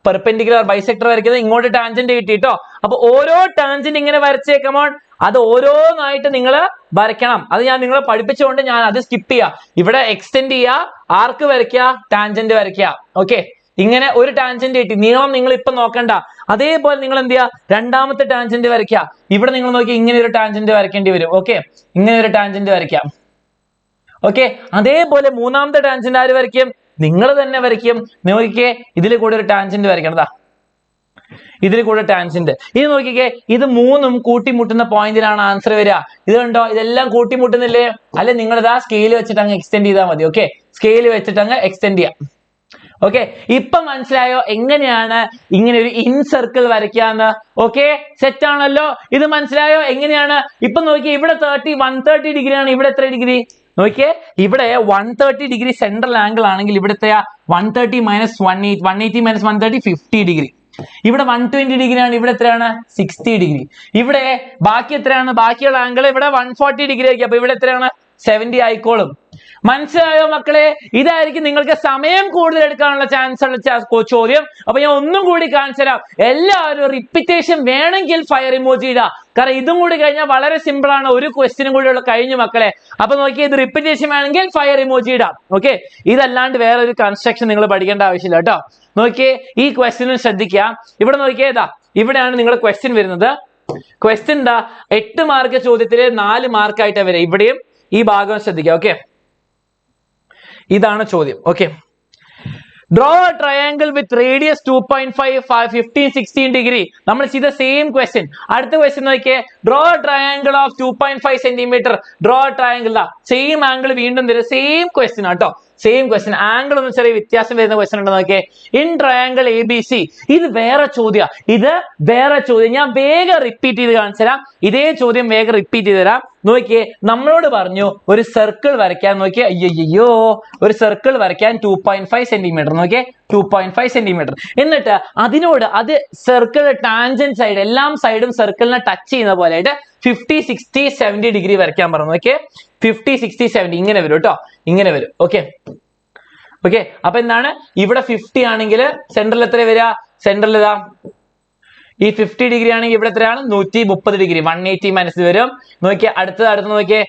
പെർപെൻഡിക്കുലർ ബൈസെക്ടർ വരയ്ക്കുന്നത്, ഇങ്ങോട്ട് ടാൻജന്റ് കിട്ടിട്ടോ. അപ്പൊ ഓരോ ടാൻജന്റ് ഇങ്ങനെ വരച്ചേക്കമോൺ, അത് ഓരോന്നായിട്ട് നിങ്ങൾ വരയ്ക്കണം. അത് ഞാൻ നിങ്ങളെ പഠിപ്പിച്ചുകൊണ്ട് ഞാൻ അത് സ്കിപ്പ് ചെയ്യാം. ഇവിടെ എക്സ്റ്റെൻഡ് ചെയ്യുക, ആർക്ക് വരയ്ക്കുക, ടാൻജന്റ് വരയ്ക്കുക. ഓക്കെ, ഇങ്ങനെ ഒരു ടാൻജന്റ് കിട്ടി. നീളം നിങ്ങൾ ഇപ്പൊ നോക്കണ്ട. അതേപോലെ നിങ്ങൾ എന്ത് ചെയ്യുക, രണ്ടാമത്തെ ടാൻജന്റ് വരയ്ക്കുക. ഇവിടെ നിങ്ങൾ നോക്കി ഇങ്ങനെ ഒരു ടാൻജന്റ് വരയ്ക്കേണ്ടി വരും. ഓക്കെ, ഇങ്ങനെ ഒരു ടാൻജന്റ് വരയ്ക്കാം. ഓക്കെ, അതേപോലെ മൂന്നാമത്തെ ടാൻജന്റ് ആര് വരയ്ക്കും, നിങ്ങൾ തന്നെ വരയ്ക്കും. നോക്കിക്കേ, ഇതിൽ കൂടെ ഒരു ടാൻജന്റ് വരയ്ക്കണതാ, ഇതിൽ കൂടെ ടാൻജന്റ്. ഇത് നോക്കിക്കേ, ഇത് മൂന്നും കൂട്ടിമുട്ടുന്ന പോയിന്റിലാണ് ആൻസർ വരിക. ഇത് കണ്ടോ, ഇതെല്ലാം കൂട്ടിമുട്ടുന്നില്ലേ, അല്ലെ? നിങ്ങളിതാ സ്കെയിൽ വെച്ചിട്ട് അങ്ങ് എക്സ്റ്റെൻഡ് ചെയ്താൽ മതി. ഓക്കെ, സ്കെയിൽ വെച്ചിട്ട് അങ്ങ് എക്സ്റ്റെൻഡ് ചെയ്യാം. ഓക്കെ, ഇപ്പൊ മനസ്സിലായോ എങ്ങനെയാണ് ഇങ്ങനെ ഒരു ഇൻ സർക്കിൾ വരയ്ക്കാന്ന്? ഓക്കെ, സെറ്റ് ആണല്ലോ. ഇത് മനസ്സിലായോ എങ്ങനെയാണ്? ഇപ്പൊ നോക്കിയേ, ഇവിടെ 130 ഡിഗ്രിയാണ്. ഇവിടെ എത്ര ഡിഗ്രി നോക്കിയേ, ഇവിടെ 130 ഡിഗ്രി സെൻട്രൽ ആംഗിൾ ആണെങ്കിൽ ഇവിടെ എത്രയാ 130 മൈനസ് 180, 180 മൈനസ് 130 50 ഡിഗ്രി. ഇവിടെ 120 ഡിഗ്രി ആണ്. ഇവിടെ എത്രയാണ് 60 ഡിഗ്രി. ഇവിടെ ബാക്കി എത്രയാണ്, ബാക്കിയുള്ള ആംഗിൾ ഇവിടെ 140 ഡിഗ്രി ആയിരിക്കും. അപ്പൊ ഇവിടെ എത്രയാണ് 70 ആയിക്കോളും. മനസ്സിലായോ മക്കളെ? ഇതായിരിക്കും നിങ്ങൾക്ക് സമയം കൂടുതൽ എടുക്കാനുള്ള ചാൻസ് ഉള്ള ചോദ്യം. അപ്പൊ ഞാൻ ഒന്നും കൂടി കാണിച്ചു തരാം. എല്ലാവരും റിപ്പീറ്റേഷൻ വേണമെങ്കിൽ ഫയർ ഇമോജി ഇടാം. കാരണം ഇതും കൂടി കഴിഞ്ഞാൽ വളരെ സിമ്പിൾ ആണ്. ഒരു ക്വസ്റ്റ്യനും കൂടി ഉള്ള കഴിഞ്ഞു മക്കളെ. അപ്പൊ നോക്കിയേ, ഇത് റിപ്പീറ്റേഷൻ വേണമെങ്കിൽ ഫയർ ഇമോജി ഇടാം. ഓക്കെ, ഇതല്ലാണ്ട് വേറെ ഒരു കൺസ്ട്രക്ഷൻ നിങ്ങൾ പഠിക്കേണ്ട ആവശ്യമില്ല കേട്ടോ. നോക്കിയേ, ഈ ക്വസ്റ്റ്യനും ശ്രദ്ധിക്കുക. ഇവിടെ നോക്കിയേ, ഇതാ ഇവിടെയാണ് നിങ്ങളുടെ ക്വസ്റ്റ്യൻ വരുന്നത്. ക്വസ്റ്റ്യൻ എന്താ, 8 മാർക്ക് ചോദ്യത്തില് 4 മാർക്കായിട്ട് വരെ. ഇവിടെയും ഈ ഭാഗം ശ്രദ്ധിക്കുക. ഓക്കെ, ഇതാണ് ചോദ്യം. Okay, draw A triangle with radius 2.5, 15, 16 degree. നമ്മൾ ചെയ്ത സെയിം ക്വസ്റ്റ്യൻ. അടുത്ത ക്വസ്റ്റ്യൻ നോക്കിയേ, draw triangle of 2.5 centimetre. Draw triangle, same angle വീണ്ടും തരും. സെയിം ക്വസ്റ്റ്യൻ ആട്ടോ, സെയിം ക്വസ്റ്റ്യൻ, ആംഗിൾ ഒന്നും ചെറിയ വ്യത്യാസം വരുന്ന ക്വസ്റ്റ്യൻ ഉണ്ടോ നോക്കിയേ. ഇൻ ട്രയാങ്കിൾ ABC, ഇത് വേറെ ചോദ്യം, ഇത് വേറെ ചോദ്യം. ഞാൻ വേഗം റിപ്പീറ്റ് ചെയ്ത് കാണിച്ചു തരാം. ഇതേ ചോദ്യം വേഗം റിപ്പീറ്റ് ചെയ്ത് തരാം. നോക്കിയേ, നമ്മളോട് പറഞ്ഞു ഒരു സർക്കിൾ വരയ്ക്കാൻ. നോക്കിയേ, അയ്യോ, ഒരു സർക്കിൾ വരയ്ക്കാൻ 2.5 സെന്റിമീറ്റർ. നോക്കിയേ, 2.5 സെന്റിമീറ്റർ. എന്നിട്ട് അതിനോട് അത് സർക്കിൾ ടാൻജന്റ് സൈഡ്, എല്ലാം സൈഡും സർക്കിളിനെ ടച്ച് ചെയ്യുന്ന പോലെ ആയിട്ട് 50, 60, 70 ഡിഗ്രി വരയ്ക്കാൻ പറഞ്ഞു. ഓക്കെ, 50, 60, 70 ഇങ്ങനെ വരും കേട്ടോ, ഇങ്ങനെ വരും. ഓക്കെ ഓക്കെ, അപ്പൊ എന്താണ് ഇവിടെ 50 ആണെങ്കിൽ സെൻട്രൽ എത്ര വരിക? സെൻട്രൽ ഇതാ ഈ 50 ഡിഗ്രി ആണെങ്കിൽ ഇവിടെ എത്രയാണ്? 130 ഡിഗ്രി. 180 മൈനസ് വരും. നോക്കിയേ, അടുത്ത് നോക്കിയേ,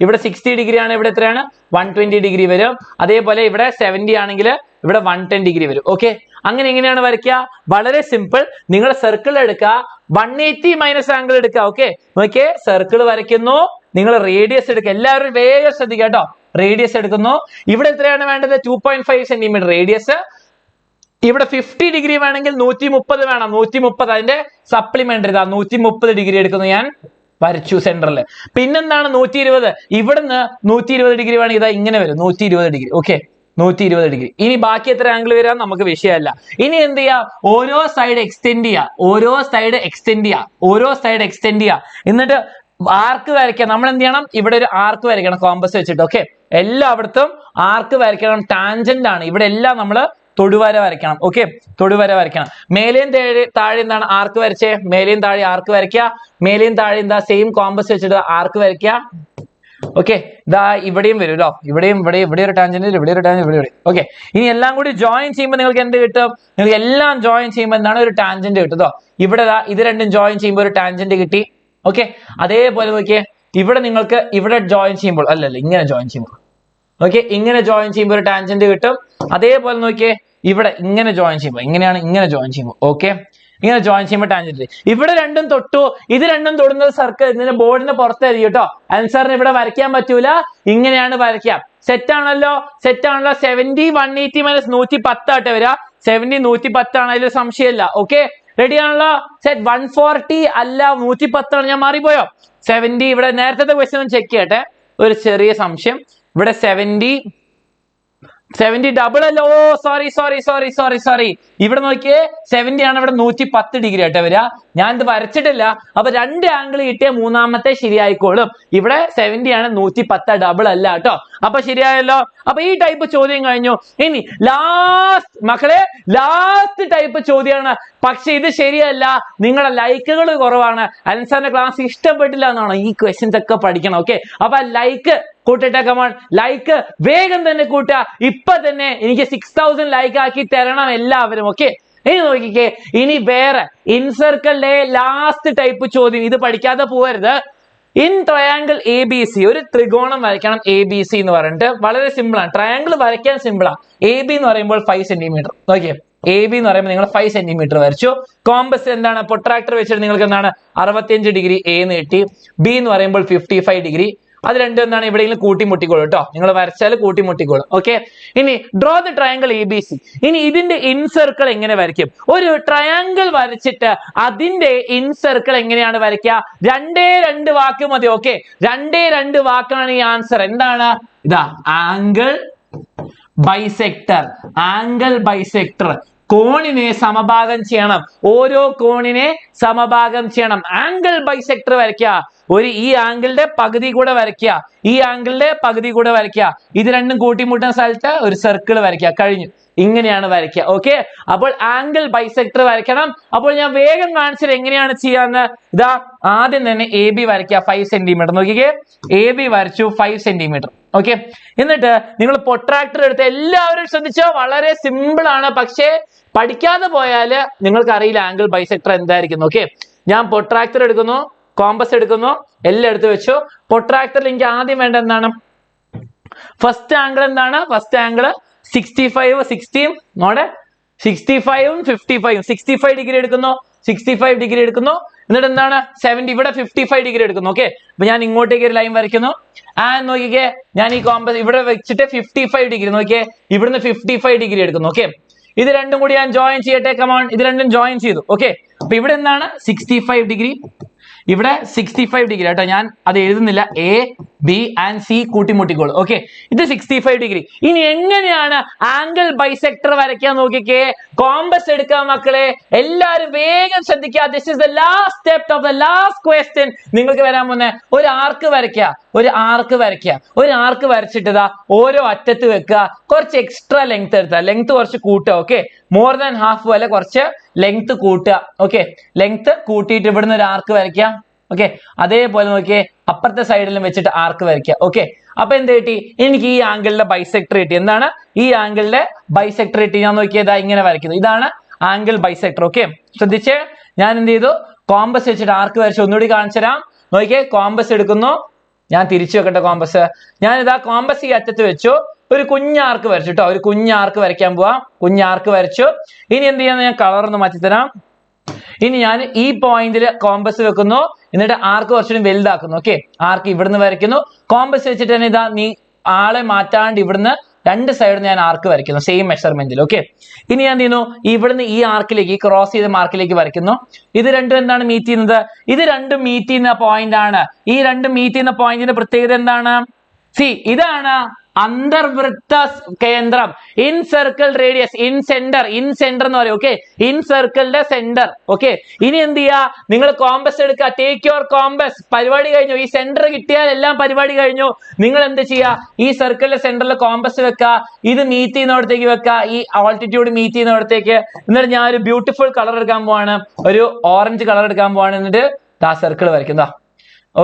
ഇവിടെ 60 ഡിഗ്രി ആണ്, ഇവിടെ എത്രയാണ്? 120 ഡിഗ്രി വരും. അതേപോലെ ഇവിടെ 70 ആണെങ്കിൽ ഇവിടെ 110 ഡിഗ്രി വരും. ഓക്കെ, അങ്ങനെ എങ്ങനെയാണ് വരയ്ക്കുക? വളരെ സിമ്പിൾ. നിങ്ങൾ സർക്കിൾ എടുക്കുക, 180 മൈനസ് ആംഗിൾ എടുക്കുക. ഓക്കെ, നോക്കിയേ, സർക്കിൾ വരയ്ക്കുന്നു, നിങ്ങൾ റേഡിയസ് എടുക്കുക. എല്ലാവരും വേഗം ശ്രദ്ധിക്കുക കേട്ടോ. റേഡിയസ് എടുക്കുന്നു. ഇവിടെ എത്രയാണ് വേണ്ടത്? 2.5 സെന്റിമീറ്റർ റേഡിയസ്. ഇവിടെ 50 ഡിഗ്രി വേണമെങ്കിൽ 130 വേണം. 130 അതിന്റെ സപ്ലിമെന്ററി ഇതാ, 130 ഡിഗ്രി എടുക്കുന്നു. ഞാൻ വരച്ചു സെന്ററിൽ. പിന്നെന്താണ് 120? ഇവിടുന്ന് 120 ഡിഗ്രി വേണമെങ്കിൽ ഇതാ ഇങ്ങനെ വരും, 120 ഡിഗ്രി. Okay, 120 degree. ഇനി ബാക്കി എത്ര ആംഗിൾ വരാൻ നമുക്ക് വിഷയമല്ല. ഇനി എന്ത് ചെയ്യാ? ഓരോ സൈഡ് എക്സ്റ്റെൻഡ് ചെയ്യുക, ഓരോ സൈഡ് എക്സ്റ്റെൻഡ് ചെയ്യുക, ഓരോ സൈഡ് എക്സ്റ്റെൻഡ് ചെയ്യുക. എന്നിട്ട് ആർക്ക് വരയ്ക്കാം. നമ്മൾ എന്ത് ചെയ്യണം? ഇവിടെ ഒരു ആർക്ക് വരയ്ക്കണം കോമ്പസ് വെച്ചിട്ട്. ഓക്കെ, എല്ലായിടത്തും ആർക്ക് വരയ്ക്കണം. ടാൻജന്റ് ആണ് ഇവിടെ എല്ലാം നമ്മൾ തൊടുവര വരയ്ക്കണം. ഓക്കെ, തൊടുവര വരയ്ക്കണം. മേലെയും താഴെ എന്താണ്? ആർക്ക് വരച്ചേ. മേലെയും താഴെ ആർക്ക് വരയ്ക്കുക. മേലെയും താഴെ എന്താ? സെയിം കോമ്പസ് വെച്ചിട്ട് ആർക്ക് വരയ്ക്കുക. ഓക്കെ, ഇതാ ഇവിടെയും വരുമല്ലോ, ഇവിടെയും ഇവിടെ ഒരു ടാൻജന്റ്, ഇവിടെ ഒരു ടാൻജന്റ്, ഇവിടെ. ഓക്കെ, ഇനി എല്ലാം കൂടി ജോയിൻ ചെയ്യുമ്പോൾ നിങ്ങൾക്ക് എന്ത് കിട്ടും? നിങ്ങൾക്ക് എല്ലാം ജോയിൻ ചെയ്യുമ്പോൾ എന്താണ്? ഒരു ടാൻജന്റ് കിട്ടും. ഇവിടെ ഇത് രണ്ടും ജോയിൻ ചെയ്യുമ്പോൾ ഒരു ടാൻജന്റ് കിട്ടി. ഓക്കെ, അതേപോലെ നോക്കിയേ, ഇവിടെ നിങ്ങൾക്ക് ഇവിടെ ജോയിൻ ചെയ്യുമ്പോൾ അല്ലല്ല ഇങ്ങനെ ജോയിൻ ചെയ്യുമ്പോൾ. ഓക്കെ, ഇങ്ങനെ ജോയിൻ ചെയ്യുമ്പോൾ ഒരു ടാൻജന്റ് കിട്ടും. അതേപോലെ നോക്കിയേ, ഇവിടെ ഇങ്ങനെ ജോയിൻ ചെയ്യുമ്പോൾ, ഇങ്ങനെയാണ് ഇങ്ങനെ ജോയിൻ ചെയ്യുമ്പോൾ. ഓക്കെ, ഇങ്ങനെ ജോയിൻ ചെയ്യുമ്പോൾ ടാൻജന്റ്. ഇവിടെ രണ്ടും തൊട്ടു, ഇത് രണ്ടും തൊടുന്നത് സർക്കിൾ ഇതിന്റെ ബോർഡിന് പുറത്തായിരിക്കും കേട്ടോ. ആൻസറിന് ഇവിടെ വരയ്ക്കാൻ പറ്റൂല, ഇങ്ങനെയാണ് വരയ്ക്കാം. സെറ്റ് ആണല്ലോ, സെറ്റ് ആണല്ലോ. 70 180 മൈനസ് 110 ആട്ടെ വരിക. 70 110 ആണ്, അതിൽ സംശയമില്ല. ഓക്കെ, റെഡി ആണല്ലോ. സെറ്റ് 140 അല്ല 110 ആണ്. ഞാൻ മാറിപ്പോയോ? 70 ഇവിടെ നേരത്തെ ക്വസ്റ്റ്യൻ ചെക്ക് ചെയ്യട്ടെ, ഒരു ചെറിയ സംശയം. ഇവിടെ 70 ഡബിൾ അല്ല. ഓ സോറി. ഇവിടെ നോക്കിയേ, 70 ആണ്, ഇവിടെ 110 ഡിഗ്രി ആയിട്ട് വരിക. ഞാൻ ഇത് വരച്ചിട്ടില്ല. അപ്പൊ രണ്ട് ആംഗിൾ കിട്ടിയ മൂന്നാമത്തെ ശരിയായിക്കോളും. ഇവിടെ 70 ആണ്, 110 ഡബിൾ അല്ല കേട്ടോ. അപ്പൊ ശരിയായല്ലോ. അപ്പൊ ഈ ടൈപ്പ് ചോദ്യം കഴിഞ്ഞു. ഇനി ലാസ്റ്റ് മക്കളെ, ലാസ്റ്റ് ടൈപ്പ് ചോദ്യമാണ്. പക്ഷെ ഇത് ശരിയല്ല, നിങ്ങളുടെ ലൈക്കുകൾ കുറവാണ്. അൻസാറിന്റെ ക്ലാസ് ഇഷ്ടപ്പെട്ടില്ല എന്നാണോ? ഈ ക്വസ്റ്റ്യൻസ് ഒക്കെ പഠിക്കണം. ഓക്കെ, അപ്പൊ ലൈക്ക് കൂട്ടട്ടെ, കമോൺ, ലൈക്ക് വേഗം തന്നെ കൂട്ടുക. ഇപ്പൊ തന്നെ എനിക്ക് 6000 ലൈക്ക് ആക്കി തരണം എല്ലാവരും. ഓക്കെ, ഇനി നോക്കിക്കേ, ഇനി വേറെ ഇൻസർക്കിളിലെ ലാസ്റ്റ് ടൈപ്പ് ചോദ്യം. ഇത് പഠിക്കാതെ പോകരുത്. ഇൻ ട്രയാങ്കിൾ ABC, ഒരു ത്രികോണം വരയ്ക്കണം ABC എന്ന് പറഞ്ഞിട്ട്. വളരെ സിമ്പിൾ ആണ്, ട്രയാങ്കിൾ വരയ്ക്കാൻ സിമ്പിളാണ്. AB എന്ന് പറയുമ്പോൾ 5 സെന്റിമീറ്റർ. നോക്കിയേ, AB എന്ന് പറയുമ്പോൾ നിങ്ങൾ 5 സെന്റിമീറ്റർ വരച്ചു. കോമ്പസ് എന്താണ്? പ്രൊട്രാക്ടർ വെച്ചിട്ട് നിങ്ങൾക്ക് എന്താണ്? 65 ഡിഗ്രി A എന്ന് കിട്ടി. B എന്ന് പറയുമ്പോൾ 55 ഡിഗ്രി. അത് രണ്ടും എന്താണ്? എവിടെയെങ്കിലും കൂട്ടിമുട്ടിക്കോളും കേട്ടോ. നിങ്ങൾ വരച്ചാൽ കൂട്ടിമുട്ടിക്കോളും. ഓക്കെ, ഇനി ഡ്രോ ദ ട്രയാങ്കിൾ ABC. ഇനി ഇതിന്റെ ഇൻസർക്കിൾ എങ്ങനെ വരയ്ക്കും? ഒരു ട്രയാങ്കിൾ വരച്ചിട്ട് അതിന്റെ ഇൻസർക്കിൾ എങ്ങനെയാണ് വരയ്ക്കുക? 2 വാക്ക് മതി. ഓക്കെ, 2 വാക്കാണ് ഈ ആൻസർ. എന്താണ്? ഇതാ ആംഗിൾ ബൈസെക്ടർ. ആംഗിൾ ബൈസെക്ടർ കോണിനെ സമഭാഗം ചെയ്യണം. ഓരോ കോണിനെ സമഭാഗം ചെയ്യണം. ആംഗിൾ ബൈസെക്ടർ വരയ്ക്കുക. ഈ ആംഗിളിന്റെ പകുതി കൂടെ വരയ്ക്കുക, ഈ ആംഗിളിന്റെ പകുതി കൂടെ വരയ്ക്കുക. ഇത് രണ്ടും കൂട്ടിമുട്ടുന്ന സ്ഥലത്ത് ഒരു സർക്കിൾ വരയ്ക്കുക. കഴിഞ്ഞു. ഇങ്ങനെയാണ് വരയ്ക്കുക. ഓക്കെ, അപ്പോൾ ആംഗിൾ ബൈസെക്ടർ വരയ്ക്കണം. അപ്പോൾ ഞാൻ വേഗം കാണിച്ചത് എങ്ങനെയാണ് ചെയ്യാന്ന്. ഇതാ ആദ്യം തന്നെ AB വരയ്ക്കുക, 5 സെന്റിമീറ്റർ. നോക്കിക്കേ, AB വരച്ചു 5 സെന്റിമീറ്റർ. ഓക്കെ, എന്നിട്ട് നിങ്ങൾ പ്രൊട്രാക്ടർ എടുത്ത് എല്ലാവരും ശ്രദ്ധിച്ചോ. വളരെ സിമ്പിൾ ആണ്, പക്ഷേ പഠിക്കാതെ പോയാല് നിങ്ങൾക്ക് അറിയില്ല ആംഗിൾ ബൈസെക്ടർ എന്തായിരിക്കും. ഓക്കെ, ഞാൻ പ്രൊട്രാക്ടർ എടുക്കുന്നു, കോമ്പസ് എടുക്കുന്നു, എല്ലാം എടുത്ത് വെച്ചു. പ്രൊട്രാക്ടറിൽ എനിക്ക് ആദ്യം വേണ്ട എന്താണ്? ഫസ്റ്റ് ആംഗിൾ എന്താണ്? ഫസ്റ്റ് ആംഗിൾ 65 60 നോടെ 65 55 65 ഡിഗ്രി എടുക്കുന്നു. 65 ഡിഗ്രി എടുക്കുന്നു. എന്നിട്ട് എന്താണ്? 70 ഇവിടെ 55 ഡിഗ്രി എടുക്കുന്നു. ഓക്കെ, അപ്പൊ ഞാൻ ഇങ്ങോട്ടേക്ക് ഒരു ലൈൻ വരയ്ക്കുന്നു. ആൻഡ് നോക്കിക്കേ, ഞാൻ ഈ കോമ്പസ് ഇവിടെ വെച്ചിട്ട് 55 ഡിഗ്രി. നോക്കിയേ, ഇവിടുന്ന് 55 ഡിഗ്രി എടുക്കുന്നു. ഓക്കെ, ഇത് രണ്ടും കൂടി ഞാൻ ജോയിൻ ചെയ്യട്ടെ. കമോൺ, ഇത് രണ്ടും ജോയിൻ ചെയ്തു. ഓക്കെ, അപ്പൊ ഇവിടെ എന്താണ്? 65 ഡിഗ്രി. ഇവിടെ 65 ഡിഗ്രി കേട്ടോ, ഞാൻ അത് എഴുതുന്നില്ല. എ ബി ആൻഡ് സി കൂട്ടിമുട്ടിക്കോളൂ. ഓക്കെ, ഇത് 65 ഡിഗ്രി. ഇനി എങ്ങനെയാണ് ആംഗിൾ ബൈസെക്ടർ വരയ്ക്കാൻ നോക്കിക്കേ. കോമ്പസ് എടുക്കാം മക്കളെ, എല്ലാരും വേഗം ശ്രദ്ധിക്കുക. This is the last step of the last question. നിങ്ങൾക്ക് വരാൻ പോകുന്ന ഒരു ആർക്ക് വരയ്ക്കുക, ഒരു ആർക്ക് വരയ്ക്കുക. ഒരു ആർക്ക് വരച്ചിട്ട് ഇതാ ഓരോ അറ്റത്ത് വെക്കുക. കുറച്ച് എക്സ്ട്രാ ലെങ്ത് എടുത്താ, ലെങ്ത് കുറച്ച് കൂട്ടുക. ഓക്കെ, മോർ ദാൻ ഹാഫ് പോലെ കുറച്ച് ലെങ്ത് കൂട്ടുക. ഓക്കെ, ലെങ്ത് കൂട്ടിയിട്ട് ഇവിടുന്ന് ഒരു ആർക്ക് വരയ്ക്കാം. ഓക്കെ, അതേപോലെ നോക്കിയേ അപ്പുറത്തെ സൈഡിലും വെച്ചിട്ട് ആർക്ക് വരയ്ക്കുക. ഓക്കെ, അപ്പൊ എന്ത് കിട്ടി? എനിക്ക് ഈ ആംഗിളിന്റെ ബൈസെക്ടർ കിട്ടി. എന്താണ് ഈ ആംഗിളിന്റെ ബൈസെക്ടർ കിട്ടി? ഞാൻ നോക്കിയതാ ഇങ്ങനെ വരയ്ക്കുന്നു. ഇതാണ് ആംഗിൾ ബൈസെക്ടർ. ഓക്കെ, ശ്രദ്ധിച്ചേ, ഞാൻ എന്ത് ചെയ്തു? കോമ്പസ് വെച്ചിട്ട് ആർക്ക് വരച്ചു. ഒന്നുകൂടി കാണിച്ചു തരാം. നോക്കിയേ, കോമ്പസ് എടുക്കുന്നു. ഞാൻ തിരിച്ചു വെക്കട്ടെ കോമ്പസ്. ഞാൻ ഇതാ കോമ്പസ് ഈ അറ്റത്ത് വെച്ചു, ഒരു കുഞ്ഞാർക്ക് വരച്ചു കേട്ടോ. ഒരു കുഞ്ഞാർക്ക് വരയ്ക്കാൻ പോവാം. കുഞ്ഞാർക്ക് വരച്ചു. ഇനി എന്ത് ചെയ്യാന്ന് ഞാൻ കളർ ഒന്ന് മാറ്റിത്തരാം. ഇനി ഞാൻ ഈ പോയിന്റിൽ കോമ്പസ് വെക്കുന്നു, എന്നിട്ട് ആർക്ക് കുറച്ചുകൂടി വലുതാക്കുന്നു. ഓക്കെ, ആർക്ക് ഇവിടുന്ന് വരയ്ക്കുന്നു. കോമ്പസ് വെച്ചിട്ട് തന്നെ ഇതാ നീ ആളെ മാറ്റാണ്ട് ഇവിടുന്ന് രണ്ട് സൈഡിൽ ഞാൻ ആർക്ക് വരയ്ക്കുന്നു, സെയിം മെഷർമെന്റിൽ. ഓക്കെ, ഇനി ഞാൻ എന്ത് ചെയ്യുന്നു? ഇവിടുന്ന് ഈ ആർക്കിലേക്ക്, ഈ ക്രോസ് ചെയ്ത മാർക്കിലേക്ക് വരയ്ക്കുന്നു. ഇത് രണ്ടും എന്താണ് മീറ്റ് ചെയ്യുന്നത്? ഇത് രണ്ടും മീറ്റ് ചെയ്യുന്ന പോയിന്റ് ആണ്. ഈ രണ്ടും മീറ്റ് ചെയ്യുന്ന പോയിന്റിന്റെ പ്രത്യേകത എന്താണ്? സി, ഇതാണ് അന്തർവൃത്ത കേന്ദ്രം. In circle radius, in centre എന്ന് പറയും. ഓക്കെ, ഇൻ സർക്കിളിന്റെ സെന്റർ. ഓക്കെ, ഇനി എന്ത് ചെയ്യാ? നിങ്ങൾ കോമ്പസ് എടുക്കുക. Take your compass. പരിപാടി കഴിഞ്ഞു. ഈ സെന്റർ കിട്ടിയാൽ എല്ലാം പരിപാടി കഴിഞ്ഞു. നിങ്ങൾ എന്ത് ചെയ്യാ? ഈ സർക്കിളിന്റെ സെന്ററിൽ കോമ്പസ് വെക്കുക. ഇത് മീറ്റ് ചെയ്യുന്നിടത്തേക്ക് വെക്കുക, ഈ ആൾട്ടിറ്റ്യൂഡ് മീറ്റ് ചെയ്യുന്നിടത്തേക്ക്. എന്നിട്ട് ഞാൻ ഒരു ബ്യൂട്ടിഫുൾ കളർ എടുക്കാൻ പോവാണ്, ഒരു ഓറഞ്ച് കളർ എടുക്കാൻ പോവാണ്. എന്നിട്ട് ആ സർക്കിൾ വരയ്ക്കുന്നതാ.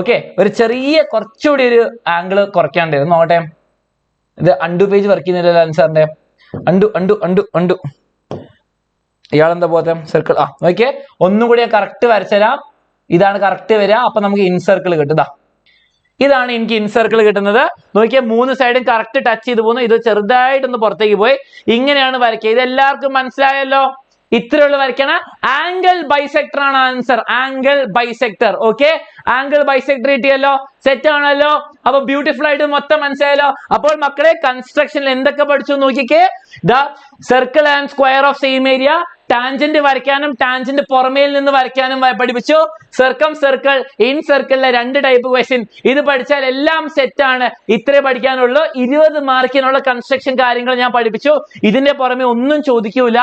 ഓക്കെ, ഒരു ചെറിയ കുറച്ചുകൂടി ഒരു ആംഗിൾ കുറയ്ക്കാണ്ട് നോട്ടെ. ഇത് അണ്ടു പേജ് വർക്ക് ചെയ്യുന്നില്ല ആൻസറിന്റെ. അണ്ടു ഇയാളെന്താ പോകത്തെ? സർക്കിൾ. നോക്കിയേ, ഒന്നും കൂടി ഞാൻ കറക്റ്റ് വരച്ചുതരാം. ഇതാണ് കറക്റ്റ് വരിക. അപ്പൊ നമുക്ക് ഇൻ സർക്കിൾ കിട്ടും. ഇതാണ് എനിക്ക് ഇൻ സർക്കിൾ കിട്ടുന്നത്. നോക്കിയാൽ മൂന്ന് സൈഡും കറക്റ്റ് ടച്ച് ചെയ്ത് പോകുന്നു. ഇത് ചെറുതായിട്ടൊന്ന് പുറത്തേക്ക് പോയി. ഇങ്ങനെയാണ് വരയ്ക്കുക. ഇത് എല്ലാവർക്കും മനസ്സിലായല്ലോ? ഇത്രയുള്ള വരയ്ക്കണ ആംഗിൾ ബൈസെക്ടർ ആണ് answer. Angle bisector. Okay, angle bisector കിട്ടിയല്ലോ. സെറ്റ് ആണല്ലോ? അപ്പൊ ബ്യൂട്ടിഫുൾ ആയിട്ട് മൊത്തം മനസ്സിലായല്ലോ. അപ്പോൾ മക്കളെ, കൺസ്ട്രക്ഷനിൽ എന്തൊക്കെ പഠിച്ചു നോക്കിക്കേ. The circle and square of same area, tangent വരയ്ക്കാനും ടാൻജന്റ് പുറമേൽ നിന്ന് വരയ്ക്കാനും പഠിപ്പിച്ചു. സർക്കം സർക്കിൾ, ഇൻ സർക്കിളിലെ രണ്ട് ടൈപ്പ് ക്വസ്റ്റ്യൻ. ഇത് പഠിച്ചാൽ എല്ലാം സെറ്റ് ആണ്. ഇത്രേ പഠിക്കാനുള്ളൂ. 20 മാർക്കിനുള്ള കൺസ്ട്രക്ഷൻ കാര്യങ്ങൾ ഞാൻ പഠിപ്പിച്ചു. ഇതിന്റെ പുറമെ ഒന്നും ചോദിക്കൂല.